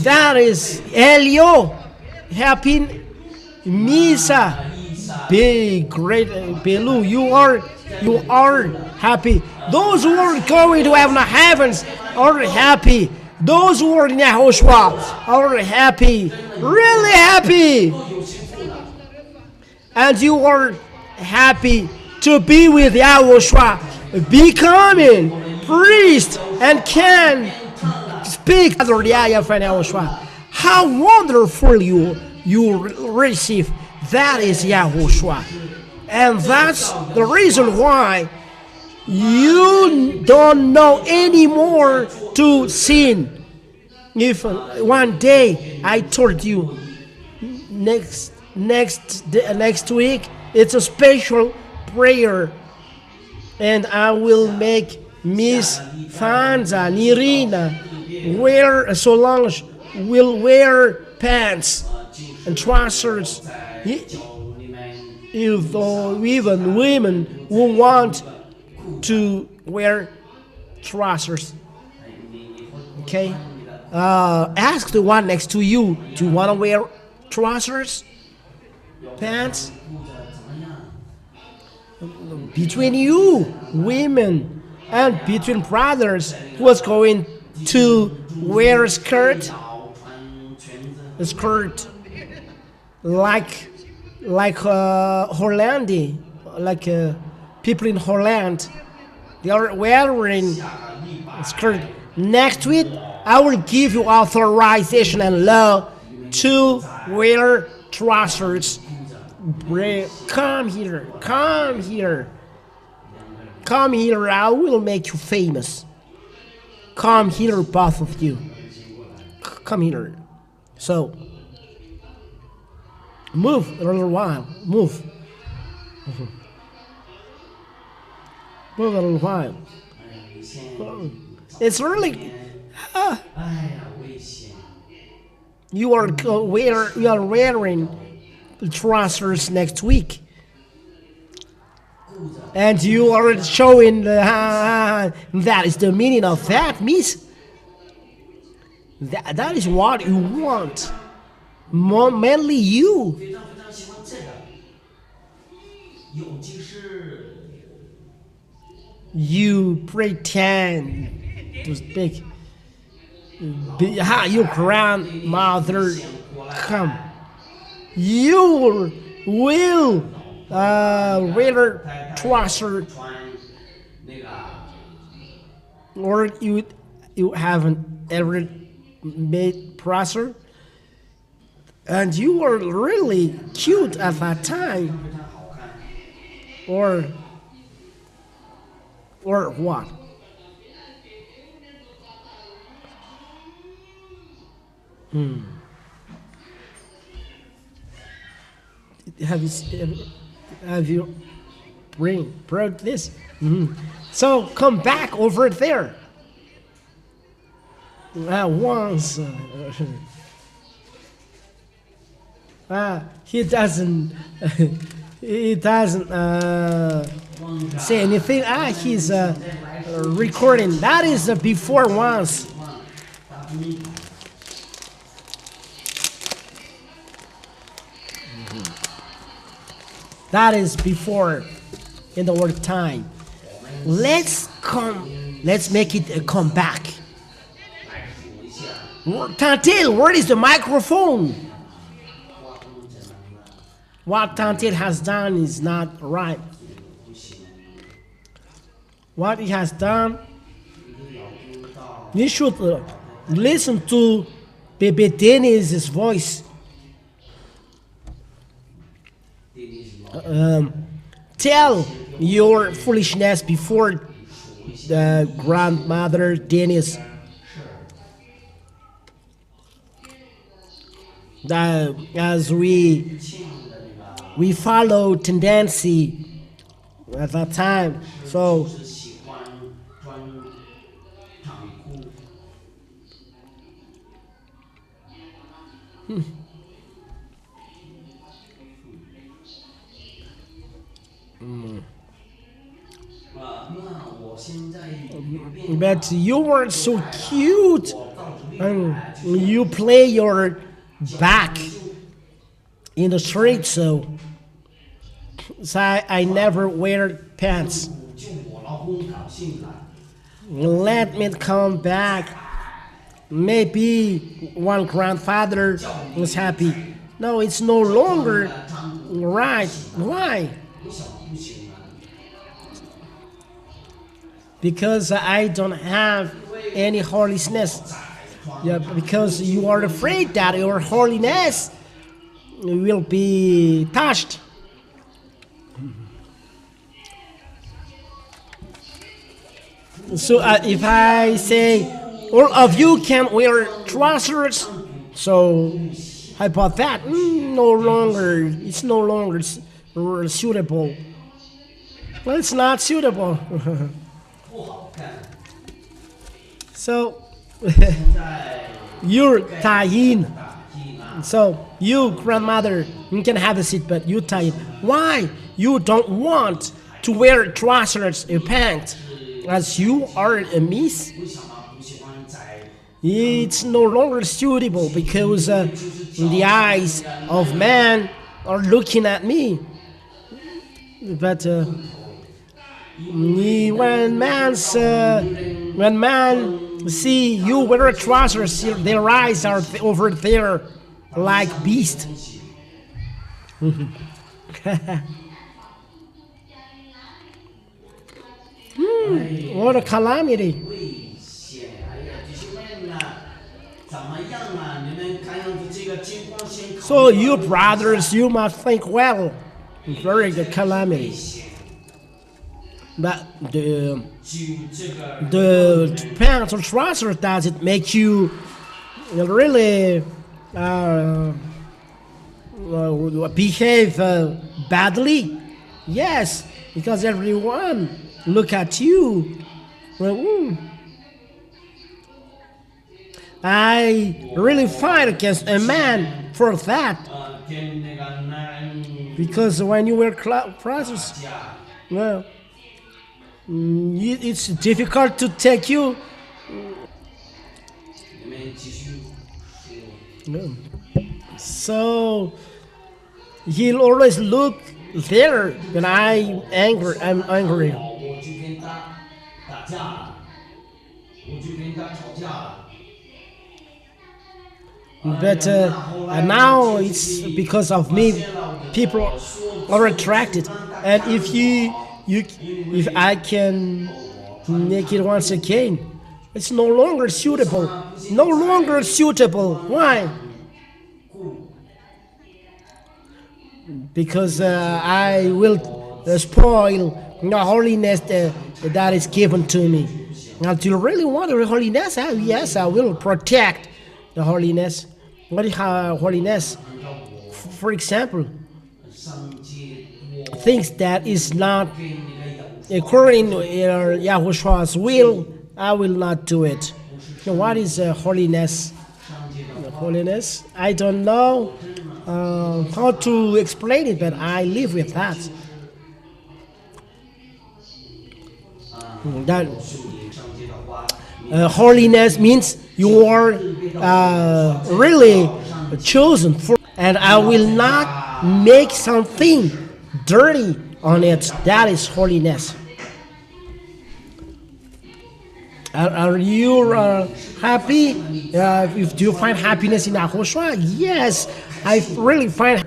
That is Elio, happy. Misa, big, great, Belu, you are happy. Those who are going to heavens are happy. Those who are in YAHOSHUA are happy, really happy. And you are happy to be with YAHOSHUA, becoming priest, and can speak to YAHVAH. How wonderful you receive. That is YAHOSHUA. And that's the reason why You don't know anymore to sin. If one day I told you next week it's a special prayer, and I will make Miss Fanza Nirina wear Solange will wear pants and trousers. If even women who want to wear trousers, okay? Ask the one next to you. Do you want to wear trousers, pants? Between you, women, and between brothers, who's going to wear a skirt like Hollandia, like people in Holland, they are wearing a skirt. Next week, I will give you authorization and law to wear trousers. Come here, come here. Come here, I will make you famous. Come here, both of you. Come here. So, move a little while. Move. Move a little while. It's really. You are wearing trousers next week, and you are showing that is the meaning of that, miss. That is what you want. Mainly you. You pretend to speak. Your grandmother come. You will wear trouser, or you haven't ever made trouser, and you were really cute at that time, or what? Have you brought this? So come back over there. Once he doesn't say anything. He's recording. That is before once. That is before in the word time. Let's make it a comeback. Tantil, where is the microphone? What Tantil has done is not right. What he has done, you should listen to Baby Dennis's voice. Tell your foolishness before the grandmother Dennis. As we follow tendency at that time, so but you were so cute, and you play your back in the street, so I never wear pants. Let me come back. Maybe one grandfather was happy. No, it's no longer right. Why? Because I don't have any holiness. Yeah, because you are afraid that your holiness will be touched. So if I say all of you can wear trousers, so how about that? It's no longer suitable. Well, it's not suitable. So you're tying. So you, grandmother, you can have a seat, but you tie it. Why? You don't want to wear trousers and pants, as you are a miss. It's no longer suitable because the eyes of man are looking at me. But when man see you wear trousers, their eyes are over there like beasts. What a calamity. So you brothers, you must think well. Very good calamity. But the pants or trousers, does it make you really behave badly? Yes, because everyone look at you. I really fight against a man for that. Because when you wear trousers, well, it's difficult to take you. So he'll always look there when I'm angry. But now it's because of me, people are attracted. And if I can make it once again, it's no longer suitable. No longer suitable. Why? Because I will spoil the holiness that is given to me. Now, do you really want the holiness? Yes, I will protect the holiness. What is holiness? For example, things that is not according to Yahoshua's will, I will not do it. Now, what is holiness? Holiness? I don't know how to explain it, but I live with that. Holiness means you are really chosen for, and I will not make something dirty on it. That is holiness. Are you happy? If do you find happiness in YAHOSHUA? Yes, I really find.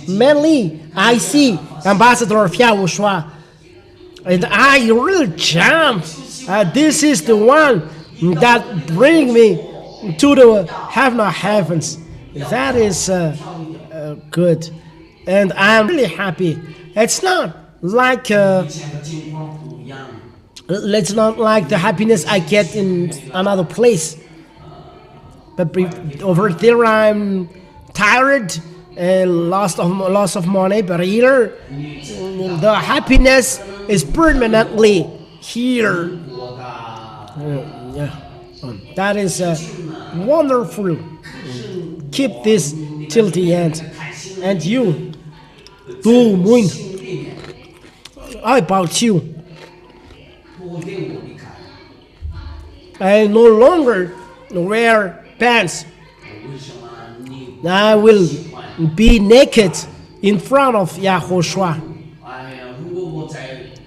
Mainly, I see Ambassador of YAHOSHUA, and I really jump. This is the one that brings me to the heaven of heavens. That is good, and I'm really happy. It's not like it's not like the happiness I get in another place. But over there, I'm tired and loss of money. But here, the happiness is permanently here. That is wonderful. Keep this till the end. And you, Du Moon, how about you? I no longer wear pants. I will be naked in front of YAHOSHUA.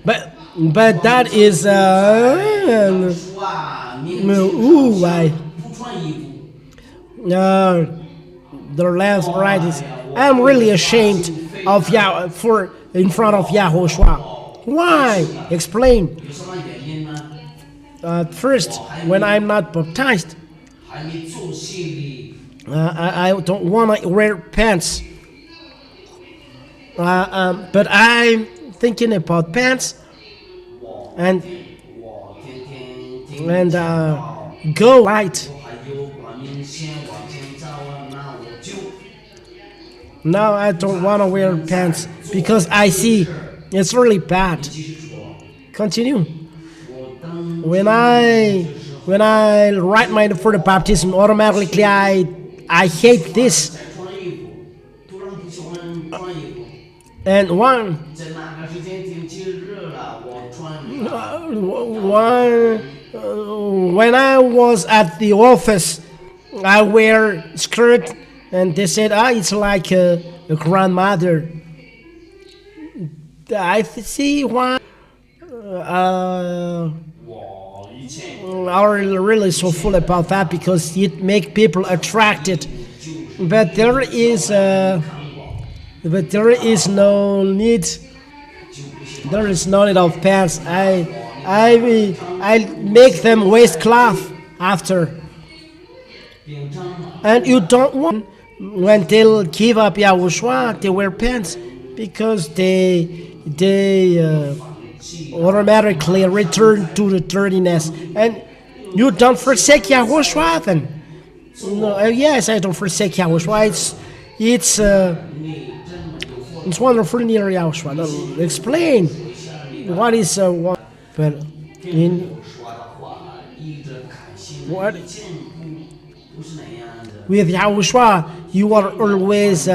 But that is the left right is. I'm really ashamed of in front of YAHOSHUA. Why? Explain. First, when I'm not baptized, I don't want to wear pants. But I'm thinking about pants, and and go right. Now I don't want to wear pants because I see it's really bad. Continue. When I write my for the baptism, automatically I hate this. And when I was at the office, I wear skirt, and they said, it's like a grandmother. I see why are really so full about that, because it makes people attracted. But there is no need. There is no need of pants. I make them waistcloth after. And you don't want, when they'll give up Yahushua, they wear pants, because they automatically return to the dirtiness. And you don't forsake Yahushua then. No, yes, I don't forsake Yahushua. It's wonderful near Yahushua. Now, explain what is what, but in what with Yahushua you are always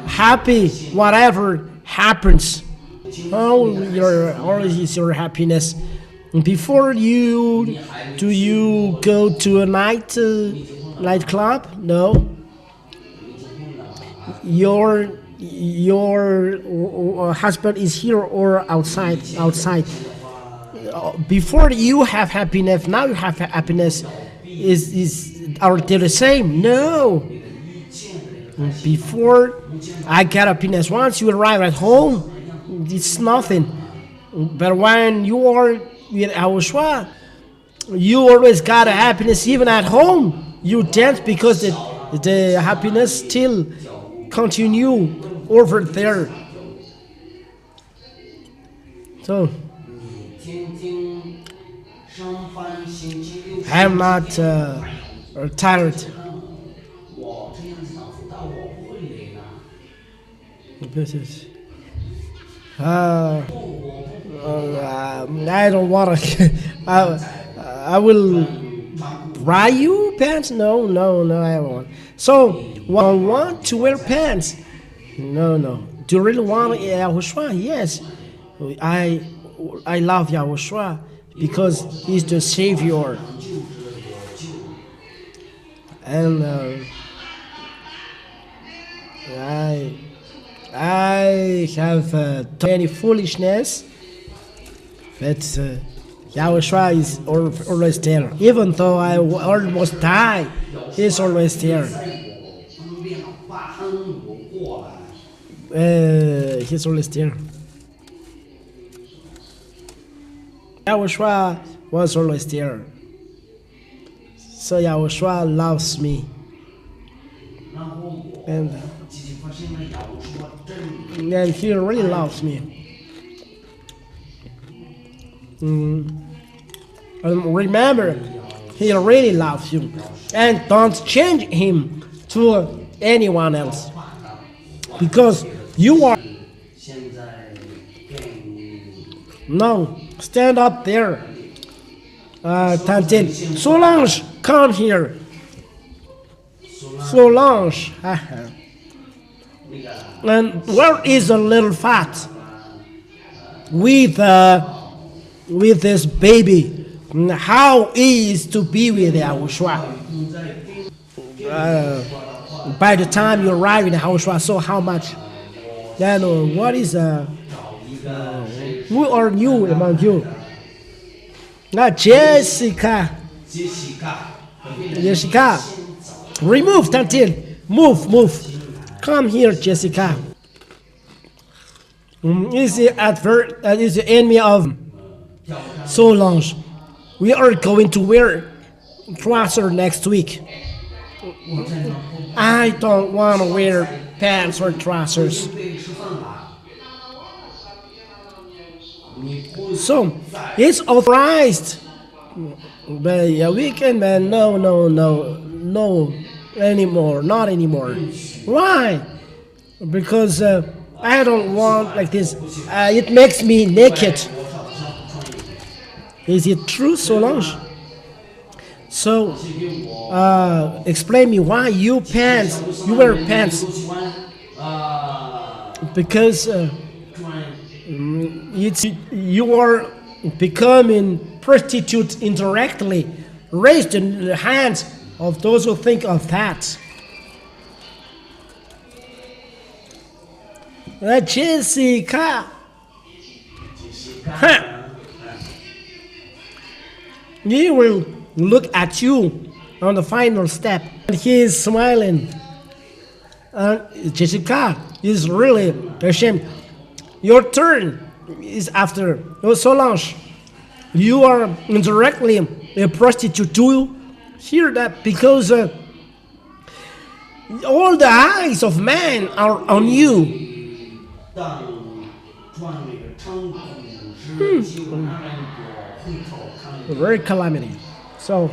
happy whatever happens. Always is your happiness. Before do you go to a nightclub? No. Your husband is here or outside. Before you have happiness, now you have happiness. Are they the same? No. Before I get happiness, once you arrive at home, it's nothing. But when you are with Yahushua, you always got a happiness even at home. You dance because the happiness still continue over there. So I'm not tired. This is I don't want to. I will buy you pants. No, I won't. So I want to wear pants. No. Do you really want Yahushua? Yes. I love Yahushua because he's the Savior. And I have many foolishness, but Yahushua is always there. Even though I almost die, he's always there. He's always there. Yahushua was always there. So Yahushua loves me. And he really loves me. Remember, he really loves you. And don't change him to anyone else. Because you are... No, stand up there. Tantin. Solange, come here. Solange. And where is the little fat? With this baby. How is to be with Yahushua? By the time you arrive in Yahushua, so how much? Then what is who are you among you? Jessica. Remove Tantil. Move. Come here, Jessica. Is the enemy of Solange. We are going to wear trousers next week. I don't want to wear pants or trousers. So it's authorized But yeah, weekend man, no anymore, not anymore. Why? Because I don't want like this. It makes me naked. Is it true, Solange? So, explain me why you wear pants. Because you are becoming prostitute indirectly. Raise the hands of those who think of that. Jessica. Huh. He will look at you on the final step. And he is smiling. Jessica is really ashamed. Your turn is after. Oh, Solange, you are indirectly a prostitute. Do you hear that? Because all the eyes of men are on you. Very calamity. So,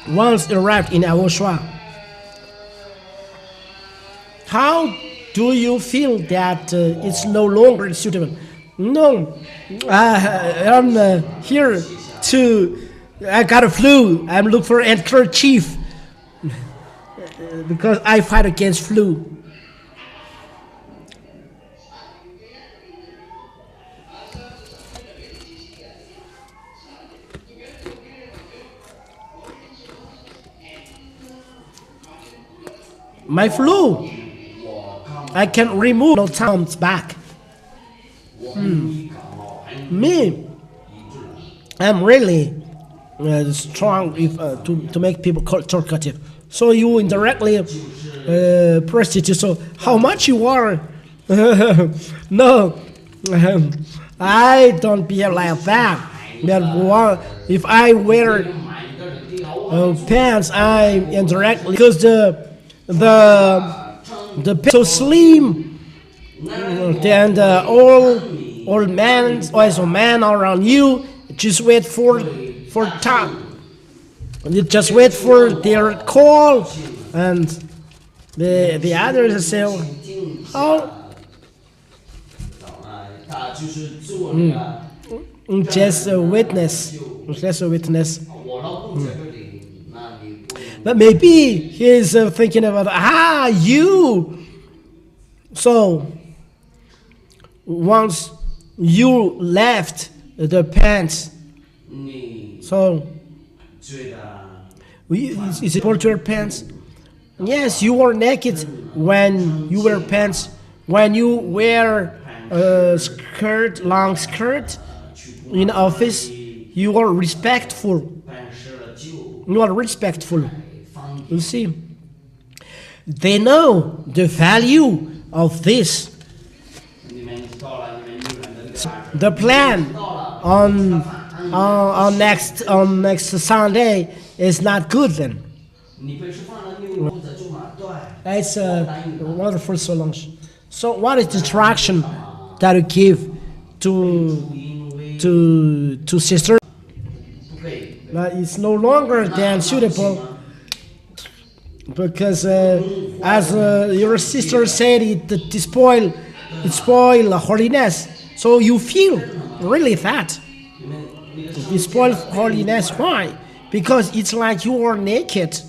once arrived in YAHOSHUAH, how do you feel that it's no longer suitable? No, I'm here to. I got a flu. I'm looking for a handkerchief because I fight against flu. My flu, I can remove no times back. Me, I'm really strong if, to make people talkative. So you indirectly prostitute. So how much you are? No, I don't behave like that. But if I wear pants, I indirectly because the so slim and all men also men around you just wait for time. You just wait for their call, and the others say, "Oh, just a witness, just a witness." But maybe he's thinking about you. So once you left the pants, so is it important to wear pants? Yes, you are naked when you wear pants. When you wear a skirt, long skirt in office, you are respectful. You are respectful. You see, they know the value of this. The plan on next Sunday is not good then. That's wonderful, Solange. So, what is the instruction that you give to sister? But it's no longer than suitable. Because as your sister said, it spoil holiness. So you feel really that. It spoil holiness. Why? Because it's like you are naked.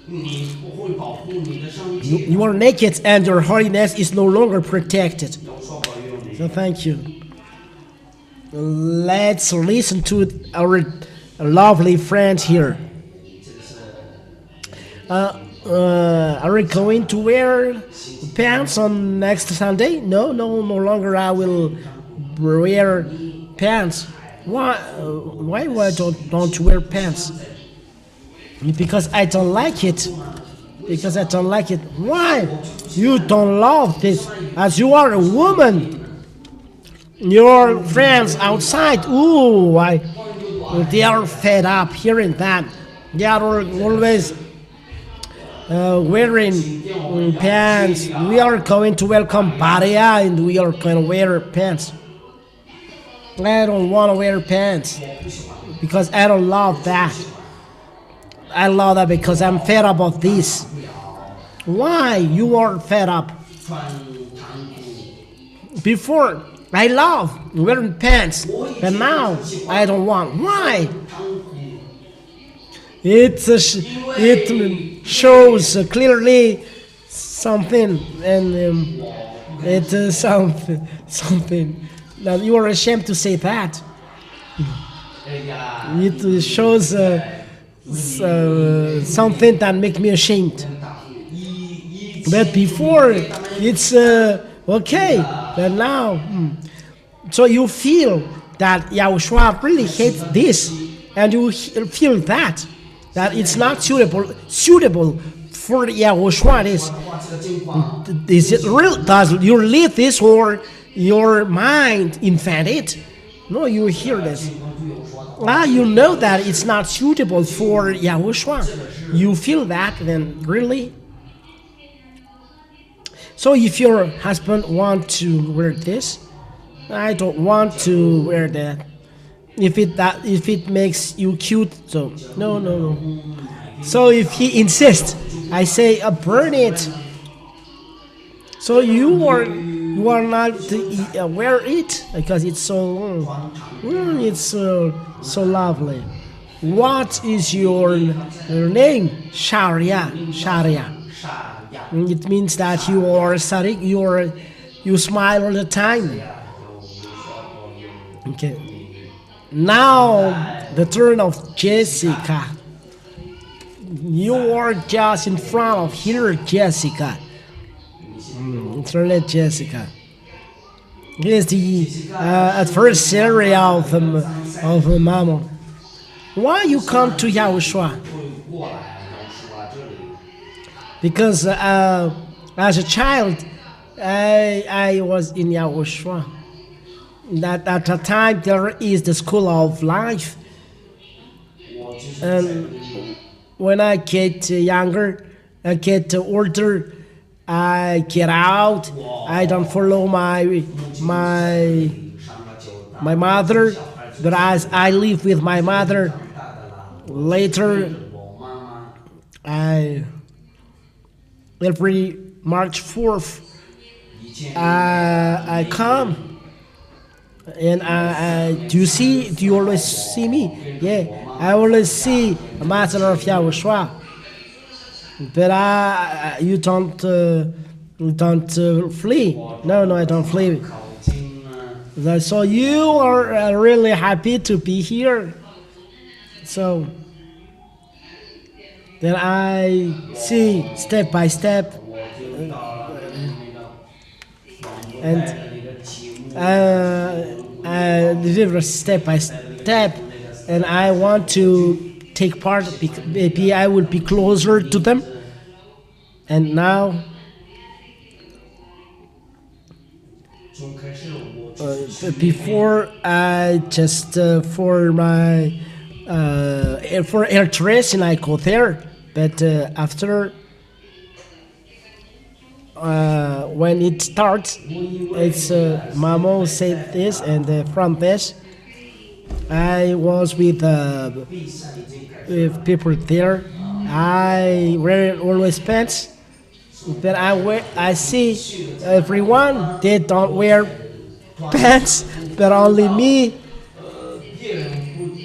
You are naked and your holiness is no longer protected. So thank you. Let's listen to our lovely friend here. Are we going to wear pants on next Sunday? No longer. I will wear pants. Why don't you wear pants? Because I don't like it. Because I don't like it. Why? You don't love this. As you are a woman. Your friends outside, they are fed up hearing that. They are always wearing pants. We are going to welcome Baria and we are going to wear pants. I don't want to wear pants because I don't love that. I love that because I'm fed up of this. Why you are fed up? Before I love wearing pants, but now I don't want. Why? It shows clearly something, and it is something that you are ashamed to say that. It shows something that makes me ashamed. But before it's okay, but now, so you feel that Yahushua really hates this, and you feel that it's not suitable for Yahushua. Is it real? Does you live this, or your mind invent it? No, you hear this. You know that it's not suitable for Yahushua. You feel that, then really. So if your husband wants to wear this, I don't want to wear that. If it makes you cute, so no. So if he insists, I say burn it. So you are not to wear it because it's so so lovely. What is your name? Sharia. It means that you are sadik. You smile all the time. Okay. Now the turn of Jessica. You are just in front of here, Jessica. Turn it, Jessica. Here's the adversary of Mama. Why you come to Yahushua? Because as a child, I was in Yahushua. That at the time there is the school of life, and when I get younger, I get older, I get out. I don't follow my mother, but as I live with my mother, later every March 4th I come. And do you always see me? Yeah, I always see a master of Yahushua. But you don't flee. No, I don't flee. So you are really happy to be here. So then I see step by step, and I deliver step by step, and I want to take part. Maybe I will be closer to them. And now, before I just for air tracing I go there, but after. When it starts, it's Mamo said this, and from this, I was with people there. I wear always pants, but I see everyone they don't wear pants, but only me,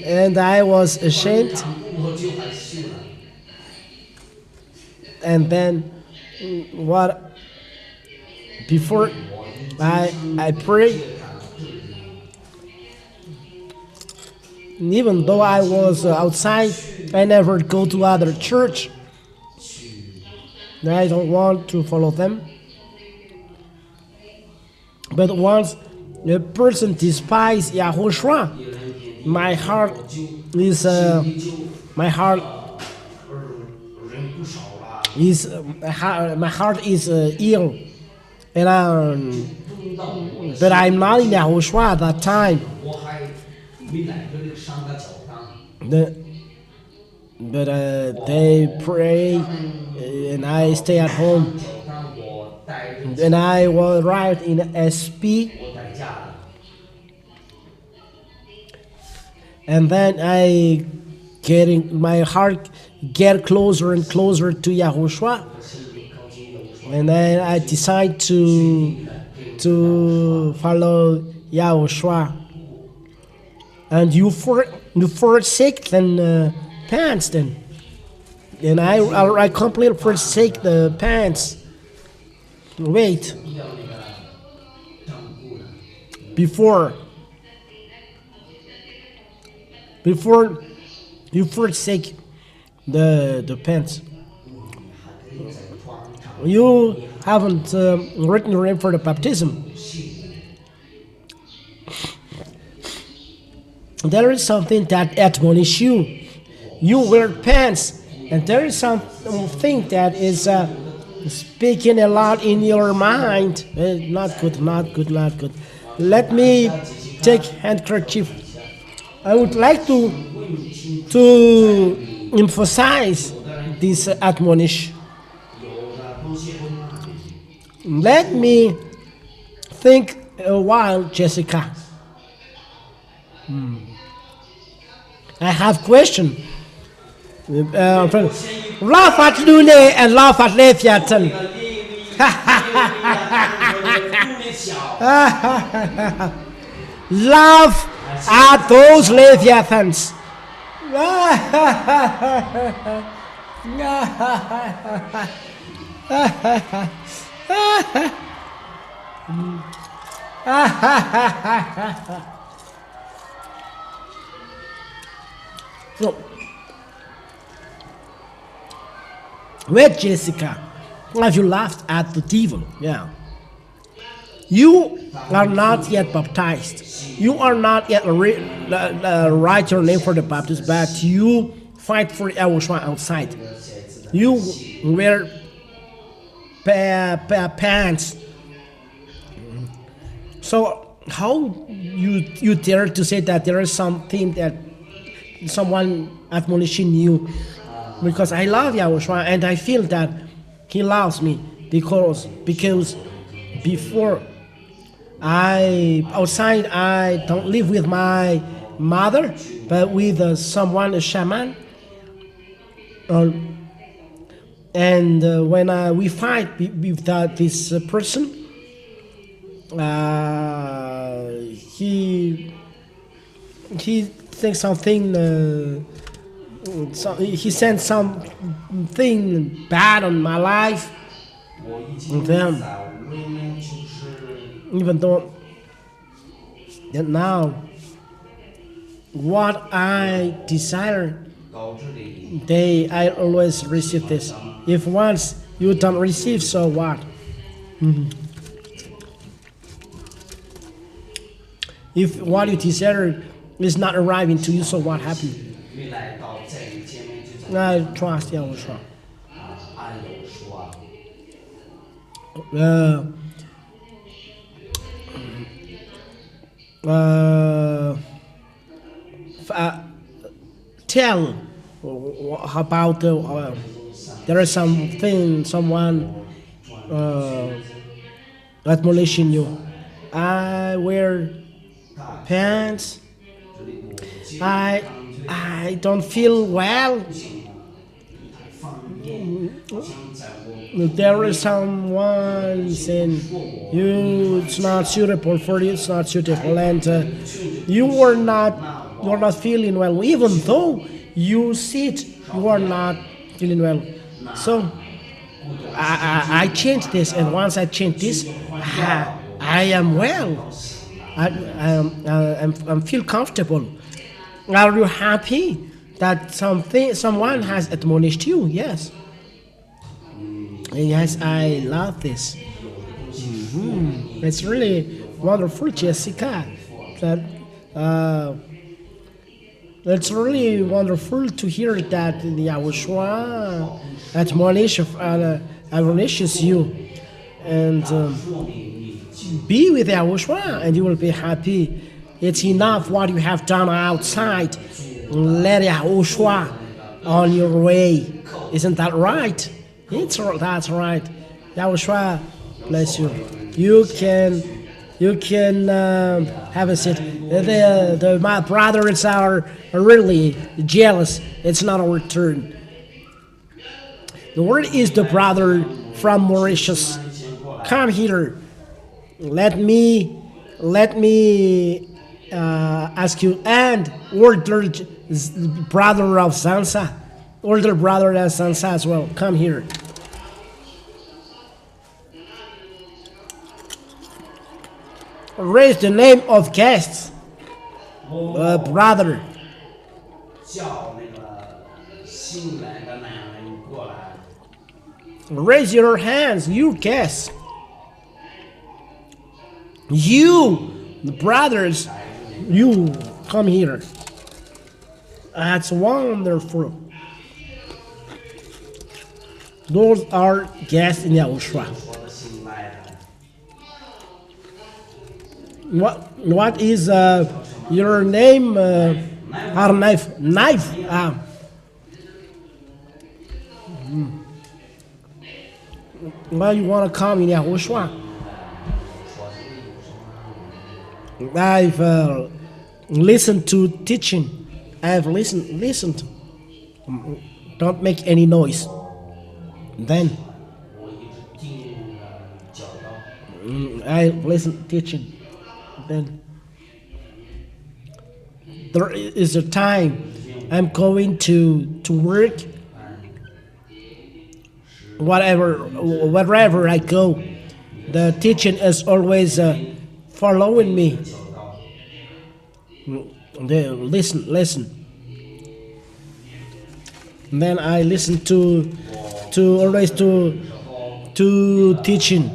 and I was ashamed. And then what? Before I pray, even though I was outside, I never go to other church. I don't want to follow them. But once a person despises Yahushua, my heart is ill. And but I'm not in Yahushua at that time. But they pray, and I stay at home. And I was arrived in SP. and then my heart get closer and closer to Yahushua, and then I decide to follow Yahushua. And you forsake then pants then, and I completely forsake the pants. Wait, before you forsake the pants, you haven't written your name for the baptism. There is something that admonish you. You wear pants, and there is something that is speaking a lot in your mind. Not good, not good, not good. Let me take handkerchief. I would like to emphasize this admonish. Let me think a while, Jessica. I have question. Laugh at Lune and laugh at Leviathan. Laugh at those Leviathans. So, wait, Jessica, have you laughed at the devil? Yeah. You are not yet baptized. You are not yet write your name for the baptist, but you fight for YAHOSHUAH outside. You wear pants. So how you dare to say that there is something that someone admonishing you? Because I love YAHOSHUAH and I feel that he loves me because before outside I don't live with my mother but with someone, a shaman, and when we fight with this person, he thinks something. So he sent something bad on my life, and then even though that now what I desire, I always receive this. If once you don't receive, so what? If what you desire is not arriving to you, so what happened? I trust YAHOSHUAH. Tell about there is someone admonishing you. I wear pants. I don't feel well. There is someone saying it's not suitable for you, it's not suitable, and you're not feeling well. Even though you sit, you are not feeling well. So I changed this, and once I change this, I am well. I feel comfortable. Are you happy that someone has admonished you? Yes. Yes, I love this. It's really wonderful, Jessica. It's really wonderful to hear that YAHOSHUAH admonishes you, and be with YAHOSHUAH, and you will be happy. It's enough what you have done outside. Let YAHOSHUAH on your way. Isn't that right? That's right. YAHOSHUAH bless you. You can have a seat. My brothers are really jealous. It's not our turn. Where is the brother from Mauritius? Come here. Let me ask you. And older brother of Sansa, older brother of Sansa as well. Come here. Raise the name of guests, brother. 叫那个新来的男人过来。 Raise your hands, you guests. You, the brothers, you come here. That's wonderful. Those are guests in YAHOSHUAH. 说的新来的。 What is your name? Knife. Why you want to come in YAHOSHUAH? I've listened to teaching. I've listened. Don't make any noise. Then 我一直盯着教导。 I listen teaching. Then there is a time I'm going to work. Wherever I go, the teaching is always following me. Listen. And then I listen to teaching.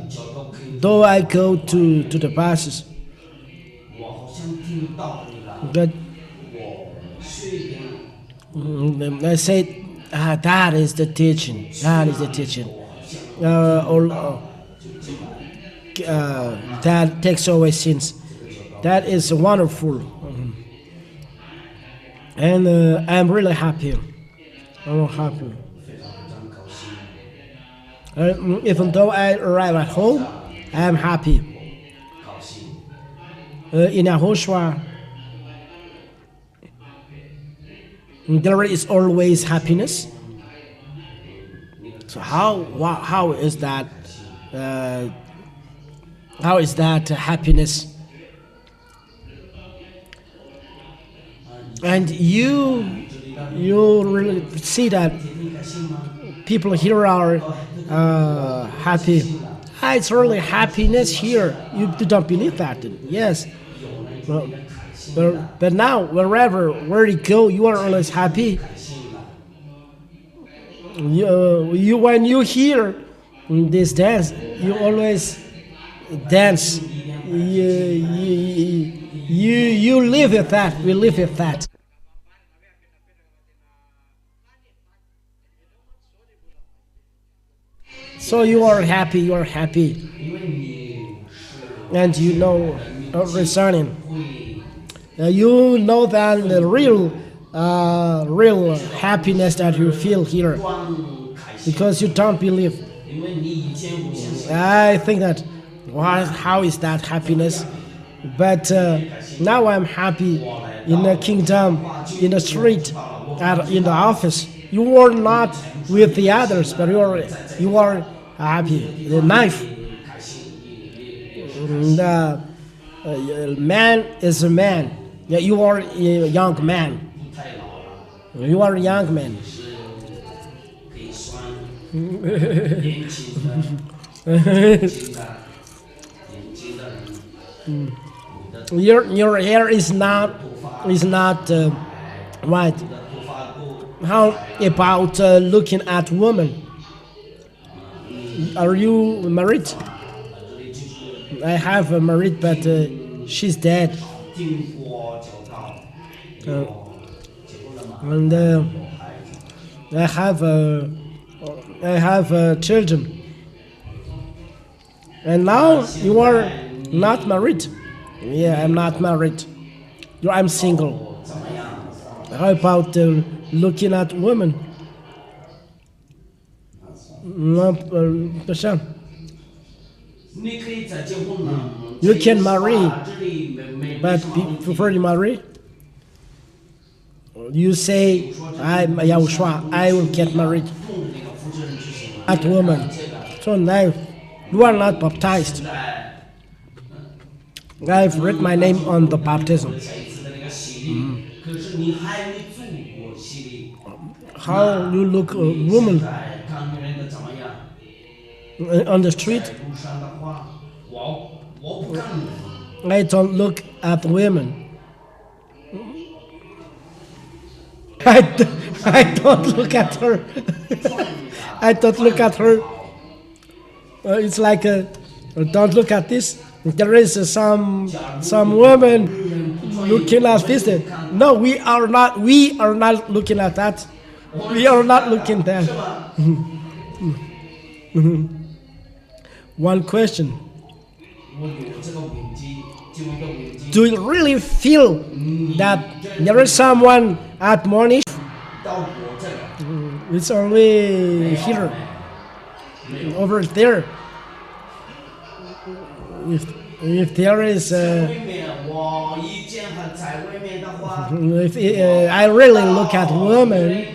Though I go to the classes. 我好像听到那个 But 我睡眠。 I said, that is the teaching. That is the teaching. That takes away sins. That is wonderful. And I'm really happy. I'm happy. Even though I arrive at home, I'm happy. In YAHOSHUAH, there is always happiness. So how is that? How is that happiness? And you really see that people here are happy. It's really happiness here. You don't believe that? Yes. But now, where you go, you are always happy. You when you hear this dance, you always dance. You live with that. We live with that. So you are happy. You are happy, 因为你是 and you know 你 returning. 会 You know that the real happiness that you feel here 光开心， because you don't believe. 因为你以前不相信。 I think that how is that happiness? But now I'm happy in the kingdom, in the street, in the office. You are not with the others, but you are happy. The knife. 开心， The man is a man. Yeah, you are a young man. 太老了， You are a young man. 是可以算年轻的、年轻的人。 Your hair is not white. How about looking at women? Are you married? I have a married, but she's dead. 经过教导，结婚了吗？ And I have children. And now you are not married. Yeah, I'm not married. I'm single. 怎么样？ How about looking at women? No, 你可以在结婚了， You can marry, 这里没 but 什么问题 before you marry, you say, I'm Yahushua, I will get married 用那个负责任执行 at woman. 这个 So now, you are not baptized. 在 I've written my name on the baptism. 下一次的那个洗礼，可是你还没做过洗礼， How you look a 你 woman 现在看女人的怎么样？ on the street? 在路上的话，我不看人。 I don't look at women. I don't look at her. I don't look at her. It's like don't look at this. There is some woman looking at this. No, we are not. We are not looking at that. We are not looking at that. One question. 我有这个问题，就一个问题。 Do you really feel that there is someone at morning? 到我这个 It's only here, over there. If there is, 外面我以前还在外面的话， if I really look at women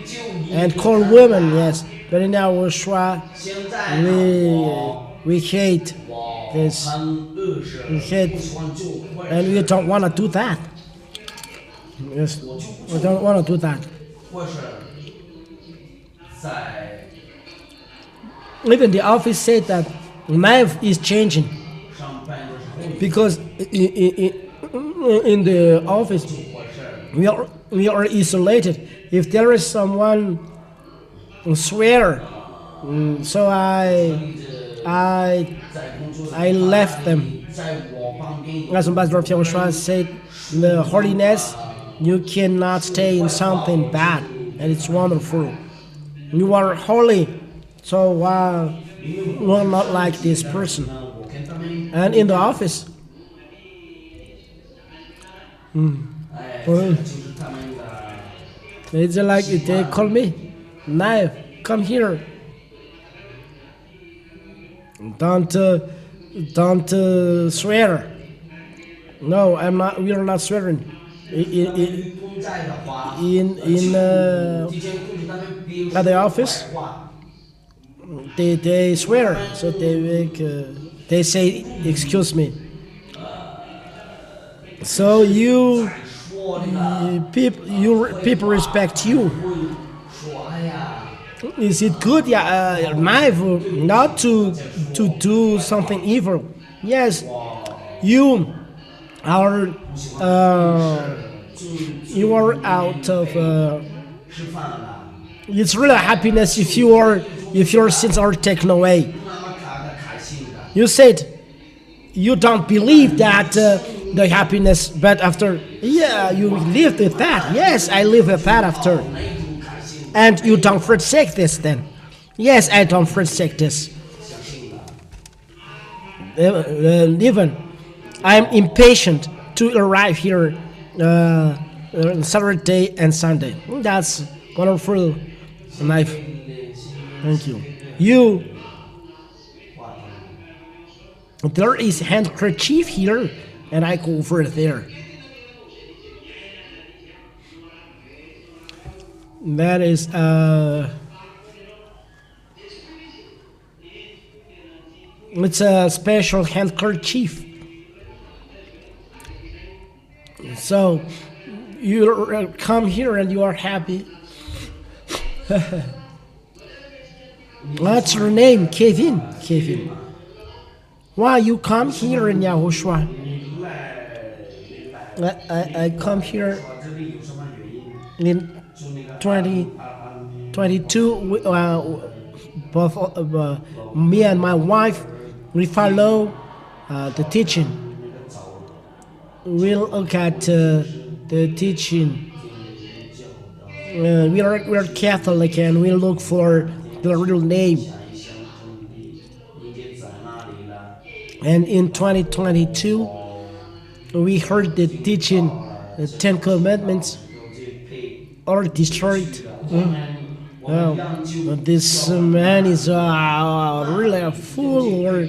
and call women, yes. But in YAHOSHUA, 现在呢 we hate 我 this, 很恶势， we hate, 不喜欢做坏 and 事， we don't want to do that. Yes, 我就不 we 做 don't want to do that. 坏事。在 Even the office said that life is changing 上班的时候 because in the office 做坏事， we are isolated. If there is someone swear, so I 在工作 I left them. 在我旁边 As Ambassador of YAHOSHUA said, the holiness, you cannot stay in something bad, and it's wonderful. You are holy, so you are not like this person. 我跟他们 And in the office, 哎，这个就是他们的 it's like they call me, Knife, come here. Don't swear. No, I'm not. We are not swearing. 不在的话， In 提前通知他们，比如 at the office, 坏话 they swear, so they say, excuse me. So you 说那个 people respect you. 说哎呀， Is it good, Knife, not to do something evil? Yes, you are you are out of. 吃饭了， It's really a happiness if your sins are taken away. 那么开心的， You said you don't believe that the happiness, but after, yeah, you live with that. Yes, I live with that after. 那种开心， And you don't forsake this then. Yes, I don't forsake this. 相信的。 Even I'm impatient to arrive here Saturday and Sunday. That's wonderful life. Thank you. You, there is handkerchief here, and I go over there. That is it's a special handkerchief. So you come here and you are happy. What's your name? Kevin. Kevin. Why you come here in YAHOSHUA? I come here 这里有什么原因？ in 2022. Both me and my wife, we follow the teaching. We look at the teaching. We are Catholic and we look for the real name. And in 2022, we heard the teaching, the 10 Commandments are destroyed. Well, this man is really a fool or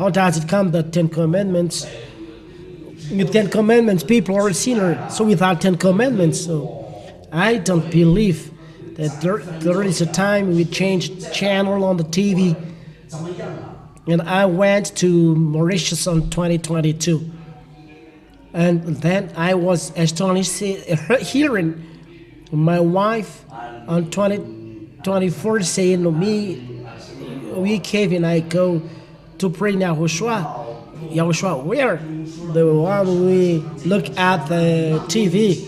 How does it come that 10 Commandments? With 10 Commandments, people are a sinner. So without 10 Commandments, so I don't believe that there is a time we changed channel on the TV. And I went to Mauritius on 2022. And then I was astonished hearing my wife on 2024 saying to me, we came and I go to pray YAHOSHUAH. YAHOSHUAH, where? The one we look at the TV.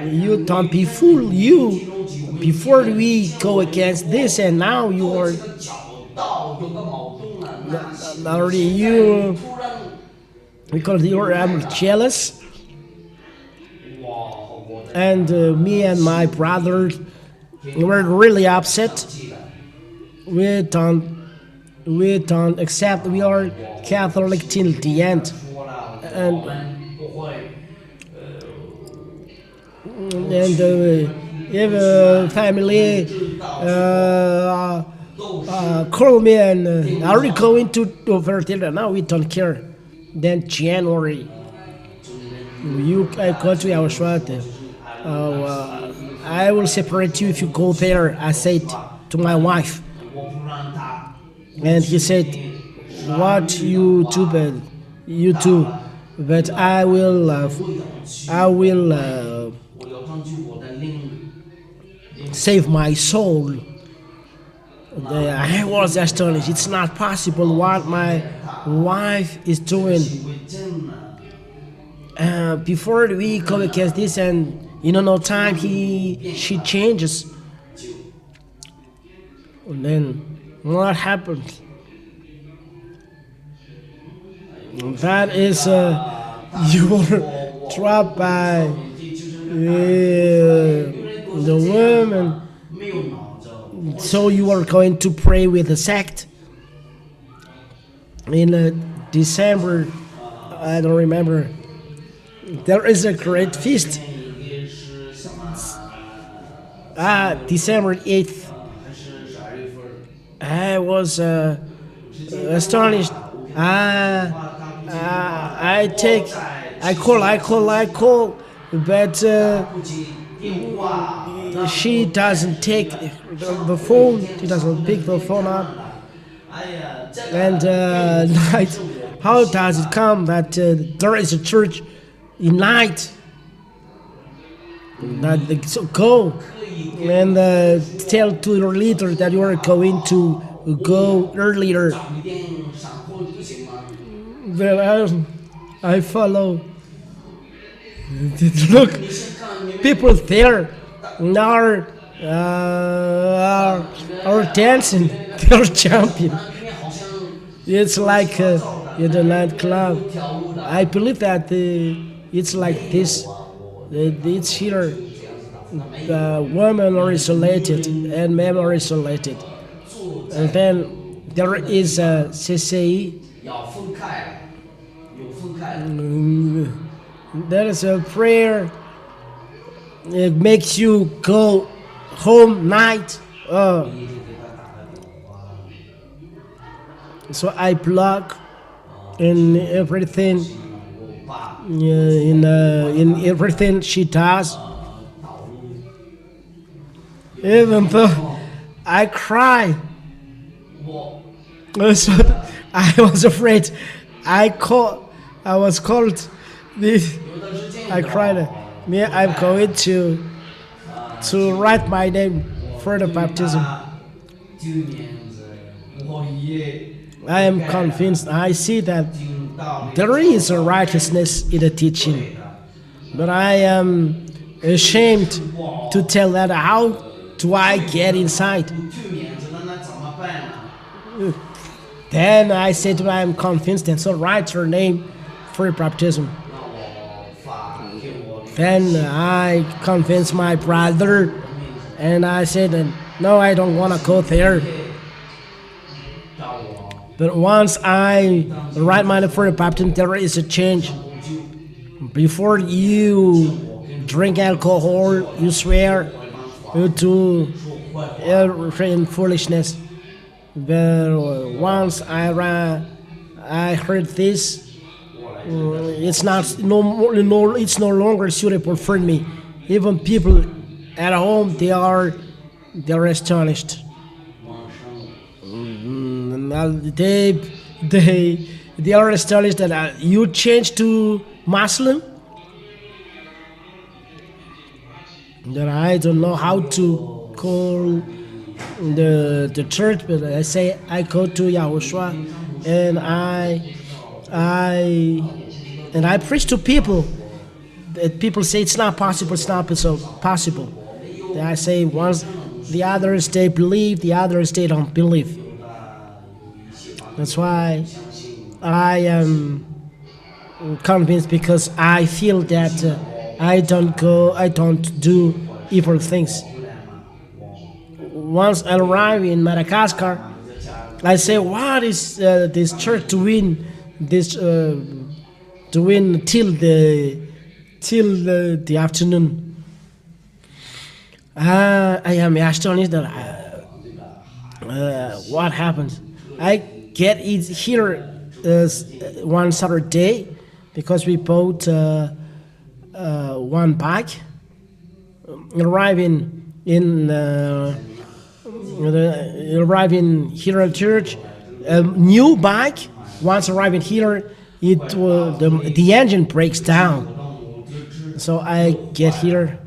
You don't be fool, you. Before we go against this, and now you are already you. Because you are jealous. And me and my brother were really upset. We don't accept. We are Catholic till the end, and if family call me and are we going to over there? Now we don't care. Then January, I go to YAHOSHUAH. I will separate you if you go there. I said to my wife. And he said, what you do, but I will save my soul. I was astonished. It's not possible what my wife is doing. Before we come against this, and no time she changes. And then what happens? That is you were trapped by the woman. So you are going to pray with a sect in December. I don't remember. There is a great feast. December 8th. I was astonished. I call, but she doesn't take the phone. She doesn't pick the phone up. And night, how does it come that there is a church in night? That they go and tell to your leader that you are going to go earlier. Well, I follow. Look, people there are dancing, they're jumping. It's like in the nightclub. I believe that it's like this. It's here. Women are isolated and men are isolated. And then there is a CCE. There is a prayer. It makes you go home night. So I block in everything. In everything she does. Even though I cry. So I was afraid. I was called. I cried. I'm going to write my name for the baptism. I am convinced. I see that there is a righteousness in the teaching, but I am ashamed to tell that. How do I get inside? Then I said, I am convinced, and so write your name for baptism. Then I convinced my brother, and I said, no, I don't want to go there. But once I write my name for baptism, there is a change. Before you drink alcohol, you swear, you do everything foolishness. But once I I heard this. It's not no more. No, it's no longer suitable for me. Even people at home, they're astonished. Now they are astonished that you changed to Muslim. That I don't know how to call the church, but I say I go to YAHOSHUA, and I preach to people. That people say it's not possible. It's not so possible. And I say once the others they believe, the others they don't believe. That's why I am convinced, because I feel that I don't do evil things. Once I arrive in Madagascar, I say, what is this church doing? Doing till the afternoon? I am astonished that what happens. I get it here one Saturday because we bought one bike. Arriving here at church, a new bike. Once arriving here, the engine breaks down. So I get here.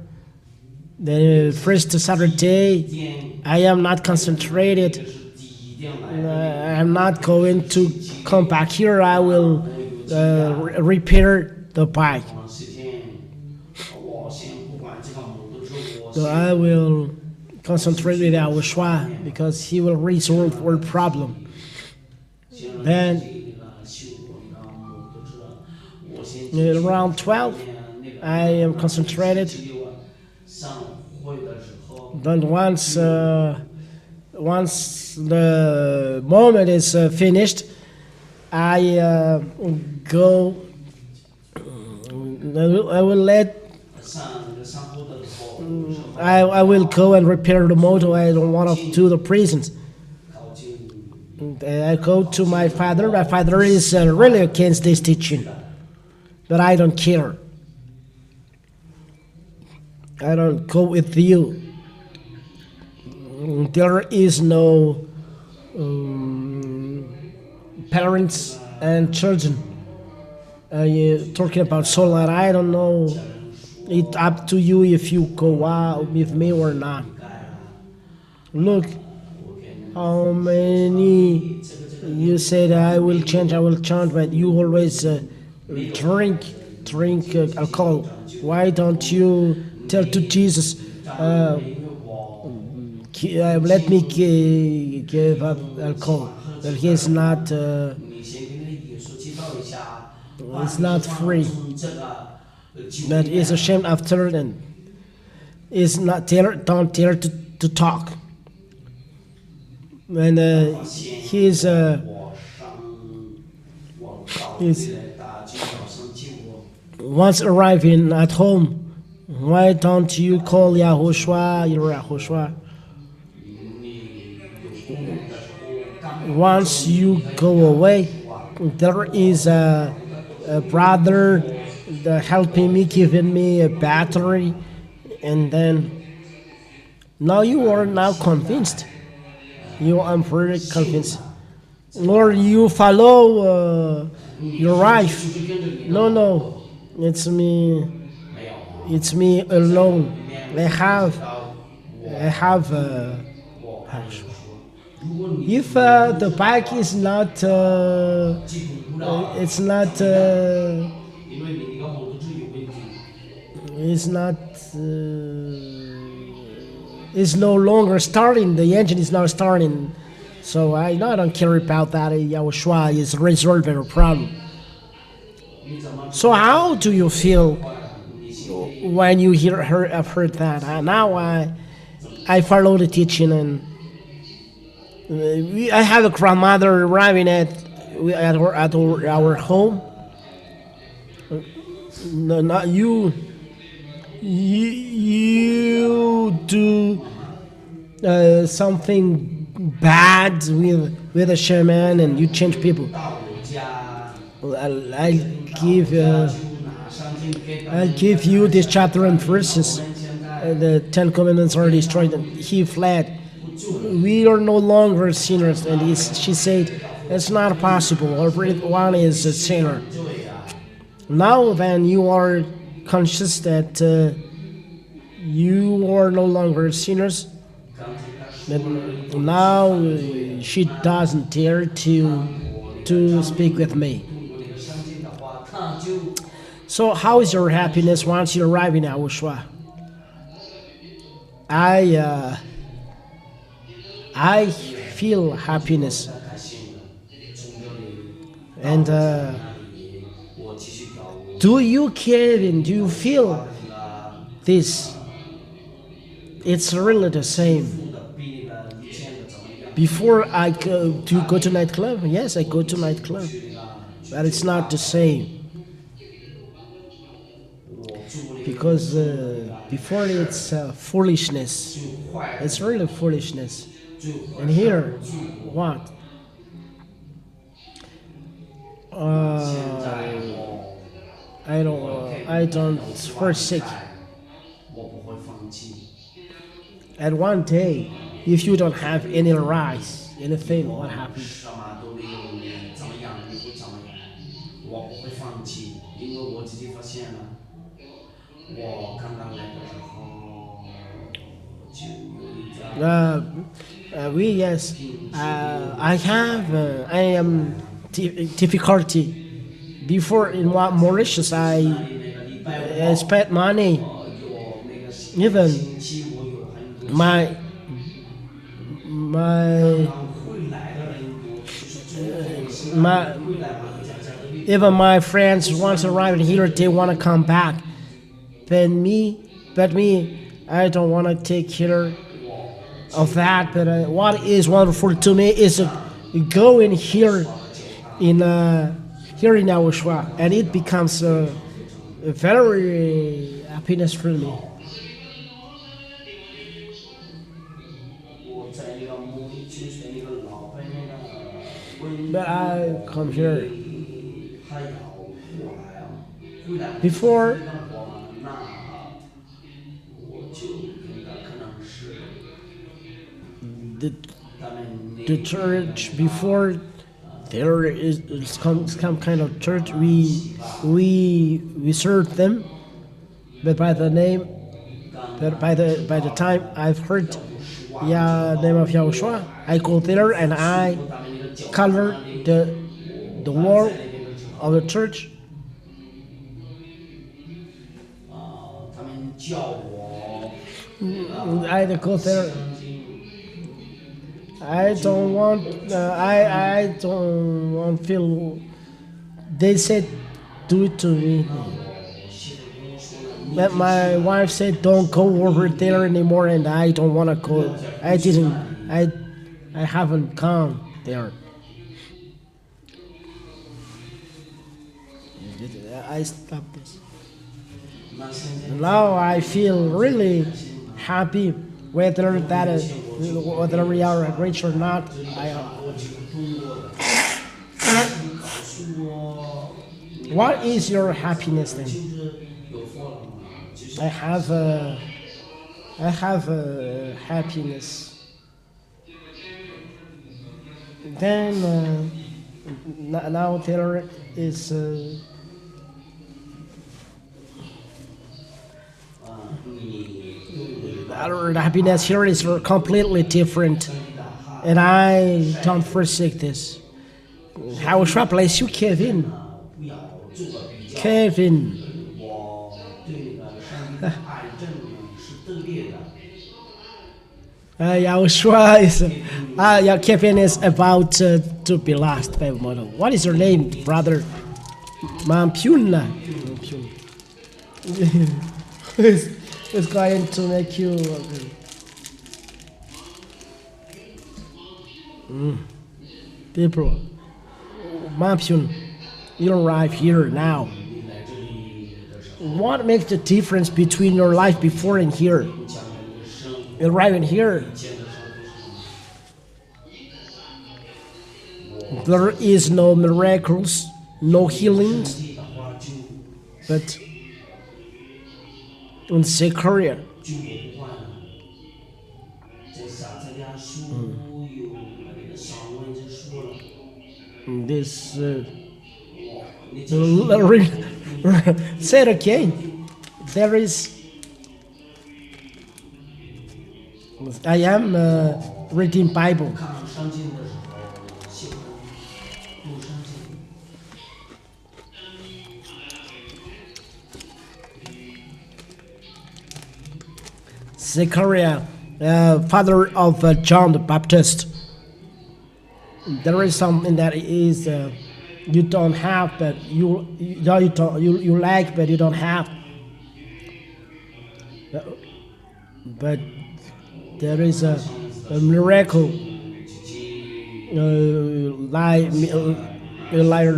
The first Saturday, I am not concentrated. I'm not going to come back here. I will repair the bike. So I will concentrate with YAHOSHUA because He will resolve our problem. Then around 12, I am concentrated. Then once the moment is finished, I go. I will go and repair the motor. I don't want to do the prisons. I go to my father. My father is really against this teaching, but I don't care. I don't go with you. There is no parents and children. You're talking about solar. I don't know. It's up to you if you go out with me or not. Look, how many you said I will change, but you always drink alcohol. Why don't you tell to Jesus, let me give up alcohol? That He is not, it's not free. That is ashamed after, and is not don't dare to talk. And he's once arriving at home, why don't you call YAHOSHUA, your YAHOSHUA? Once you go away, there is a brother helping me, giving me a battery, and then now you are now convinced. You are very convinced. Or you follow your wife. No, it's me alone. I have if the bike is not it's no longer starting, the engine is not starting, so I don't care about that. YAHOSHUA is resolving a problem. So how do you feel when you have heard that? Now I follow the teaching, and I have a grandmother arriving at our home. No, not you. You do something bad with a shaman, and you change people. I'll give you this chapter and verses. The 10 Commandments are destroyed, and he fled. We are no longer sinners, and she said, it's not possible. Everyone is a sinner. Now then, you are conscious that you are no longer sinners. But now she doesn't dare to speak with me. So how is your happiness once you arrive in YAHOSHUAH? I feel happiness, and do you, Kevin? Do you feel this? It's really the same. Before I go to nightclub, yes, I go to nightclub, but it's not the same. Because before it's foolishness. It's really foolishness. And here, what? I don't forsake. And one day, if you don't have any rice, anything, what happens? I am difficulty. Before in Mauritius, I spent money. Even even my friends once arrived here, they want to come back. But me, I don't want to take care of that. But what is wonderful to me is going here in YAHOSHUAH, and it becomes a very happiness for me. But I come here before. The church, before there is some kind of church, we serve them, but by the time I've heard name of YAHOSHUAH, I go there and I color the wall of the church. I go there. I don't want feel. They said, do it to me. But my wife said, don't go over there anymore, and I don't want to go. I haven't gone there. I stopped this. Now I feel really happy, whether we are rich or not. What is your happiness then? I have a happiness. Then now there is the happiness here is completely different, and I don't forsake this. YAHOSHUAH bless you, Kevin. Kevin. YAHOSHUAH is Kevin is about to be lost by model. What is your name, brother? Mampuna. It's going to make you people. Mampun, you arrive here now. What makes the difference between your life before and here? Arriving here. there is no miracles, no healings, 身体的话就 but in Zechariah, 就我不换了。在撒迦利亚书有那个上文就说了， this 你这是 say it again. There is. I am reading Bible. 看上经的时候喜欢读上经。 Zechariah, father of John the Baptist. There is something that is you don't have, but you like, but you don't have. But there is a miracle, like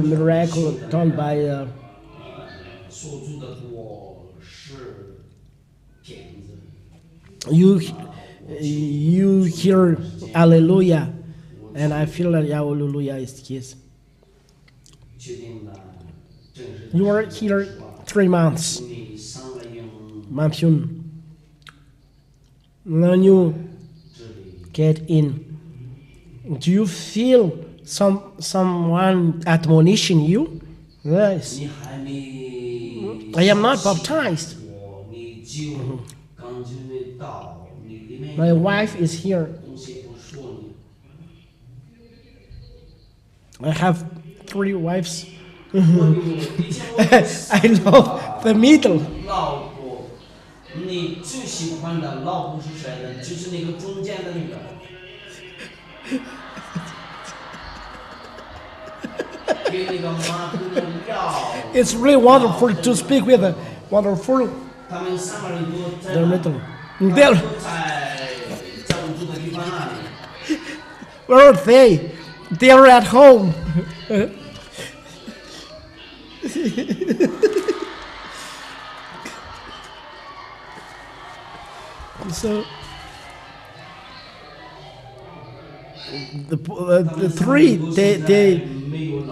miracle done by. 所住的果是田子， You hear Hallelujah, and I feel that Hallelujah is His. 决定了正式 You are here 3 months, 你上了用 Mamshun. When you 这里， get in, do you feel someone admonishing you? Yes. 你还没 I am not baptized. 我，你就刚就没到，你里面 My wife is here. 东西都说你。 I have 3 wives. 我以前我 I love the middle. 老婆，你最喜欢的老婆是谁呢？就是那个中间的那个。给那个马夫的药， It's really wonderful to speak with a wonderful 他们3个人都在 the 那 middle. 都 There, 在我住的地方那里。 where are they? They are at home. So the 3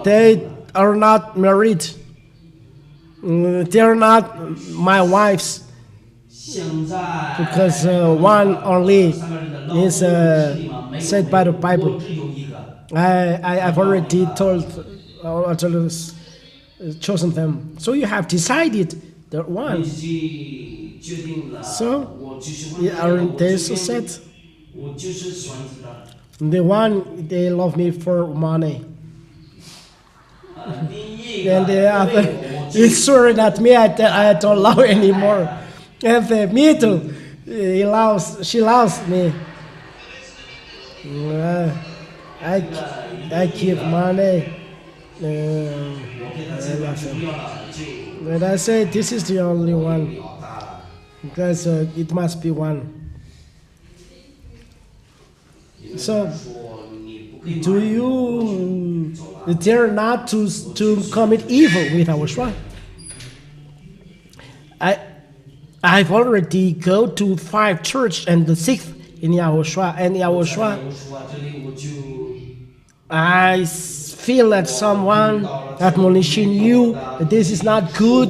they are not married. They are not my wives 现在 because one only 3个人的老婆 is 是你吗？没有 said by the Bible. 我只有一个。 I've already chosen them. So you have decided the 你 one. 自己决定了， So 我就喜欢 yeah, 这个 aren't 我 they 就 so 选 sad? 我就是选择的。 The one they love me for money, 第一个 and the other 我 is sure that me I don't love anymore. And the middle, she loves me. I give money. 我给他这个主要了就 And I say this is the only one 表达了。 because it must be one. 说 So 你不可以 do you dare not to commit evil with our YAHVAH? I've already go to 5 church and the 6th in YAHOSHUA, and YAHOSHUA 我说这里我就 I feel that someone admonishing you that this is not good,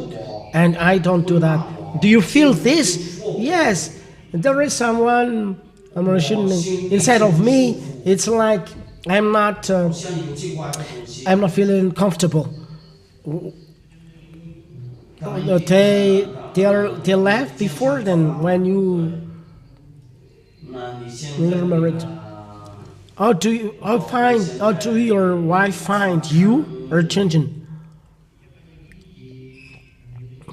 and I don't do that. Do you feel this? Yes, there is someone admonishing inside of me. It's like I'm not 像有计划的东西， I'm not feeling comfortable. They left before then when you 那你现 you're 在 married. How do your wife find you are changing?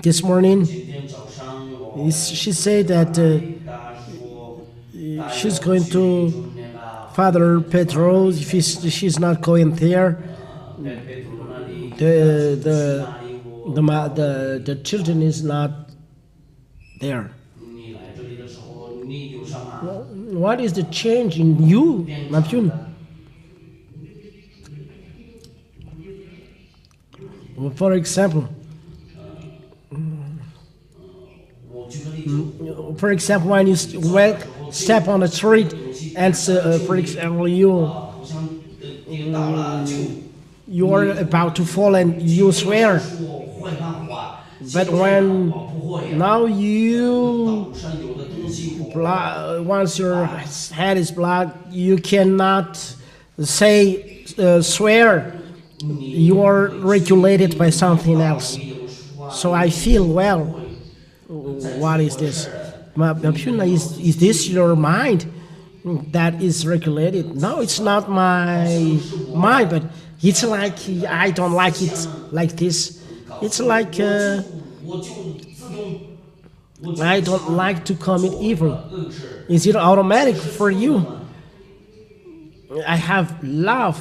This morning, 今天早上我 she said that 他说 she's going to Father Petro. If she's not going there, the children is not there. 你来这里的时候，你有什么？ What is the change in you, Mamshun? For example, 我举个例子， for example, when you step on the street, and for example, you 好像那个到了就 you are about to fall and you swear. 说坏办法。 But when now you 岛上有的东西我 once your head is blocked, you cannot say swear. You are regulated by something else. So I feel well. What is this? Is this your mind that is regulated? No, it's not my mind, but it's like I don't like it like this. It's like I don't like to commit evil. Is it automatic for you? I have love.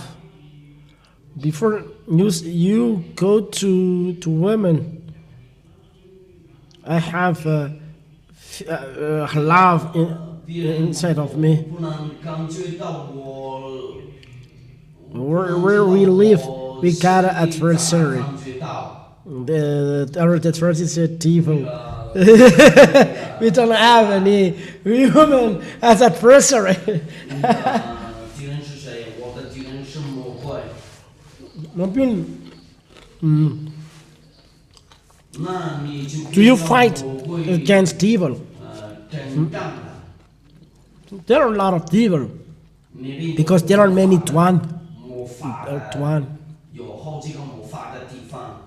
Before you go to women, I have love inside of me. 不能感觉到我 Where we live, we got an adversary. 感觉到 Our adversary is a devil. We don't have any woman as adversary. 敌人是谁？我的敌人是魔鬼。 那你就 Do you fight against evil? 征战了。 There are a lot of evil 你的 because there are many Tuan. 魔法 Tuan. 有好几个魔法的地方。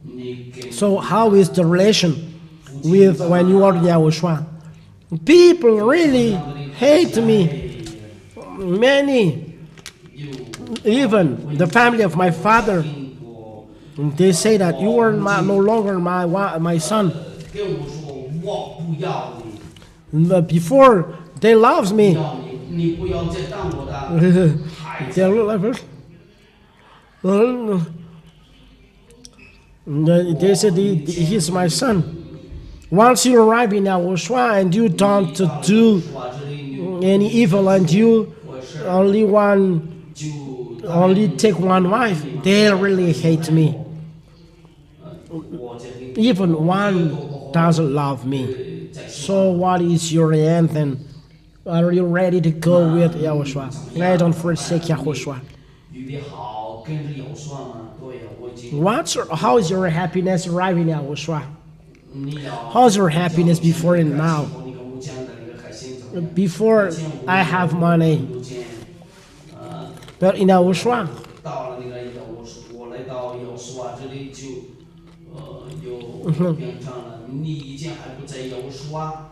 你给 So how is the relation with when you are Yahushua? People really hate me. Many, even the family of my father, they say that you are no longer my son. 跟我说我不要你， But before they loves me. 要你，你不要再当我的孩子。 They said he's my son. Once you arrive in YAHOSHUA and you don't do any evil and you only take one wife, they really hate me. Even one doesn't love me. So what is your anthem? Are you ready to go with YAHOSHUA? I don't forsake YAHOSHUA. 预备好跟着有算吗？对呀，我已经。 How is your happiness arriving at YAHOSHUA? 你要 How's your happiness before and now? 那个木匠的那个海鲜怎么样？ Before I have money, 木匠， but in YAHOSHUA, 到了那个我来到有书啊这里就有变成了，你以前还不在有书啊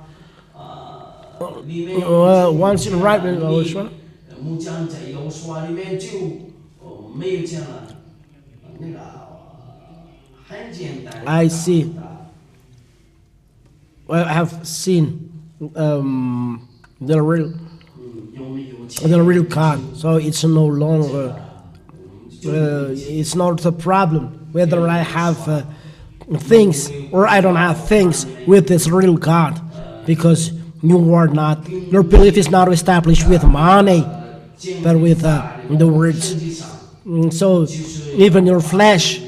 里面 once you arrive in YAHOSHUA, 木匠在有书啊里面就没有钱了，那个很简单。 I see. I have seen the real God. So it's no longer. It's not a problem whether I have things or I don't have things with this real God, because your belief is not established with money, but with the words. So even your flesh,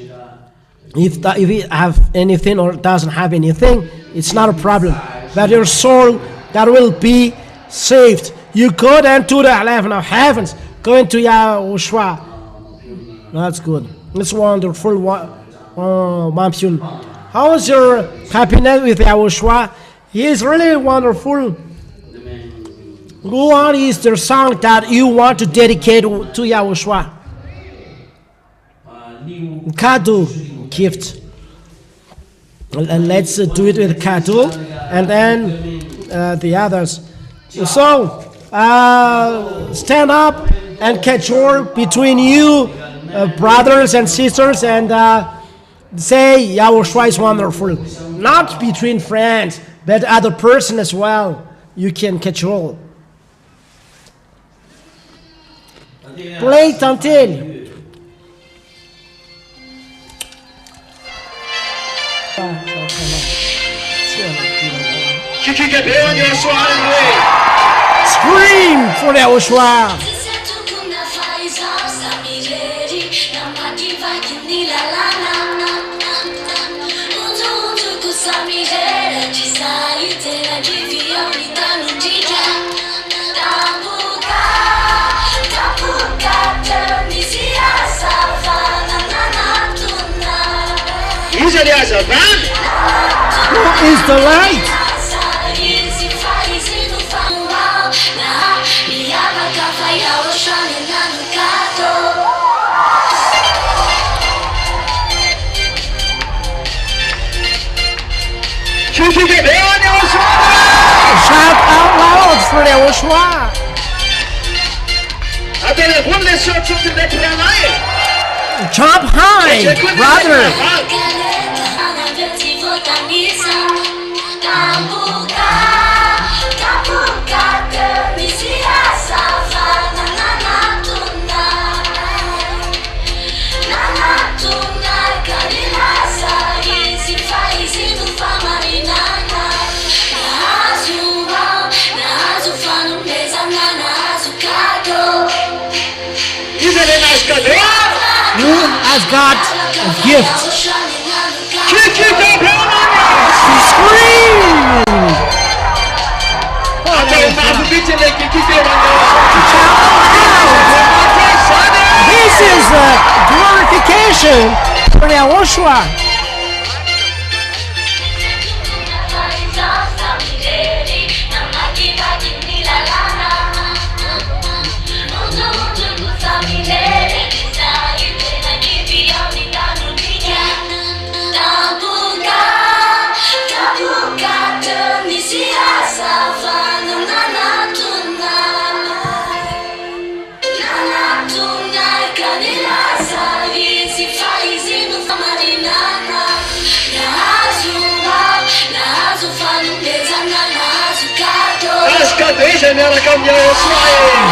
if it have anything or doesn't have anything, it's not a problem. But your soul, that will be saved. You go then to the 11 of heavens, go into YAHOSHUA. That's good. It's wonderful. Mampyun. How is your happiness with YAHOSHUA? He is really wonderful. What is the song that you want to dedicate to YAHOSHUA? Kadu, gift. And let's do it with Kadu, and then the others. So, stand up and catch war between you, brothers and sisters, and say YAHOSHUA is wonderful. Not between friends, but other person as well. You can catch all. Play it until. Scream for YAHOSHUA. Tapuka, tapuka, tapuka, is the light? Shout out loud for YAHOSHUAH. Jump high, brother. You has got a gift. Scream! This is glorification for YAHOSHUAH.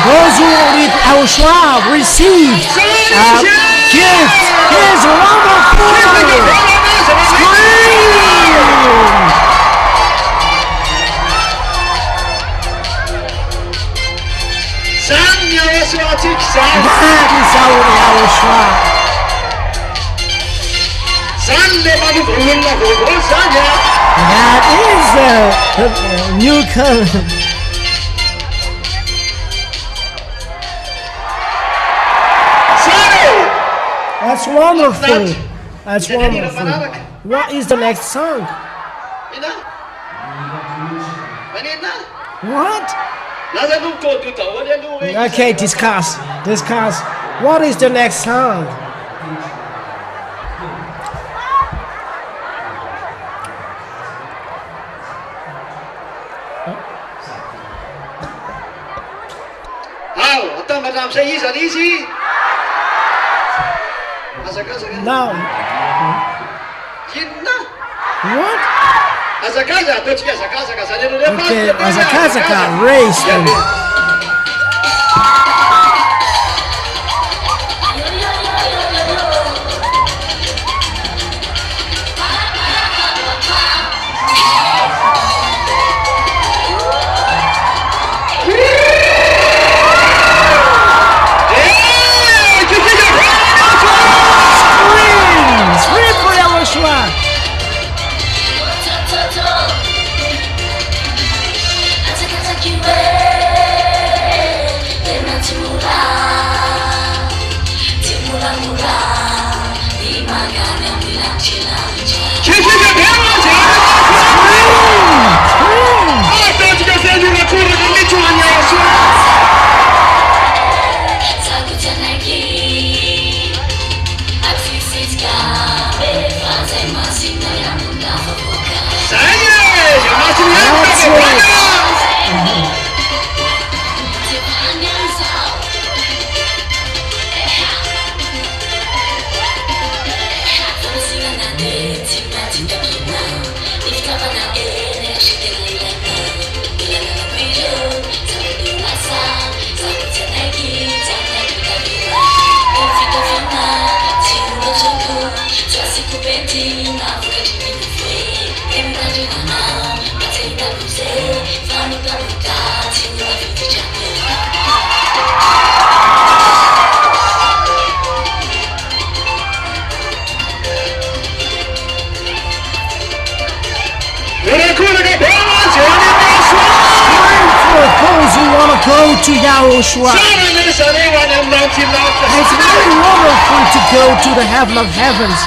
Those who with YAHOSHUAH receive a gift. Here's wonderful. Scream! That is our YAHOSHUAH. That is a new color. That's wonderful. That's wonderful. What is the next song? What? Okay, discuss. What is the next song? Now. What? Okay, Azakazaka race. Scream for YAHOSHUAH. Go to YAHOSHUAH. It's very wonderful to go to the heaven of heavens.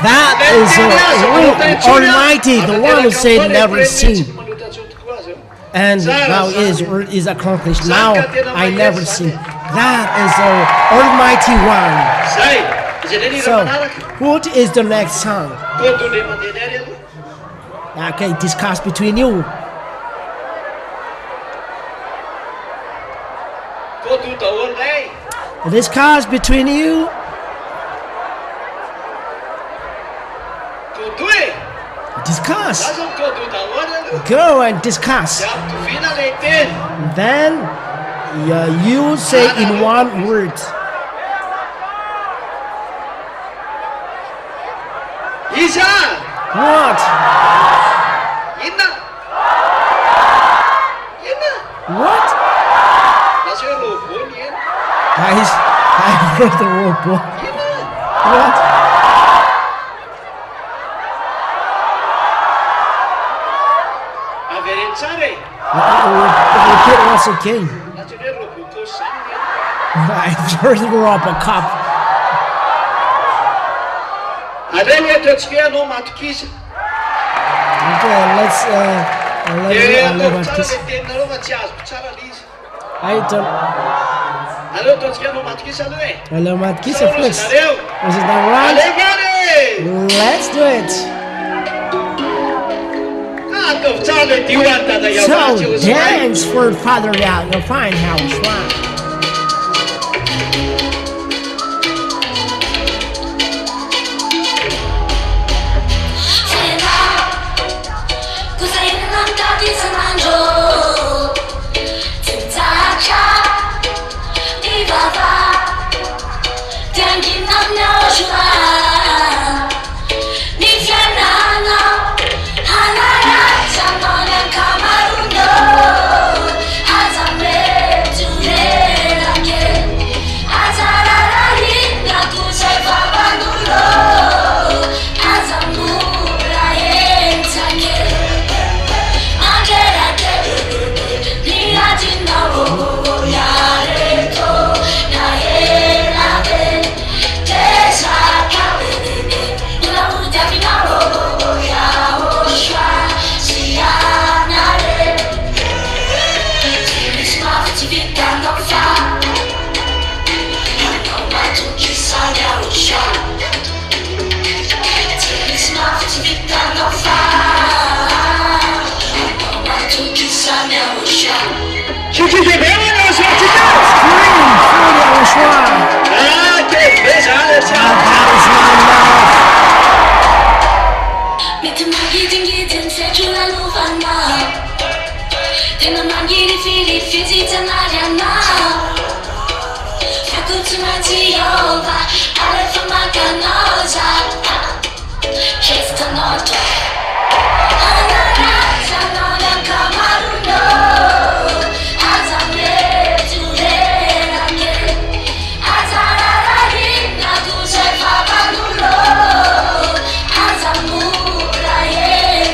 That is Almighty, the one who said never seen. And now is accomplished. Now I never seen. That is the Almighty One. So, what is the next song? Okay, discuss between you. Discuss between you. Discuss. Go and discuss. Then you say in one word. What? What? I heard the word boy. What? Repeat once again. I heard the Robocop. Okay, let's I don't. Hello, Matkisa first. Was it that right? Let's do it. So, dance for Father Yah, your fine house. Wow. YAHVAH. 시키지 배워서 시키죠. Scream for Yahushua. 아, 대배사를 참. That is my love. 미트막이 딩기든 세줄라로 반나 대나만 길이 필이 피지잖아야나 자꾸지만 지어봐 아래서만 넣어자 캐스터 너도 하나라 자너는 가마루노 아자메 주레라게 아자라라히 나도 잘 봐봐누로 아자무라에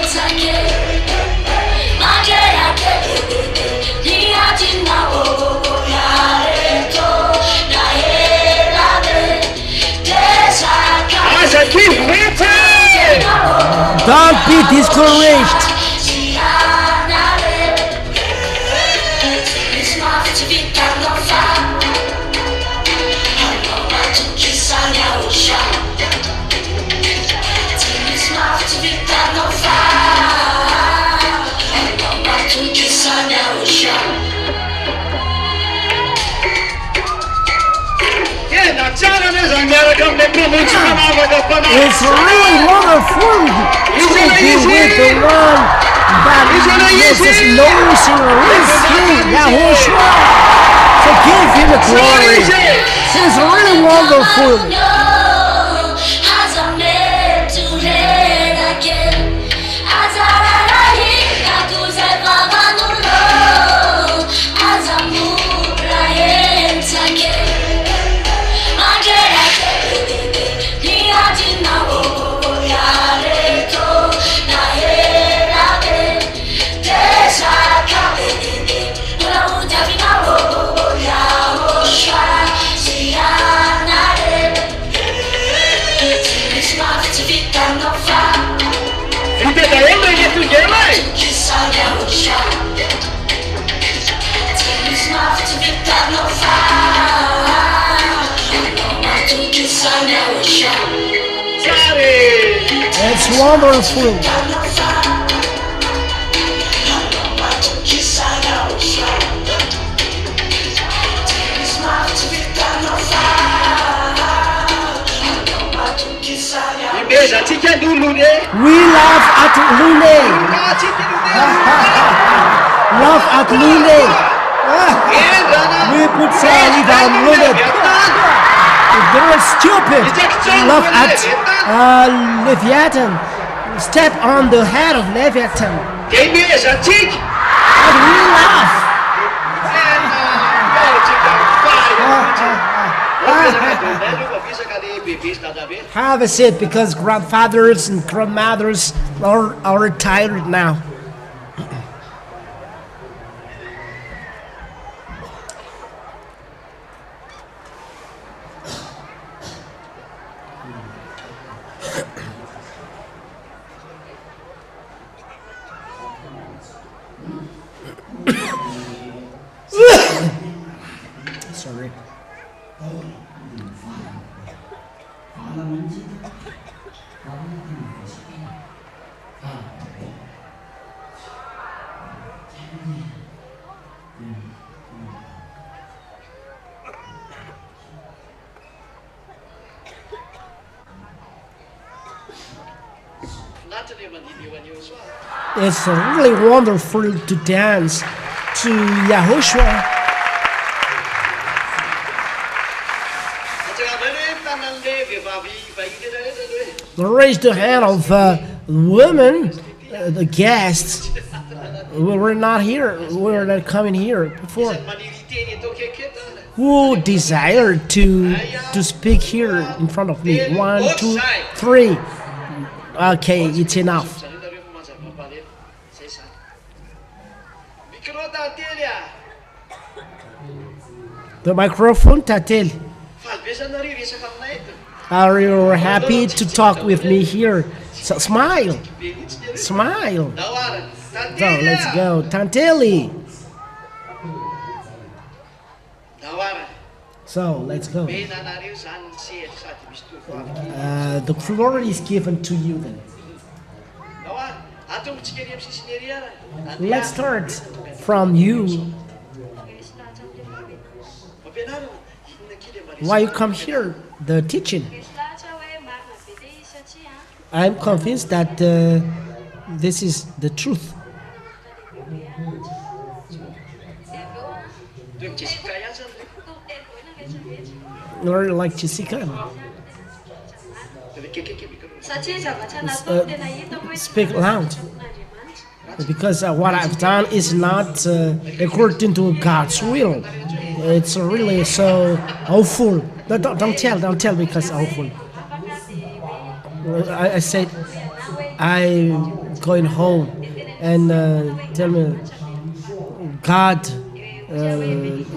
자게 마게야게 니아진 나오고 야래도 나의 라데 대사가 아사 김회태. Don't be discouraged. 예, 나 잘하는 장면을 감내 뿜을 치마마가 It's really wonderful to be with the one that is as knows in Yahushua. So give him the glory. It's really wonderful. 근데 나 오늘 또 예매. 잘해. It's wonderful. 이메자 치켜 누르네. We laugh at Lune. 아, 치키는데. Laugh at Lune. 예, We put Sally down Lune. They're stupid. Laugh at Leviathan. Step on the head of Leviathan. 이메자 치. And we laugh. Have a seat because grandfathers and grandmothers are tired now. Sorry. It's really wonderful to dance to Yahushua. Raise the hand of women, the guests. We were not here. We were not coming here before. Who desired to speak here in front of me? 1, 2, 3. Okay, it's enough. The microphone, Tatel. Are you happy to talk with me here? So smile. Smile. So let's go. Tanteli. So let's go. The floor is given to you then. Let's start from you. Why you come here? The teaching. I'm convinced that this is the truth. Or like Jessica. Speak loud. Because what I've done is not according to God's will. It's really so awful. No, don't tell because awful. I said I'm going home and tell me, God,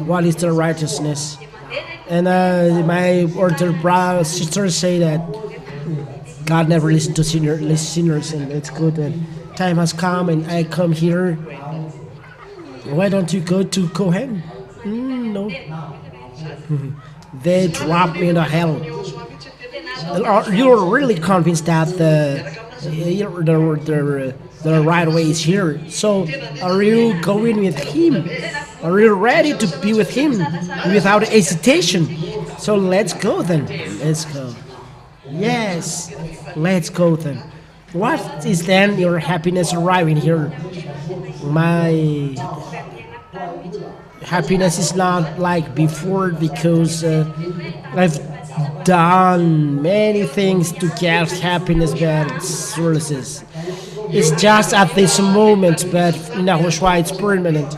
what is the righteousness? And my older brother, sister say that God never listens to sinners, and it's good. And time has come, and I come here. Why don't you go to Kohen? No. They drop me into hell. You're really convinced that the right way is here. So are you going with him? Are you ready to be with him without hesitation? So let's go then. Let's go. Yes, let's go then. What is then your happiness arriving here? My happiness is not like before because I've done many things to get happiness, but it's just at this moment, but in YAHOSHUAH it's permanent.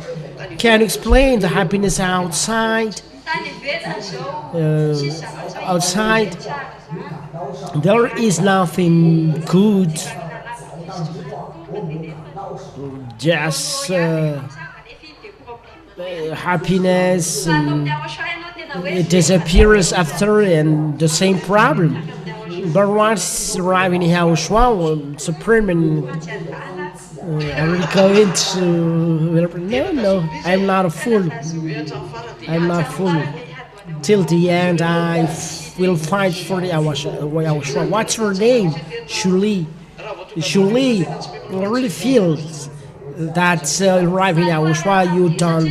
Can you explain the happiness outside? Outside, there is nothing good. Just happiness. It disappears after and the same problem. But once arriving in YAHOSHUAH, it's a permanent. I will go into. No, I'm not a fool. I'm not a fool. Till the end, I will fight for the YAHOSHUAH. What's her name? Shuli. Shuli, I really feel that arriving in YAHOSHUAH, you don't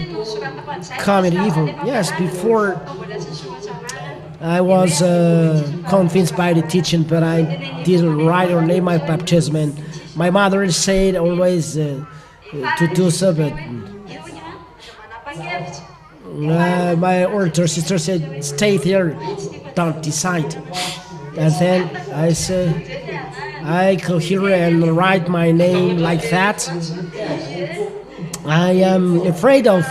commit evil. Yes, before I was convinced by the teaching, but I didn't write or name my baptism. And my mother said always to do so, but my older sister said, stay there, don't decide. And then I said, I go here and write my name like that. I am afraid of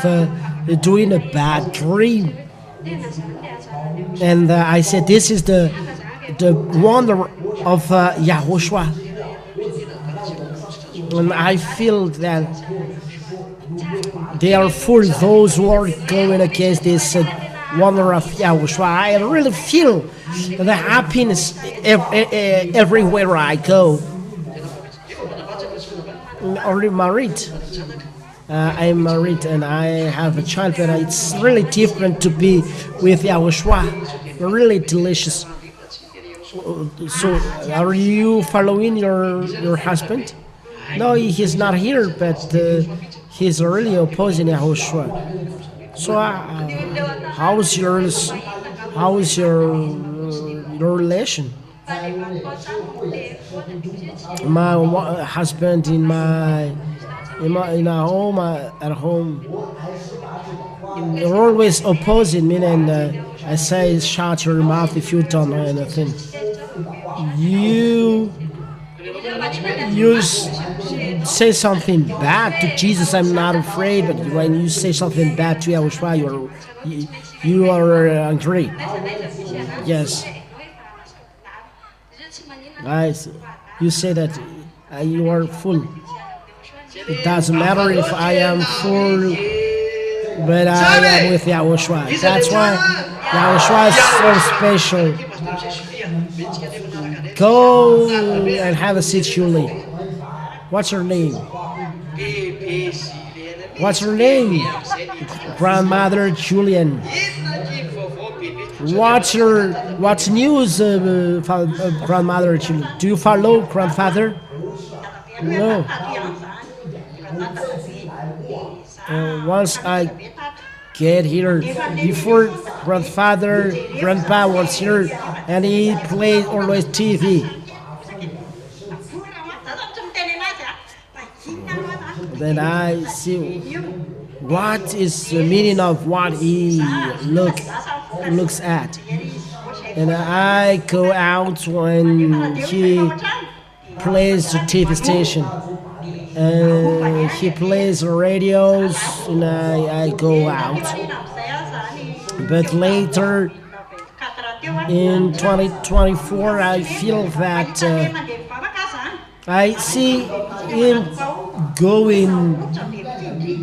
doing a bad dream. And I said, this is the wonder of YAHOSHUAH. And I feel that they are for those who are going against this wonder of YAHOSHUAH. I really feel the happiness everywhere I go. I'm already married. I'm married and I have a child, but it's really different to be with YAHOSHUAH. Really delicious. So, are you following your husband? No, he's not here, but he's really opposing YAHOSHUAH. So, how's your relation? My husband in our home, at home, you're always opposing me, and I say, shut your mouth if you don't know anything. You say something bad to Jesus, I'm not afraid, but when you say something bad to YAHOSHUAH, you are angry. Yes. You say that you are full. It doesn't matter if I am full, but I am with YAHOSHUAH. That's why YAHOSHUAH is so special. Go and have a seat, Julie. What's her name? What's her name? Grandmother Julian. What's news, Grandmother Julian? Do you follow grandfather? No. Once I get here before grandfather, grandpa was here, and he played always TV. Then I see what is the meaning of what he looks at, and I go out when he plays the TV station, and he plays the radios, and I go out. But later in 2024, I feel that I see him going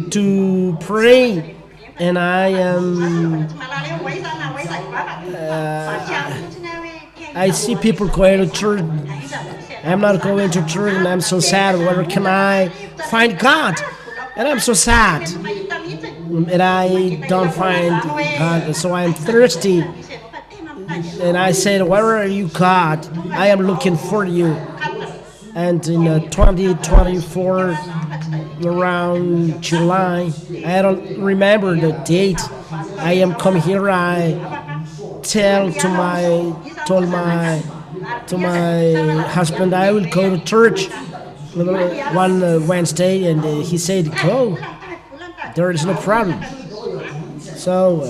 to pray, and I see people going to church. I'm not going to church, and I'm so sad. Where can I find God? And I'm so sad, and I don't find God. So I'm thirsty, and I said, "Where are you, God? I am looking for you." And in 2024, around July, I don't remember the date, I am come here. I told my husband I will go to church one Wednesday, and he said, "Go. There is no problem." So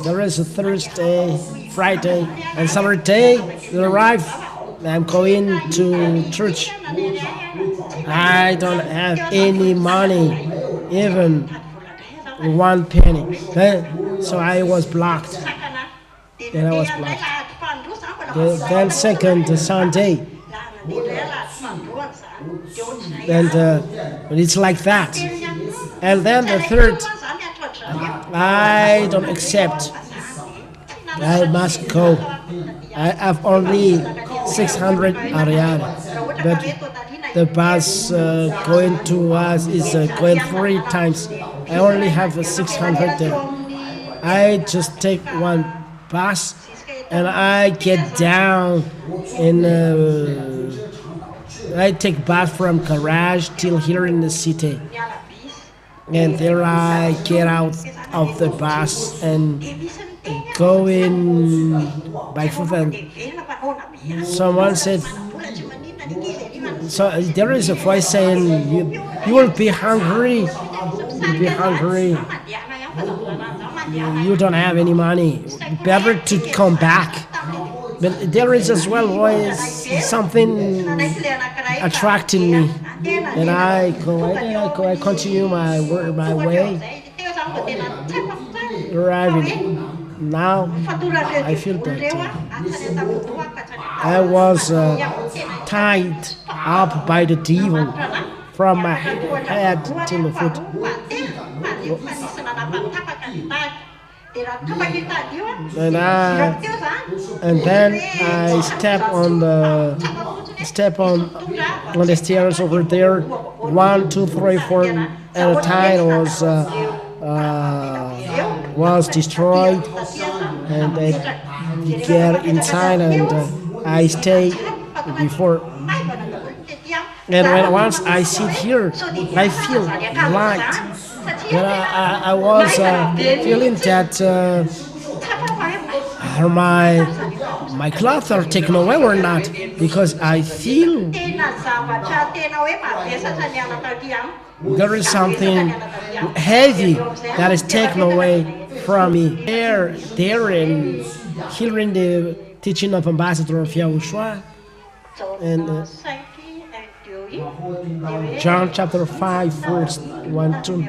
there is a Thursday, Friday, and Saturday. They arrive. I'm going to church. I don't have any money, even 1 penny. So I was blocked. And I was blocked. Then second Sunday. And it's like that. And then the third, I don't accept. I must go. I have only 600 ariana, but the bus going to us is going 3 times. I only have 600 there. I just take one bus, and I get down in. I take bus from garage till here in the city, and there I get out of the bus and go in by foot. And someone said, so there is a voice saying, you will be hungry, you'll be hungry, you don't have any money, better to come back. But there is as well voice, something attracting me, and I continue my way, arriving. Now I feel that I was tied up by the devil from my head to the foot. And then I step on the stairs over there. 1, 2, 3, 4 at a time was destroyed, and I get inside, and I stay before. And once I sit here, I feel light. And I was feeling that my clothes are taken away or not, because I feel there is something heavy that is taken away from me. There in hearing the teaching of Ambassador of YAHOSHUAH, and John chapter 5, verse 1, 2.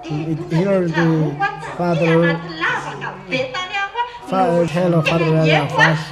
Here the Father, hand of Father YAHVAH.